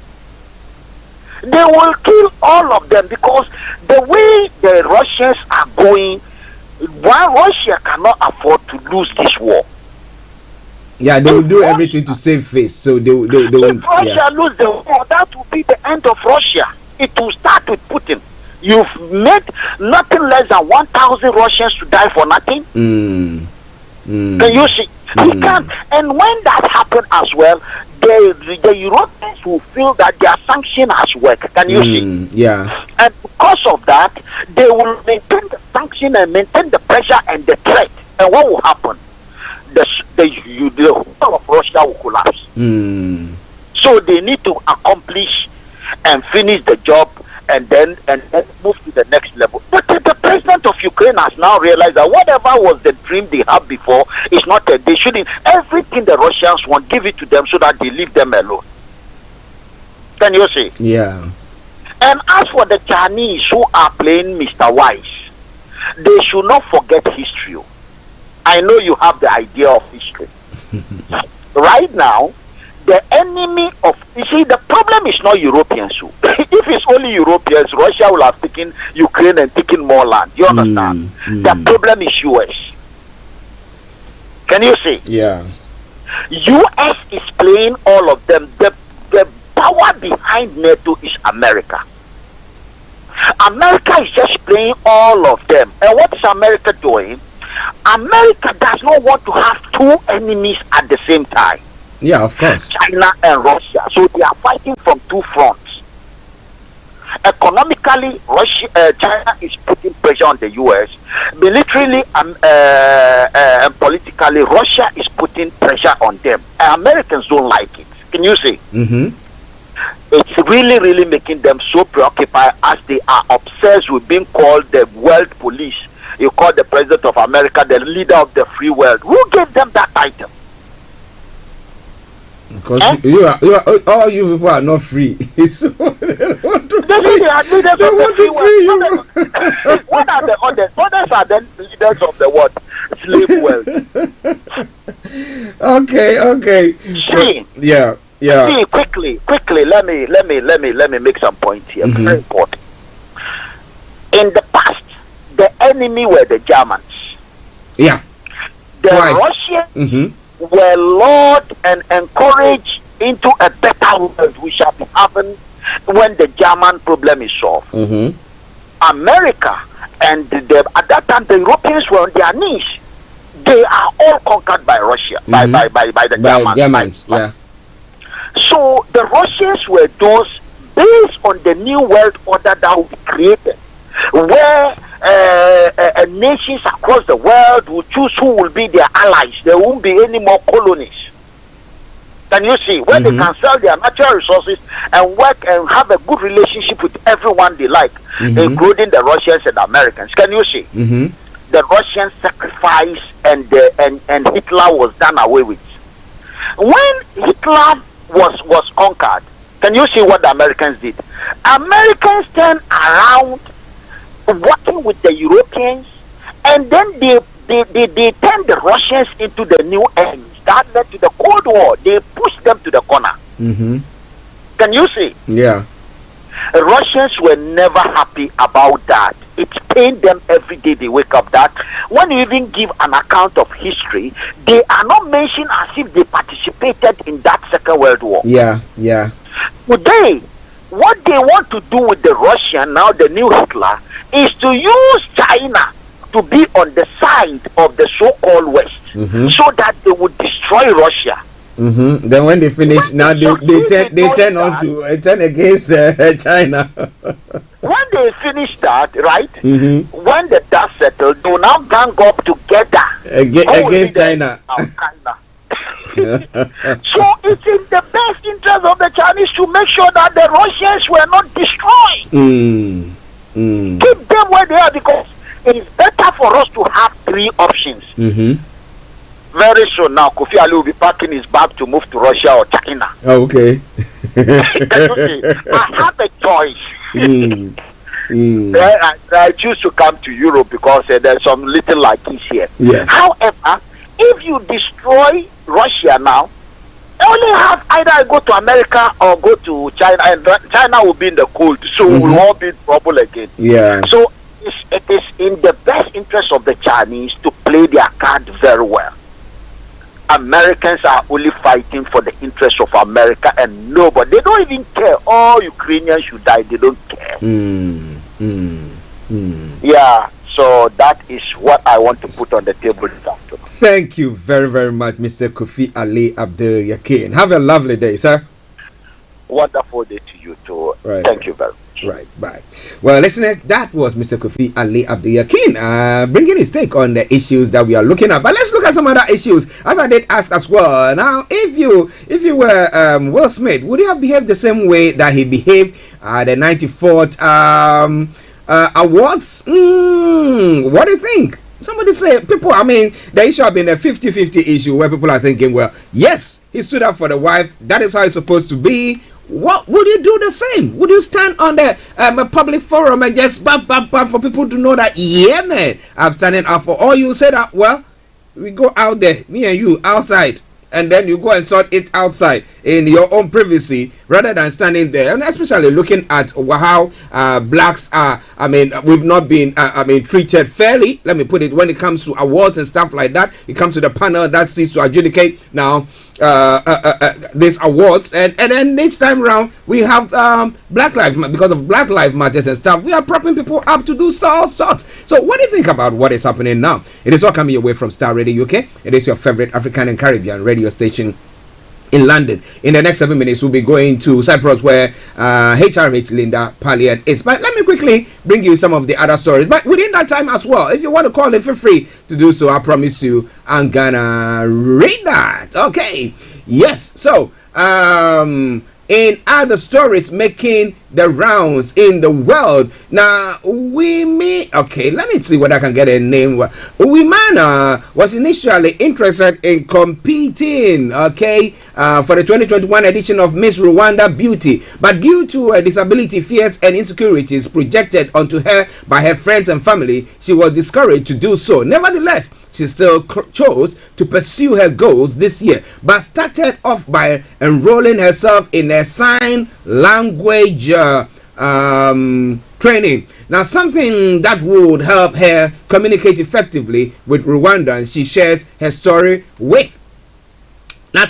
They will kill all of them, because the way the Russians are going, Russia cannot afford to lose this war. Yeah, they will do everything to save face, so they won't. If Russia lose the war, that will be the end of Russia. It will start with Putin. You've made nothing less than 1,000 Russians to die for nothing. Can you see? He can't. And when that happens as well, the Europeans will feel that their sanction has worked. Can you see? Yeah. And because of that, they will maintain the sanction and maintain the pressure and the threat. And what will happen? The whole of Russia will collapse. So they need to accomplish and finish the job, and then move to the next level. But the president of Ukraine has now realized that whatever was the dream they had before is not that they shouldn't. Everything the Russians want, give it to them so that they leave them alone. Can you see? Yeah. And as for the Chinese who are playing Mr. Wise, they should not forget history. I know you have the idea of history. Right now, the enemy of, you see, the problem is not Europeans. If it's only Europeans, Russia will have taken Ukraine and taken more land. You understand? The problem is US. Can you see? Yeah. US is playing all of them. The power behind NATO is America. America is just playing all of them. And what is America doing? America does not want to have two enemies at the same time. Yeah, of course. China and Russia. So they are fighting from two fronts. Economically, China is putting pressure on the U.S. Militarily and politically, Russia is putting pressure on them. And Americans don't like it. Can you see? Mm-hmm. It's really, really making them so preoccupied as they are obsessed with being called the world police. You call the president of America the leader of the free world. Who gave them that title? Because you are all you people are not free. So they want to free. They want to free you. What are the others? Others are the leaders of the world, slave world. Okay. See, yeah. See, quickly. Let me make some points here. Mm-hmm. Very important. In the past, the enemy were the Germans. Yeah. The Twice. Russians Mm-hmm. were lured and encouraged into a better world we shall be having when the German problem is solved. Mm-hmm. America and at that time the Europeans were on their knees. They are all conquered by Russia, by the Germans. Yeah. So the Russians were those based on the new world order that will be created, where nations across the world will choose who will be their allies. There won't be any more colonies. Can you see? When they can sell their natural resources and work and have a good relationship with everyone they like, including the Russians and Americans. Can you see? Mm-hmm. The Russian sacrifice and Hitler was done away with. When Hitler was conquered, can you see what the Americans did? Americans turned around working with the Europeans, and then they turned the Russians into the new enemies. That led to the Cold War. They pushed them to the corner. Mm-hmm. Can you see? Yeah. Russians were never happy about that. It pained them every day they wake up that when you even give an account of history, they are not mentioned as if they participated in that Second World War. Yeah. Today, what they want to do with the Russian, now the new Hitler, is to use China to be on the side of the so-called West, so that they would destroy Russia. Mm-hmm. Then when they finish, they turn against China. When they finish that, right? Mm-hmm. When the dust settles, they will now gang up together against China. So it's in the best interest of the Chinese to make sure that the Russians were not destroyed. Keep them where they are, because it is better for us to have three options. Very soon now, Kofi Ali will be packing his bag to move to Russia or China. Oh, okay. I have a choice. I choose to come to Europe because there's some little likes here. Yes. However, if you destroy Russia now, you only have either go to America or go to China, and China will be in the cold, so we'll all be in trouble again. Yeah. So it is in the best interest of the Chinese to play their card very well. Americans are only fighting for the interest of America and nobody. They don't even care. All Ukrainians should die. They don't care. Yeah, so that is what I want to put on the table this afternoon. Thank you very, very much, Mr. Kofi Ali Abdul Yakin. Have a lovely day, sir. Wonderful day to you too. Right. Thank you very much. Right, bye. Well, listeners, that was Mr. Kofi Ali Abdul Yakin bringing his take on the issues that we are looking at. But let's look at some other issues, as I did ask as well. Now, if you were Will Smith, would you have behaved the same way that he behaved at the 94th awards? What do you think? Somebody say, the issue have been a 50-50 issue where people are thinking, well, yes, he stood up for the wife. That is how it's supposed to be. What would you do the same? Would you stand on the public forum and just for people to know that, yeah, man, I'm standing up for? Or you say that, well, we go out there, me and you, outside, and then you go and sort it outside in your own privacy, rather than standing there, and especially looking at how blacks are. I mean, we've not been, treated fairly. Let me put it, when it comes to awards and stuff like that. It comes to the panel that seeks to adjudicate now these awards, and then this time around we have Black Lives Matter. Because of Black Lives Matters and stuff, we are propping people up to do all sorts. So what do you think about what is happening now? It is all coming your way from Starr Radio UK. It is your favorite African and Caribbean radio station in London. In the next 7 minutes, we'll be going to Cyprus, where HRH Linda Pallian is. But let me quickly bring you some of the other stories. But within that time as well, if you want to call in, feel free to do so. I promise you, I'm gonna read that. Okay. Yes. So, in other stories making the rounds in the world. Now, okay, let me see what I can get a name. Wimana was initially interested in competing, for the 2021 edition of Miss Rwanda Beauty, but due to disability fears and insecurities projected onto her by her friends and family, she was discouraged to do so. Nevertheless, she still chose to pursue her goals this year, but started off by enrolling herself in a sign language training. Now, something that would help her communicate effectively with Rwandans. She shares her story with. Now,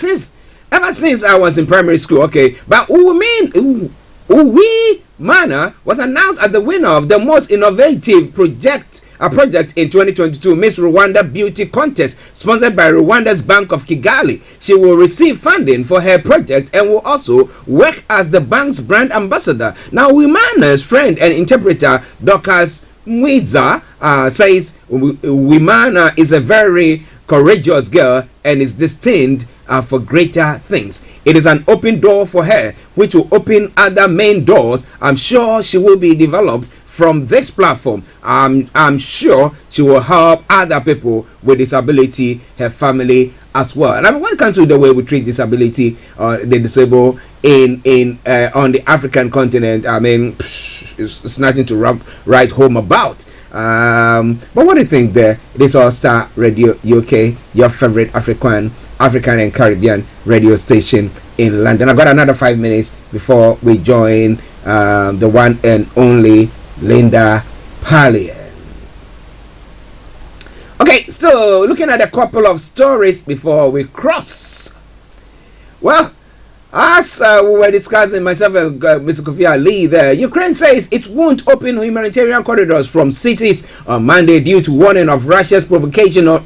ever since I was in primary school, but Uwi Mana was announced as the winner of the most innovative project in 2022 Miss Rwanda Beauty Contest, sponsored by Rwanda's Bank of Kigali. She will receive funding for her project and will also work as the bank's brand ambassador. Now, Wimana's friend and interpreter Dorcas Mwiza says Wimana is a very courageous girl and is destined for greater things. It is an open door for her, which will open other main doors. I'm sure she will be developed from this platform. I'm sure she will help other people with disability, her family as well. And when it comes to the way we treat disability, the disabled in on the African continent, I mean, it's nothing to write home about. But what do you think there? It is all Starr Radio UK, your favorite African and Caribbean radio station in London. I've got another 5 minutes before we join the one and only Linda Pallian. Okay, so looking at a couple of stories before we cross. Well, as we were discussing, myself and Mr. Kofi Ali there, Ukraine says it won't open humanitarian corridors from cities on Monday due to warning of Russia's provocation on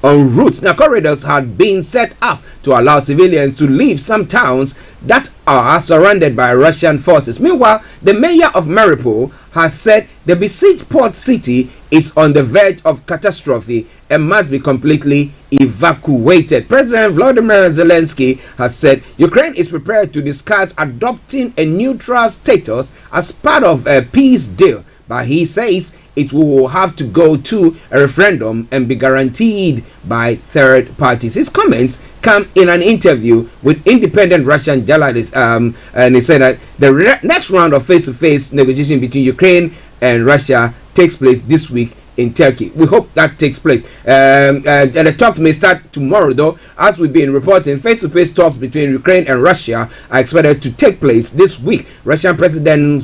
routes. Now, corridors had been set up to allow civilians to leave some towns that are surrounded by Russian forces. Meanwhile, the mayor of Mariupol has said the besieged port city is on the verge of catastrophe and must be completely evacuated. President Volodymyr Zelensky has said Ukraine is prepared to discuss adopting a neutral status as part of a peace deal, but he says it will have to go to a referendum and be guaranteed by third parties. His comments come in an interview with independent Russian journalists, and he said that the next round of face-to-face negotiation between Ukraine and Russia takes place this week in Turkey. We hope that takes place. And the talks may start tomorrow, though. As we've been reporting, face-to-face talks between Ukraine and Russia are expected to take place this week. Russian presidential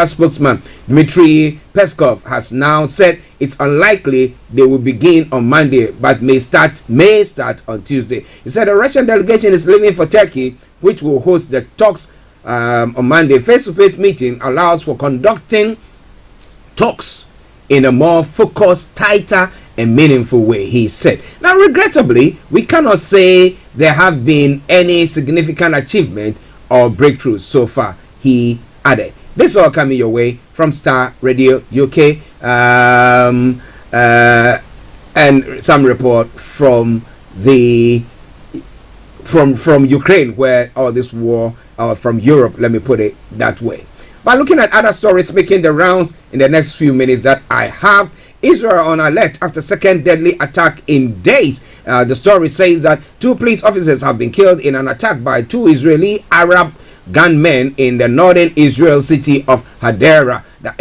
spokesman Dmitry Peskov has now said it's unlikely they will begin on Monday, but may start on Tuesday. He said a Russian delegation is leaving for Turkey, which will host the talks on Monday. Face-to-face meeting allows for conducting talks in a more focused, tighter, and meaningful way, he said. Now, regrettably, we cannot say there have been any significant achievement or breakthroughs so far, he added. This all coming your way from Starr Radio UK, and some report from from Ukraine, where all this war, from Europe, let me put it that way. But looking at other stories making the rounds in the next few minutes that I have, Israel on alert after second deadly attack in days. The story says that 2 police officers have been killed in an attack by 2 Israeli Arab gunmen in the northern Israel city of Hadera. The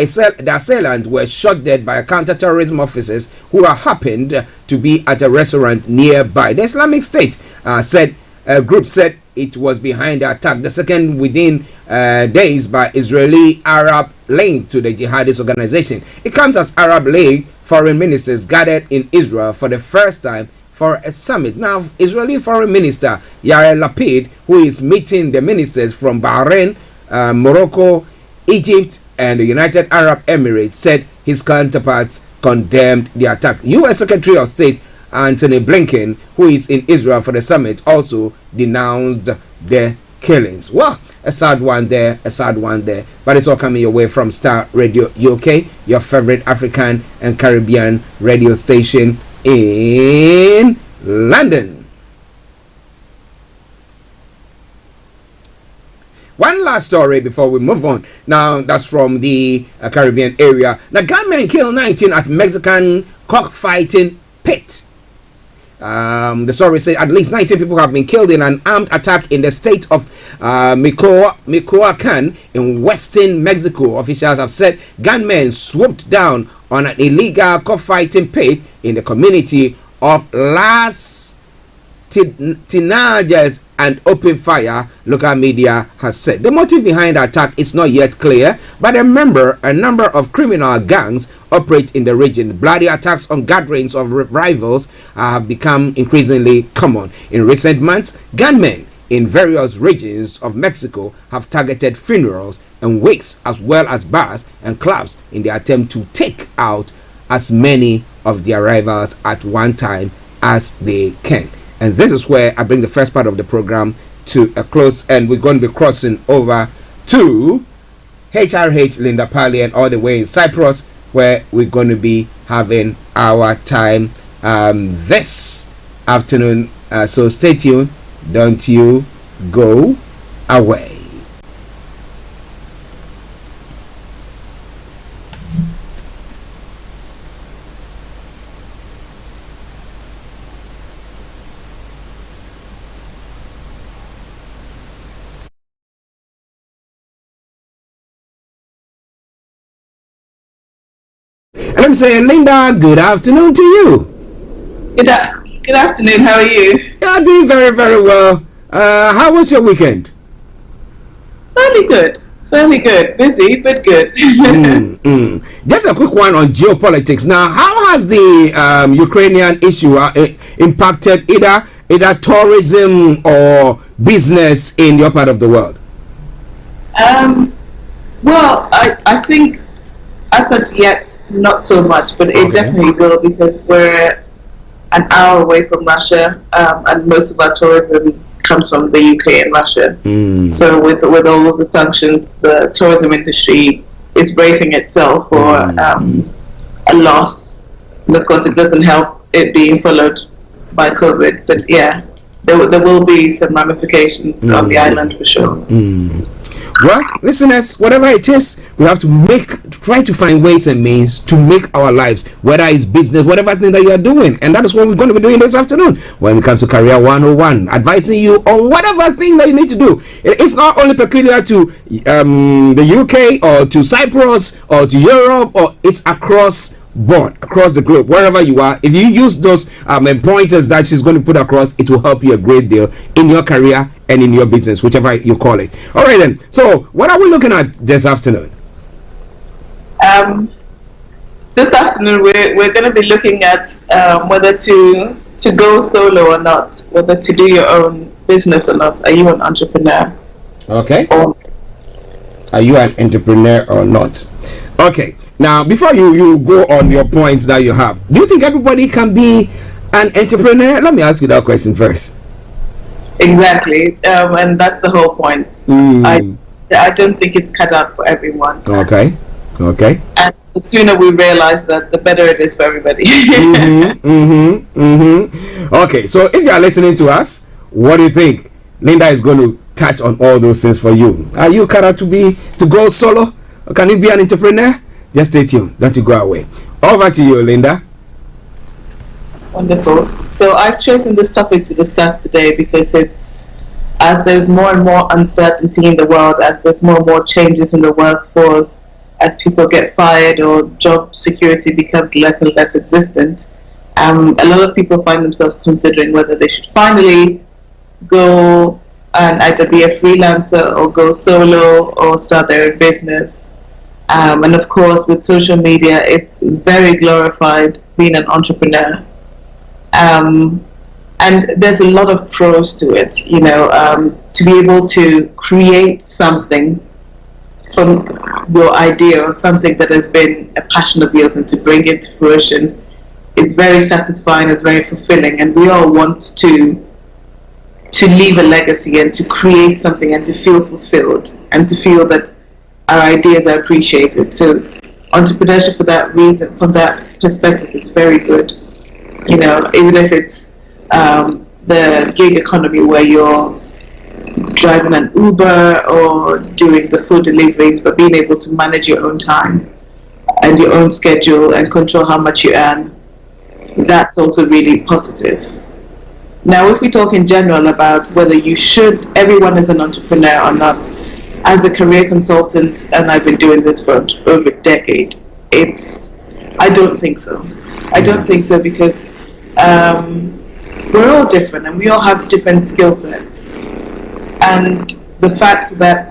assailants were shot dead by counter-terrorism officers who happened to be at a restaurant nearby. The Islamic State group said it was behind the attack. The second within days by Israeli Arab link to the jihadist organization. It comes as Arab League foreign ministers gathered in Israel for the first time for a summit. Now, Israeli Foreign Minister Yair Lapid, who is meeting the ministers from Bahrain, Morocco, Egypt, and the United Arab Emirates, said his counterparts condemned the attack. U.S. Secretary of State Antony Blinken, who is in Israel for the summit, also denounced the killings. Well, a sad one there, but it's all coming your way from Starr Radio UK, your favorite African and Caribbean radio station in London. One last story before we move on. Now, that's from the Caribbean area. The gunmen killed 19 at Mexican cockfighting pit. The story says at least 19 people have been killed in an armed attack in the state of Michoacan in western Mexico. Officials have said gunmen swooped down on an illegal cockfighting pit in the community of Las Tinajas and opened fire, local media has said. The motive behind the attack is not yet clear, but a number of criminal gangs operate in the region. Bloody attacks on gatherings of rivals have become increasingly common. In recent months, gunmen in various regions of Mexico have targeted funerals and wakes as well as bars and clubs in the attempt to take out as many of their rivals at one time as they can. And this is where I bring the first part of the program to a close, and we're going to be crossing over to HRH Linda Pali and all the way in Cyprus, where we're going to be having our time this afternoon. So stay tuned. Don't you go away. And I'm saying, Linda, good afternoon to you. Good afternoon. How are you? Yeah, doing very, very well. How was your weekend? Fairly good. Busy, but good. Just a quick one on geopolitics. Now, how has the Ukrainian issue impacted either tourism or business in your part of the world? Well, I think as of yet, not so much, but it definitely will, because we're an hour away from Russia, and most of our tourism comes from the UK and Russia. So with all of the sanctions, the tourism industry is bracing itself for a loss. And of course, it doesn't help it being followed by COVID. But yeah, there will be some ramifications on the island for sure. Well, listeners, whatever it is, we have to try to find ways and means to make our lives, whether it's business, whatever thing that you are doing. And that is what we're going to be doing this afternoon when it comes to Career 101, advising you on whatever thing that you need to do. It's not only peculiar to the UK or to Cyprus or to Europe, or it's across the globe, wherever you are. If you use those pointers that she's going to put across, it will help you a great deal in your career and in your business, whichever you call it. All right then, so what are we looking at this afternoon? This afternoon we're going to be looking at whether to go solo or not, whether to do your own business or not. Are you an entrepreneur? Okay. Are you an entrepreneur or not? Okay. Now, before you go on your points that you have, do you think everybody can be an entrepreneur? Let me ask you that question first. Exactly, and that's the whole point. I don't think it's cut out for everyone. Okay. And the sooner we realize that, the better it is for everybody. Okay, so if you are listening to us, what do you think? Linda is going to touch on all those things for you. Are you cut out to go solo? Or can you be an entrepreneur? Just stay tuned. Don't you go away. Over to you, Linda. Wonderful. So I've chosen this topic to discuss today because it's, as there's more and more uncertainty in the world, as there's more and more changes in the workforce, as people get fired or job security becomes less and less existent, a lot of people find themselves considering whether they should finally go and either be a freelancer or go solo or start their own business. And of course, with social media, it's very glorified being an entrepreneur. And there's a lot of pros to it, to be able to create something from your idea or something that has been a passion of yours and to bring it to fruition. It's very satisfying, it's very fulfilling, and we all want to leave a legacy and to create something and to feel fulfilled and to feel that our ideas are appreciated. So entrepreneurship, for that reason, from that perspective, is very good. Even if it's the gig economy where you're driving an Uber or doing the food deliveries, but being able to manage your own time and your own schedule and control how much you earn, that's also really positive. Now, if we talk in general about whether everyone is an entrepreneur or not, as a career consultant, and I've been doing this for over a decade, I don't think so. I don't think so because we're all different and we all have different skill sets. And the fact that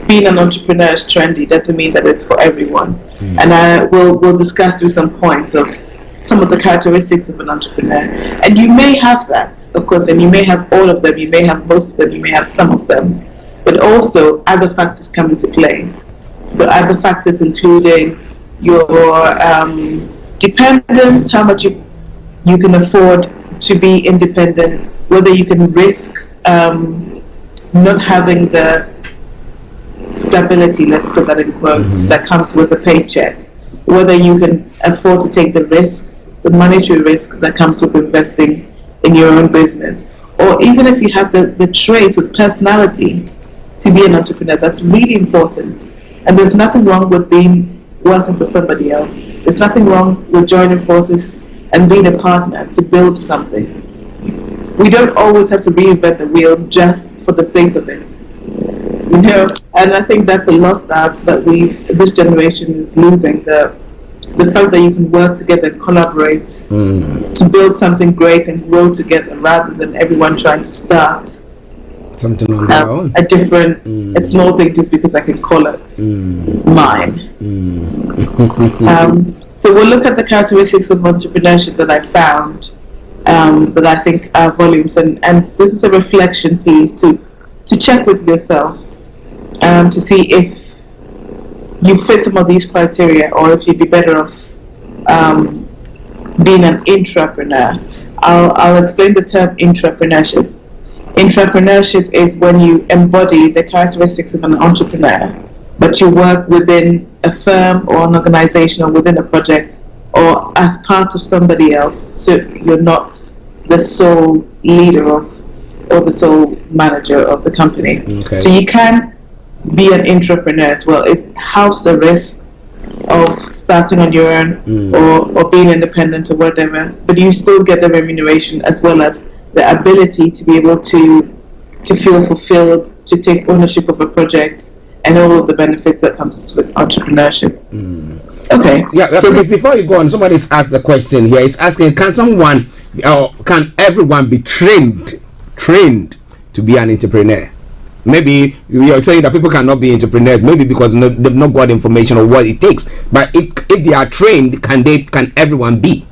being an entrepreneur is trendy doesn't mean that it's for everyone. And we'll discuss through some points of some of the characteristics of an entrepreneur. And you may have that, of course, and you may have all of them, you may have most of them, you may have some of them. But also other factors come into play. So other factors including your dependence, how much you can afford to be independent, whether you can risk not having the stability, let's put that in quotes, that comes with a paycheck, whether you can afford to take the risk, the monetary risk that comes with investing in your own business, or even if you have the traits of personality to be an entrepreneur. That's really important. And there's nothing wrong with working for somebody else. There's nothing wrong with joining forces and being a partner to build something. We don't always have to reinvent the wheel just for the sake of it. And I think that's a lost art that this generation is losing, the fact that you can work together and collaborate to build something great and grow together rather than everyone trying to start something on their own. A small thing just because I can call it mine. So we'll look at the characteristics of entrepreneurship that I found that I think are volumes, and this is a reflection piece to check with yourself to see if you fit some of these criteria or if you'd be better off being an intrapreneur. I'll explain the term intrapreneurship. Intrapreneurship is when you embody the characteristics of an entrepreneur, but you work within a firm or an organization or within a project or as part of somebody else, so you're not the sole leader or the sole manager of the company. Okay. So you can be an intrapreneur as well. It halves the risk of starting on your own or being independent or whatever, but you still get the remuneration as well as the ability to be able to feel fulfilled, to take ownership of a project, and all of the benefits that comes with entrepreneurship. Okay. Yeah. So before you go on, somebody's asked the question here. It's asking, can everyone be trained to be an entrepreneur? Maybe you're saying that people cannot be entrepreneurs, maybe because they've not got information of what it takes. But if they are trained, can everyone be?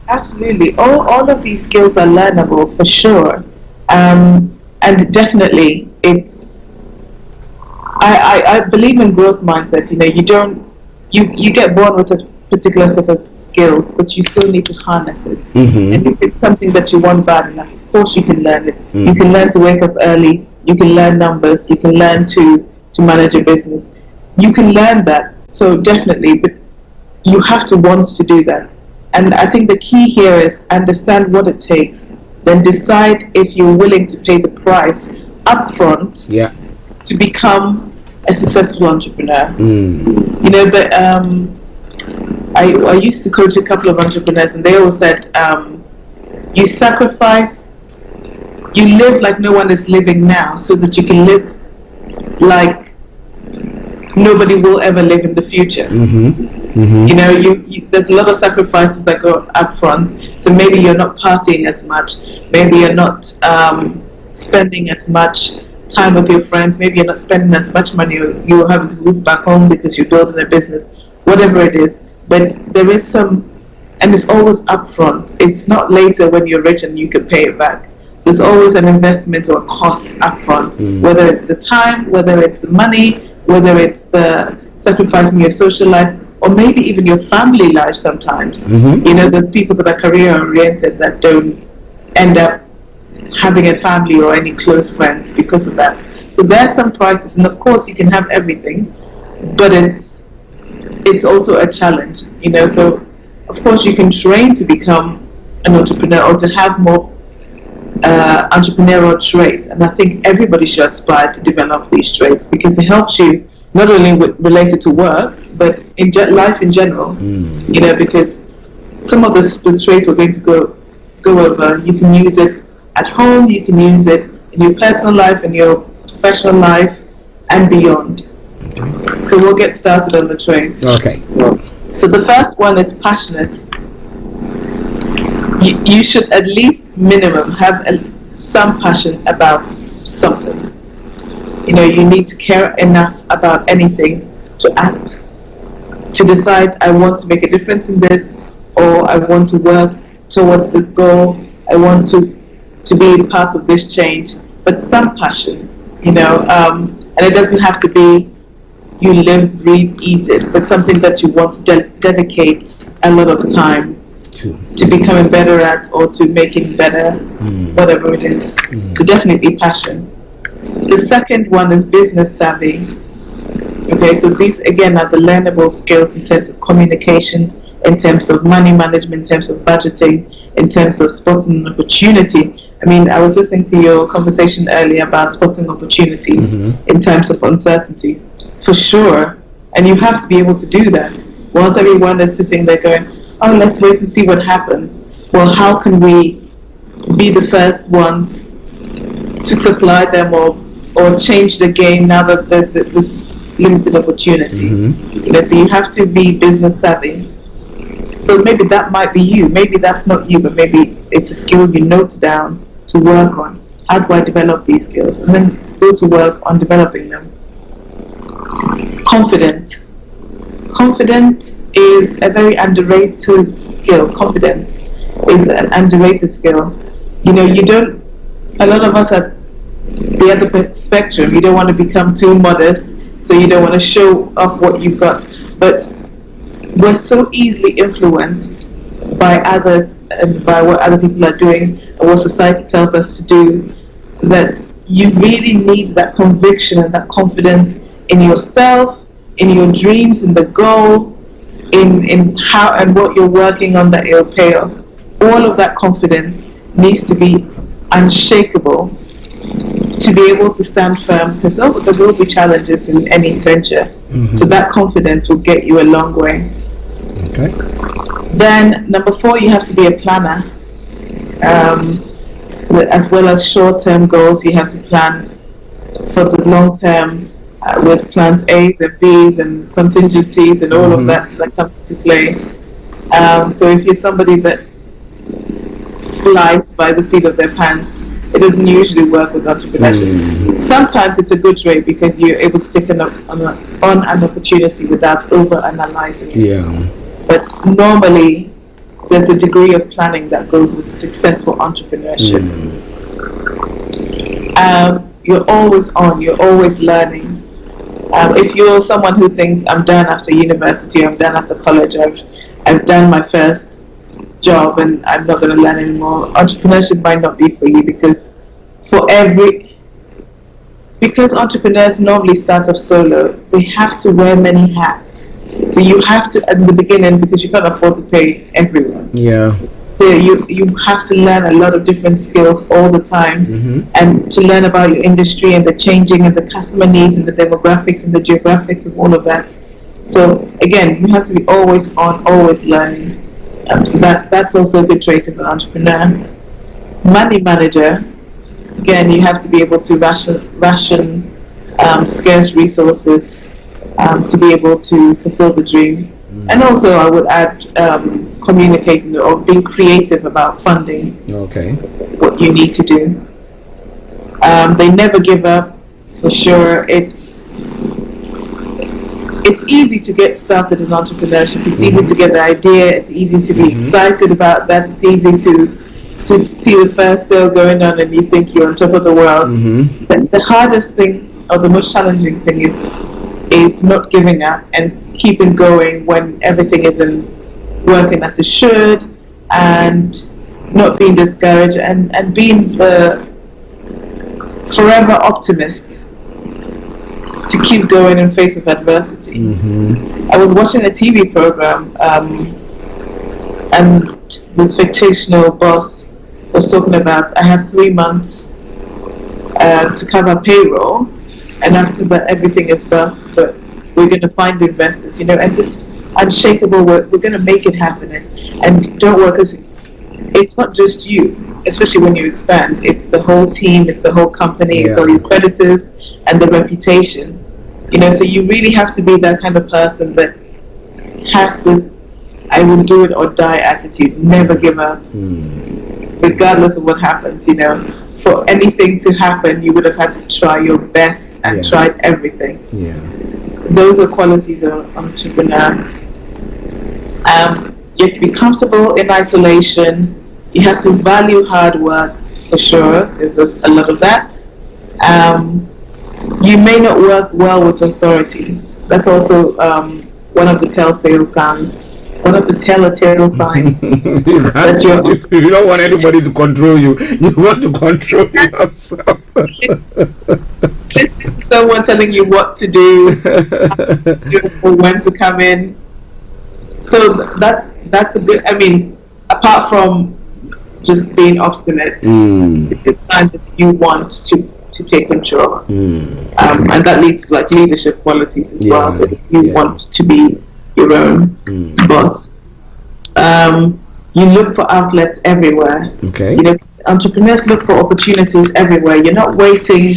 Absolutely. All of these skills are learnable for sure. And definitely I believe in growth mindset. You get born with a particular set of skills, but you still need to harness it. And if it's something that you want bad enough, of course you can learn it. You can learn to wake up early, you can learn numbers, you can learn to manage a business. You can learn that, so definitely, but you have to want to do that. And I think the key here is understand what it takes, then decide if you're willing to pay the price upfront to become a successful entrepreneur. I used to coach a couple of entrepreneurs, and they always said, you live like no one is living now, so that you can live like nobody will ever live in the future. there's a lot of sacrifices that go up front. So maybe you're not partying as much. Maybe you're not spending as much time with your friends. Maybe you're not spending as much money. You're having to move back home because you're building a business. Whatever it is. But there is some, and it's always upfront. It's not later when you're rich and you can pay it back. There's always an investment or a cost upfront, whether it's the time, whether it's the money, whether it's the sacrificing your social life, or maybe even your family life sometimes. You know, there's people that are career oriented that don't end up having a family or any close friends because of that. So there's some prices, and of course you can have everything, but it's also a challenge, you know. So of course you can train to become an entrepreneur or to have more entrepreneurial traits, and I think everybody should aspire to develop these traits because it helps you not only related to work but in life in general. You know, because some of the traits we're going to go over, you can use it at home, you can use it in your personal life, in your professional life, and beyond. So we'll get started on the traits. Okay. So the first one is passionate. You should at least minimum have some passion about something. You know, you need to care enough about anything to act, to decide, I want to make a difference in this, or I want to work towards this goal, I want to be part of this change. But some passion, you know, and it doesn't have to be you live, breathe, eat it, but something that you want to dedicate a lot of time to becoming better at, or to making better, whatever it is. So definitely passion. The second one is business savvy. Okay, so these again are the learnable skills in terms of communication, in terms of money management, in terms of budgeting, in terms of spotting an opportunity. I mean, I was listening to your conversation earlier about spotting opportunities in terms of uncertainties, for sure. And you have to be able to do that. Whilst everyone is sitting there going, oh, let's wait and see what happens. Well, how can we be the first ones to supply them or change the game now that there's this limited opportunity? You know, so you have to be business savvy. So maybe that might be you. Maybe that's not you, but maybe it's a skill you note down to work on. How do I develop these skills? And then go to work on developing them. Confident. Confident is a very underrated skill. Confidence is an underrated skill. You know, a lot of us are the other spectrum. You don't want to become too modest, so you don't want to show off what you've got. But we're so easily influenced by others and by what other people are doing and what society tells us to do, that you really need that conviction and that confidence in yourself, in your dreams, in the goal, in how and what you're working on that it'll pay off. All of that confidence needs to be unshakable to be able to stand firm, because there will be challenges in any venture. So that confidence will get you a long way. Okay. Then number 4, you have to be a planner. As well as short-term goals, you have to plan for the long term with plans A's and B's and contingencies and all of that comes into play. So if you're somebody that flies by the seat of their pants, it doesn't usually work with entrepreneurship. Sometimes it's a good trait because you're able to take on an opportunity without over-analyzing it. Yeah. But normally, there's a degree of planning that goes with successful entrepreneurship. You're always on, you're always learning. If you're someone who thinks, I'm done after university, I'm done after college, I've done my first job and I'm not going to learn anymore, entrepreneurship might not be for you, because entrepreneurs normally start off solo, they have to wear many hats. So you have to, at the beginning, because you can't afford to pay everyone. Yeah. So you have to learn a lot of different skills all the time, and to learn about your industry and the changing and the customer needs and the demographics and the geographics of all of that. So again, you have to be always on, always learning. So that's also a good trait of an entrepreneur. Money manager, again, you have to be able to ration scarce resources to be able to fulfill the dream. And also, I would add communicating or being creative about funding. Okay. What you need to do. They never give up, for sure. It's easy to get started in entrepreneurship. It's easy to get the idea. It's easy to be excited about that. It's easy to see the first sale going on and you think you're on top of the world. But the hardest thing or the most challenging thing is not giving up and keeping going when everything isn't working as it should, and not being discouraged, and being the forever optimist to keep going in face of adversity. I was watching a TV program and this fictional boss was talking about, I have 3 months to cover payroll, and after that everything is bust, but we're going to find investors, and this unshakable work, we're going to make it happen. And don't worry, because it's not just you, especially when you expand. It's the whole team, it's the whole company, it's all your creditors and the reputation. So you really have to be that kind of person that has this I will do it or die attitude. Never give up, regardless of what happens. For anything to happen, you would have had to try your best and tried everything. Those are qualities of an entrepreneur. You have to be comfortable in isolation. You have to value hard work, for sure. There's a lot of that. You may not work well with authority. That's also one of the telltale signs. One of the telltale signs that you don't want anybody to control you. You want to control yourself. Listen to someone telling you what to do, or when to come in. So that's a good. I mean, apart from just being obstinate, it's a sign that you want to take control, and that leads to leadership qualities as well. That you want to be your own boss. You look for outlets everywhere. Okay. Entrepreneurs look for opportunities everywhere. You're not waiting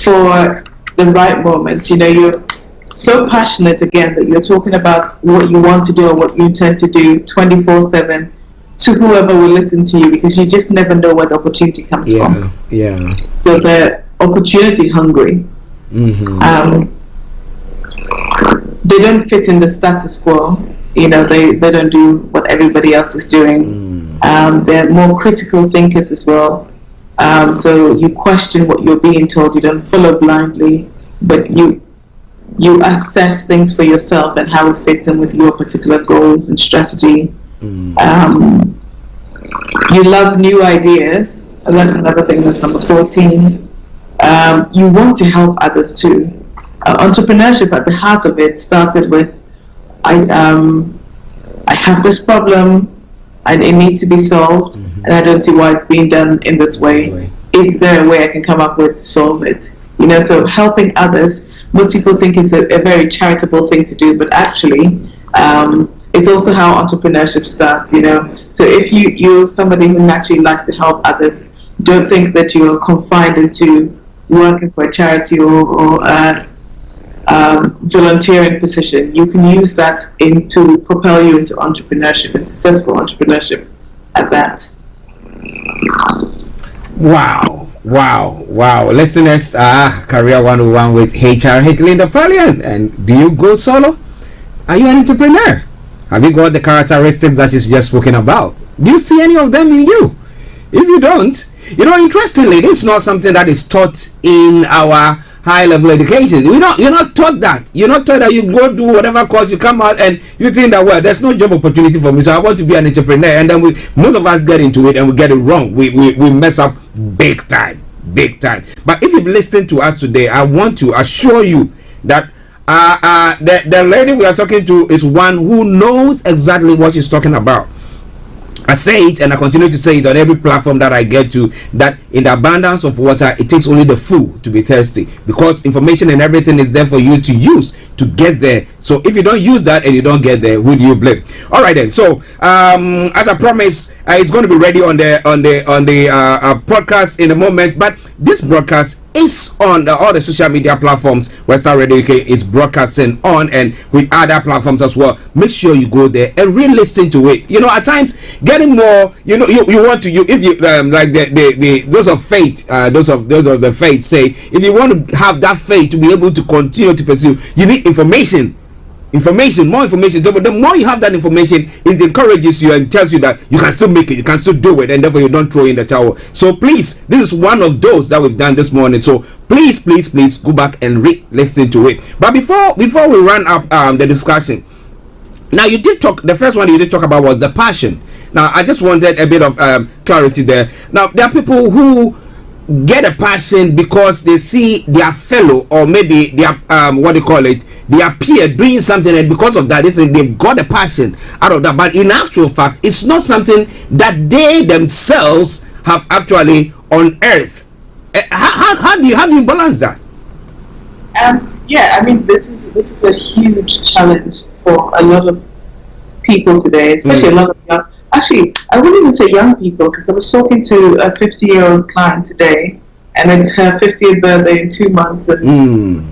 for the right moment. You're so passionate again that you're talking about what you want to do or what you intend to do 24/7 to whoever will listen to you, because you just never know where the opportunity comes from. So they're opportunity hungry. They don't fit in the status quo. They don't do what everybody else is doing. They're more critical thinkers as well. So you question what you're being told. You don't follow blindly, but you assess things for yourself and how it fits in with your particular goals and strategy. You love new ideas. And that's another thing. That's number 14. You want to help others too. Entrepreneurship at the heart of it started with, I have this problem and it needs to be solved, and I don't see why it's being done in this way. Is there a way I can come up with to solve it? So helping others, most people think it's a very charitable thing to do, but actually it's also how entrepreneurship starts. So if you're somebody who naturally likes to help others, don't think that you're confined into working for a charity or volunteering position. You can use that to propel you into entrepreneurship and successful entrepreneurship at that. Wow. Listeners, Career 101 with HRH Linda Pralian. And do you go solo? Are you an entrepreneur? Have you got the characteristics that she's just spoken about? Do you see any of them in you? If you don't, interestingly, this is not something that is taught in our high-level education. You're not taught that. You're not taught that you go do whatever course, you come out and you think that, well, there's no job opportunity for me, so I want to be an entrepreneur. And then most of us get into it and we get it wrong. We mess up big time. But if you've listened to us today, I want to assure you that the lady we are talking to is one who knows exactly what she's talking about. I say it and I continue to say it on every platform that I get to, that in the abundance of water, it takes only the fool to be thirsty, because information and everything is there for you to use to get there. So if you don't use that and you don't get there, who do you blame? All right then. So as I promised, It's going to be ready on the podcast in a moment. But this broadcast is on all the social media platforms where Starr Radio UK is broadcasting on, and with other platforms as well. Make sure you go there and really listen to it. You know, at times getting more. You know, you want to if you like the those of faith, those of the faith say, if you want to have that faith to be able to continue to pursue, you need information, more information. So, but the more you have that information, it encourages you and tells you that you can still make it, you can still do it, and therefore you don't throw in the towel. So please, this is one of those that we've done this morning. So please go back and listen to it. But before we run up the discussion, now you did talk. The first one you did talk about was the passion. Now I just wanted a bit of clarity there. Now there are people who get a passion because they see their fellow, or maybe their their peer doing something, and because of that, they've got a passion out of that. But in actual fact, it's not something that they themselves have actually unearthed. How do you balance that? Yeah, I mean, this is a huge challenge for a lot of people today, especially a lot of young. Actually, I wouldn't even say young people, because I was talking to a 50-year-old client today, and it's her 50th birthday in 2 months, and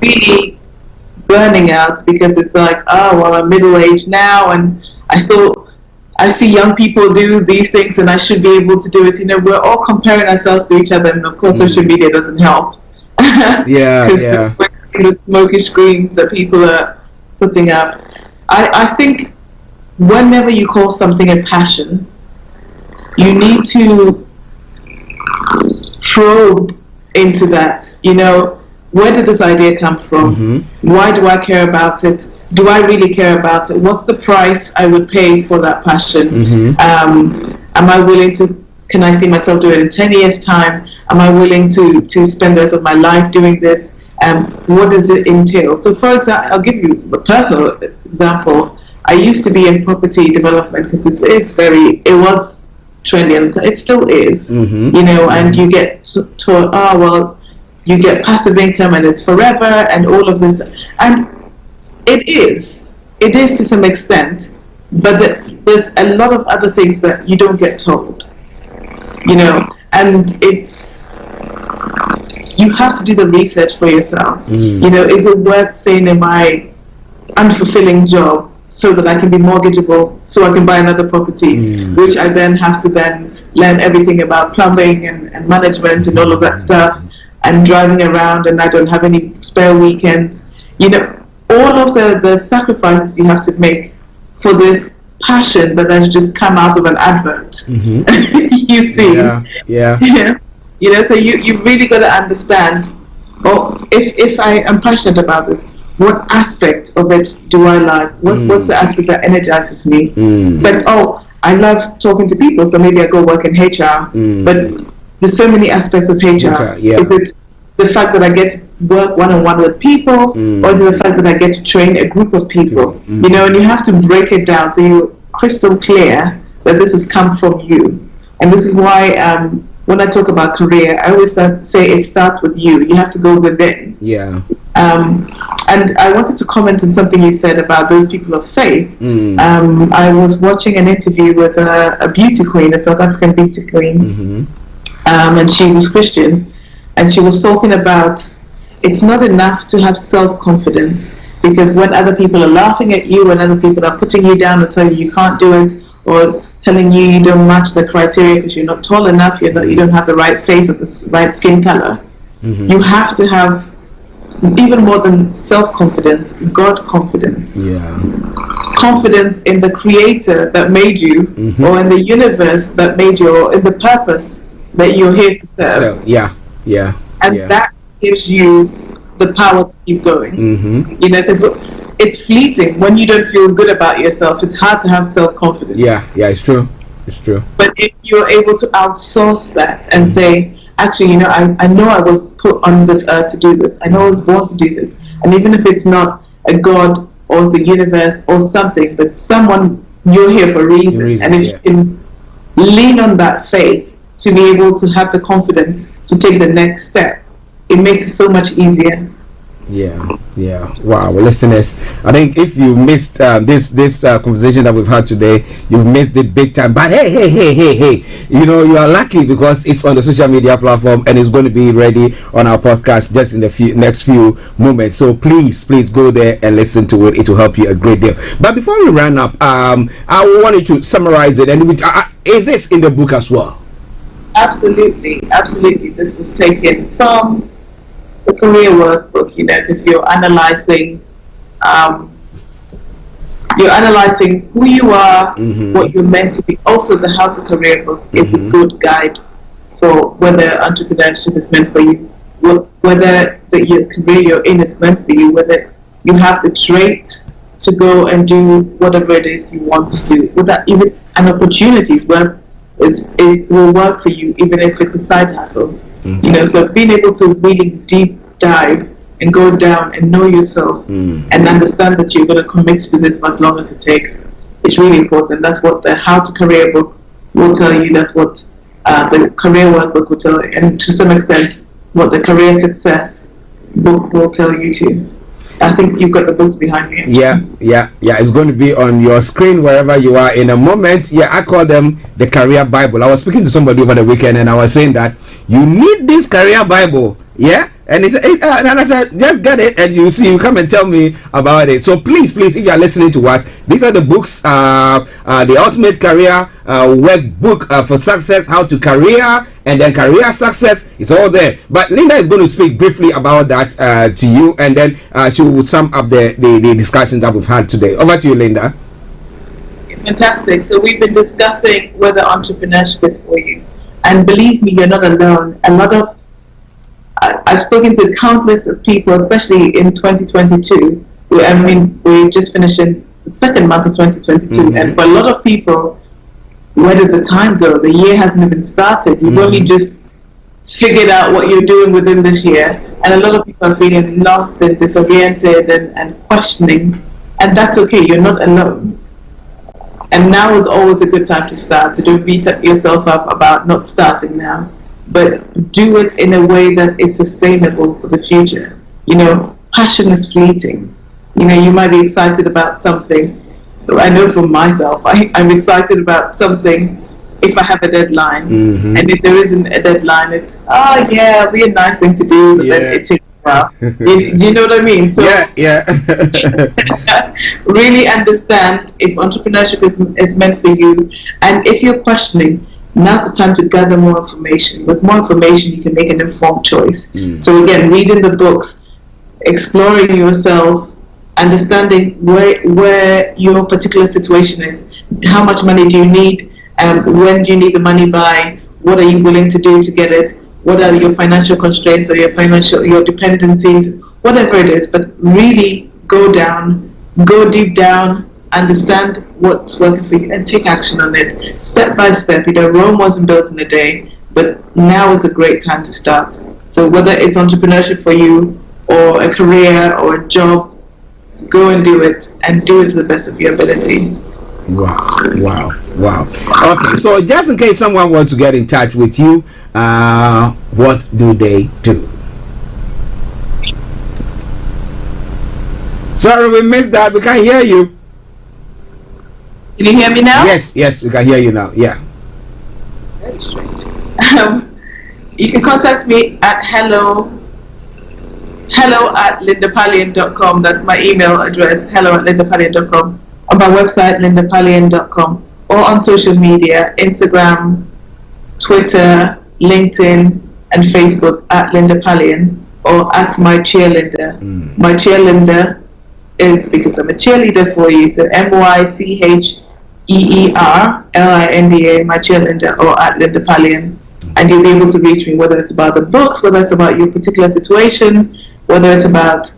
really burning out because it's like, oh well, I'm middle-aged now, and I see young people do these things, and I should be able to do it. You know, we're all comparing ourselves to each other, and of course, social media doesn't help. Yeah. We're seeing the smoky screens that people are putting up. I think whenever you call something a passion, you need to probe into that. You know, where did this idea come from? Why do I care about it? Do I really care about it? What's the price I would pay for that passion? Am I willing to, can I see myself do it in 10 years time? Am I willing to spend the rest of my life doing this? What does it entail? So for example, I'll give you a personal example. I used to be in property development because it was trendy, and it still is, you know, and you get taught, oh well, you get passive income and it's forever and all of this, and it is to some extent, but there's a lot of other things that you don't get told, you know, and you have to do the research for yourself. You know, is it worth staying in my unfulfilling job so that I can be mortgageable, so I can buy another property, which I then have to learn everything about plumbing and management and all of that stuff, and driving around, and I don't have any spare weekends. You know, all of the sacrifices you have to make for this passion that has just come out of an advert. You see? Yeah. You know, so you really got to understand, if I am passionate about this, what aspect of it do I like? What's the aspect that energizes me? It's like, oh, I love talking to people, so maybe I go work in HR. But there's so many aspects of HR. Is it the fact that I get to work one-on-one with people, or is it the fact that I get to train a group of people? You know, and you have to break it down so you're crystal clear that this has come from you. And this is why when I talk about career, I always say it starts with you. You have to go within. And I wanted to comment on something you said about those people of faith. I was watching an interview with a beauty queen, a South African beauty queen, and she was Christian, and she was talking about it's not enough to have self-confidence, because when other people are laughing at you, when other people are putting you down and telling you can't do it, or telling you don't match the criteria because you're not tall enough, you don't have the right face or the right skin color, you have to have, even more than self-confidence, God confidence. Confidence in the creator that made you, or in the universe that made you, or in the purpose that you're here to serve. And that gives you the power to keep going. You know, because it's fleeting. When you don't feel good about yourself, it's hard to have self-confidence. It's true. But if you're able to outsource that and say, actually, you know, I know I was put on this earth to do this. I know I was born to do this. And even if it's not a God or the universe or something, but someone, you're here for a reason. And if you can lean on that faith to be able to have the confidence to take the next step, it makes it so much easier. Wow, well, listeners, I think if you missed this conversation that we've had today, you've missed it big time. But hey, you know, you are lucky because it's on the social media platform and it's going to be ready on our podcast just in the next few moments. So please go there and listen to it. It will help you a great deal. But before we run up, I wanted to summarize it. And is this in the book as well? Absolutely. This was taken from the career workbook, you know, because you're analyzing who you are, what you're meant to be. Also, the How to Career book is a good guide for whether entrepreneurship is meant for you, whether your career you're in is meant for you, whether you have the traits to go and do whatever it is you want to do, without even an opportunities where will work for you, even if it's a side hustle. You know, so being able to really deep dive and go down and know yourself and understand that you're going to commit to this for as long as it takes is really important. That's what the How to Career book will tell you. That's what the career workbook will tell you, and to some extent what the career success book will tell you too. I think you've got the books behind you. Yeah. It's going to be on your screen wherever you are in a moment. Yeah, I call them the Career Bible. I was speaking to somebody over the weekend and I was saying that you need this Career Bible. Yeah. And he said, and I said, just get it and you see, you come and tell me about it. So please, if you are listening to us, these are the books, the Ultimate Career Workbook for Success, How to Career, and then Career Success. It's all there. But Linda is going to speak briefly about that to you, and then she will sum up the discussion that we've had today. Over to you, Linda. Fantastic. So we've been discussing whether entrepreneurship is for you. And believe me, you're not alone. I've spoken to countless of people, especially in 2022. I mean, we're just finishing the second month of 2022, and for a lot of people, where did the time go? The year hasn't even started. You've only just figured out what you're doing within this year, and a lot of people are feeling lost and disoriented and questioning, and that's okay. You're not alone. And now is always a good time to start. So don't beat yourself up about not starting now, but do it in a way that is sustainable for the future. You know, passion is fleeting. You know, you might be excited about something. I know for myself, I'm excited about something if I have a deadline. And if there isn't a deadline, it's, it'll be a nice thing to do, but then it takes a while. You know what I mean? So really understand if entrepreneurship is meant for you. And if you're questioning, now's the time to gather more information. With more information, you can make an informed choice. So again, reading the books, exploring yourself, understanding where your particular situation is. How much money do you need? When do you need the money by? What are you willing to do to get it? What are your financial constraints or your dependencies? Whatever it is, but really go deep down, understand what's working for you and take action on it step by step. You know, Rome wasn't built in a day, but now is a great time to start. So whether it's entrepreneurship for you or a career or a job, go and do it, and do it to the best of your ability. Wow. Okay, so just in case someone wants to get in touch with you, what do they do? Sorry, we missed that. We can't hear you. Can you hear me now? Yes, we can hear you now. Yeah. Very strange. You can contact me at hello@lindapallion.com. That's my email address, hello@lindapallion.com. On my website, lindapallion.com, or on social media, Instagram, Twitter, LinkedIn, and Facebook at Linda Pallion, or at my cheerleader. My cheerleader is because I'm a cheerleader for you, so MyCheerLinda, my cheerleader, or at Linda Pallion. And you'll be able to reach me, whether it's about the books, whether it's about your particular situation, whether it's about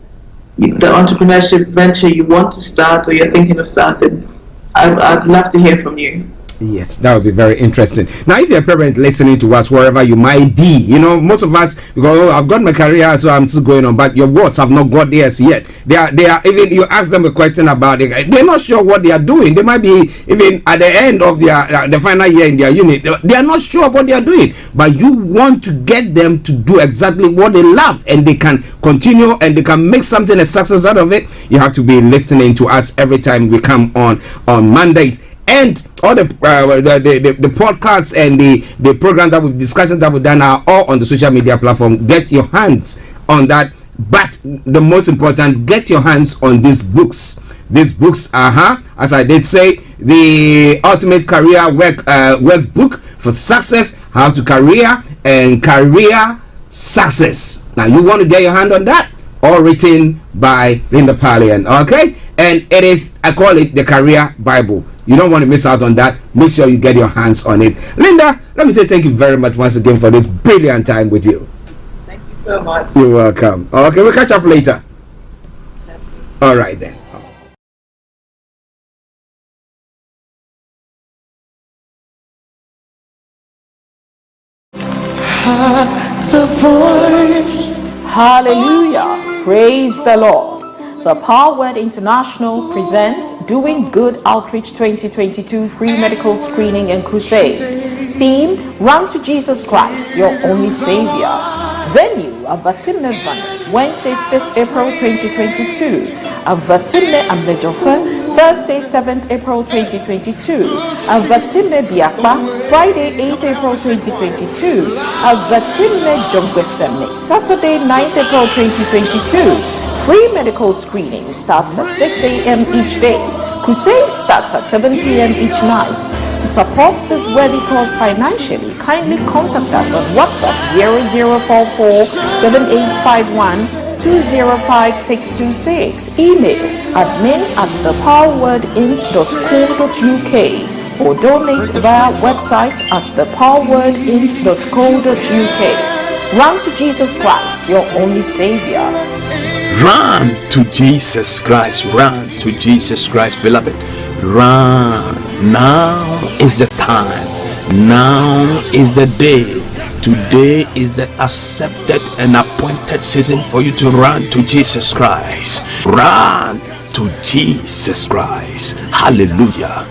the entrepreneurship venture you want to start or you're thinking of starting. I'd love to hear from you. Yes, that would be very interesting. Now, if you're a parent listening to us wherever you might be, you know, most of us, because I've got my career, so I'm still going on, but your words have not got theirs yet. They are even, you ask them a question about it, they're not sure what they are doing. They might be even at the end of their the final year in their unit, they are not sure what they are doing, but you want to get them to do exactly what they love, and they can continue and they can make something a success out of it. You have to be listening to us every time we come on Mondays. And all the podcasts and the programs that we've discussions that we've done are all on the social media platform. Get your hands on that. But the most important, get your hands on these books. These books, as I did say, the Ultimate Career Workbook for Success, How to Career and Career Success. Now, you want to get your hand on that? All written by Linda Pallian, okay? And it is, I call it the Career Bible. You don't want to miss out on that. Make sure you get your hands on it. Linda, let me say thank you very much once again for this brilliant time with you. Thank you so much. You're welcome. Okay, we'll catch up later. All right then. The voice. Hallelujah. Praise the Lord. The Power Word International presents Doing Good Outreach 2022 Free Medical Screening and Crusade. Theme, Run to Jesus Christ, Your Only Savior. Venue, Avatimne Van, Wednesday 6th April 2022. Avatimne Amlejofe, Thursday 7th April 2022. Avatimne Biakba, Friday 8th April 2022. Avatimne Jongwefemne, Saturday 9th April 2022. Free medical screening starts at 6 a.m. each day. Crusade starts at 7 p.m. each night. To support this worthy cause financially, kindly contact us on WhatsApp 0044 7851 205626. Email admin@thepowerwordint.co.uk or donate via website at thepowerwordint.co.uk. Run to Jesus Christ, your only Savior. Run to Jesus Christ. Run to Jesus Christ, beloved. Run. Now is the time. Now is the day. Today is the accepted and appointed season for you to run to Jesus Christ. Run to Jesus Christ. Hallelujah.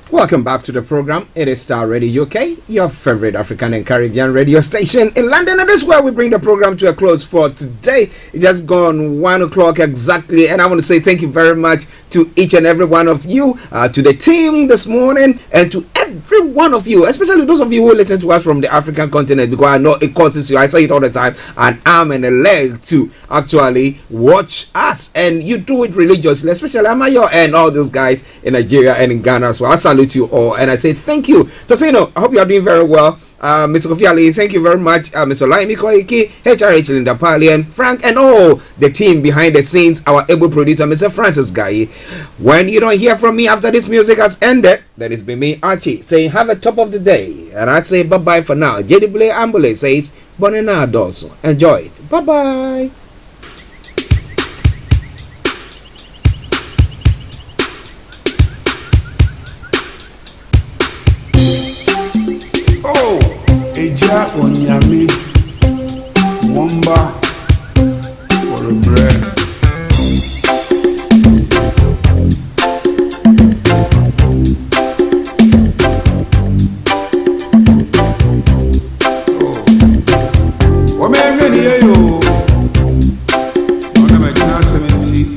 Welcome back to the program. It is Starr Radio UK, your favorite African and Caribbean radio station in London, and this is where we bring the program to a close for today. It has gone 1 o'clock exactly, and I want to say thank you very much to each and every one of you, to the team this morning, and to every one of you, especially those of you who listen to us from the African continent, because I know it causes you, I say it all the time, an arm and a leg to actually watch us, and you do it religiously, especially Amayo and all those guys in Nigeria and in Ghana. So I salute you all, and I say thank you. Tosino, I hope you are doing very well. Mr. Kofi Ali, thank you very much. Mr. Olayomi Koiki, HRH Linda Pallian, Frank, and all the team behind the scenes, our able producer, Mr. Francis Guy. When you don't hear from me after this music has ended, that is been me, Archie, saying have a top of the day. And I say bye-bye for now. JD Blay Ambule says, Bonena Doso. Enjoy it. Bye-bye. Eja onyame womba for bread. O me ngani yo. Ona me kana 70.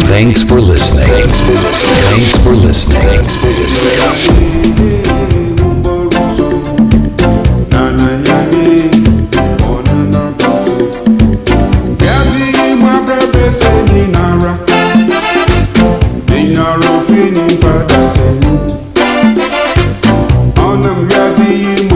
Thanks for listening. Thanks for listening. Thanks for listening. Thanks for listening. seni nara Dinaro fini fata seni Onam yati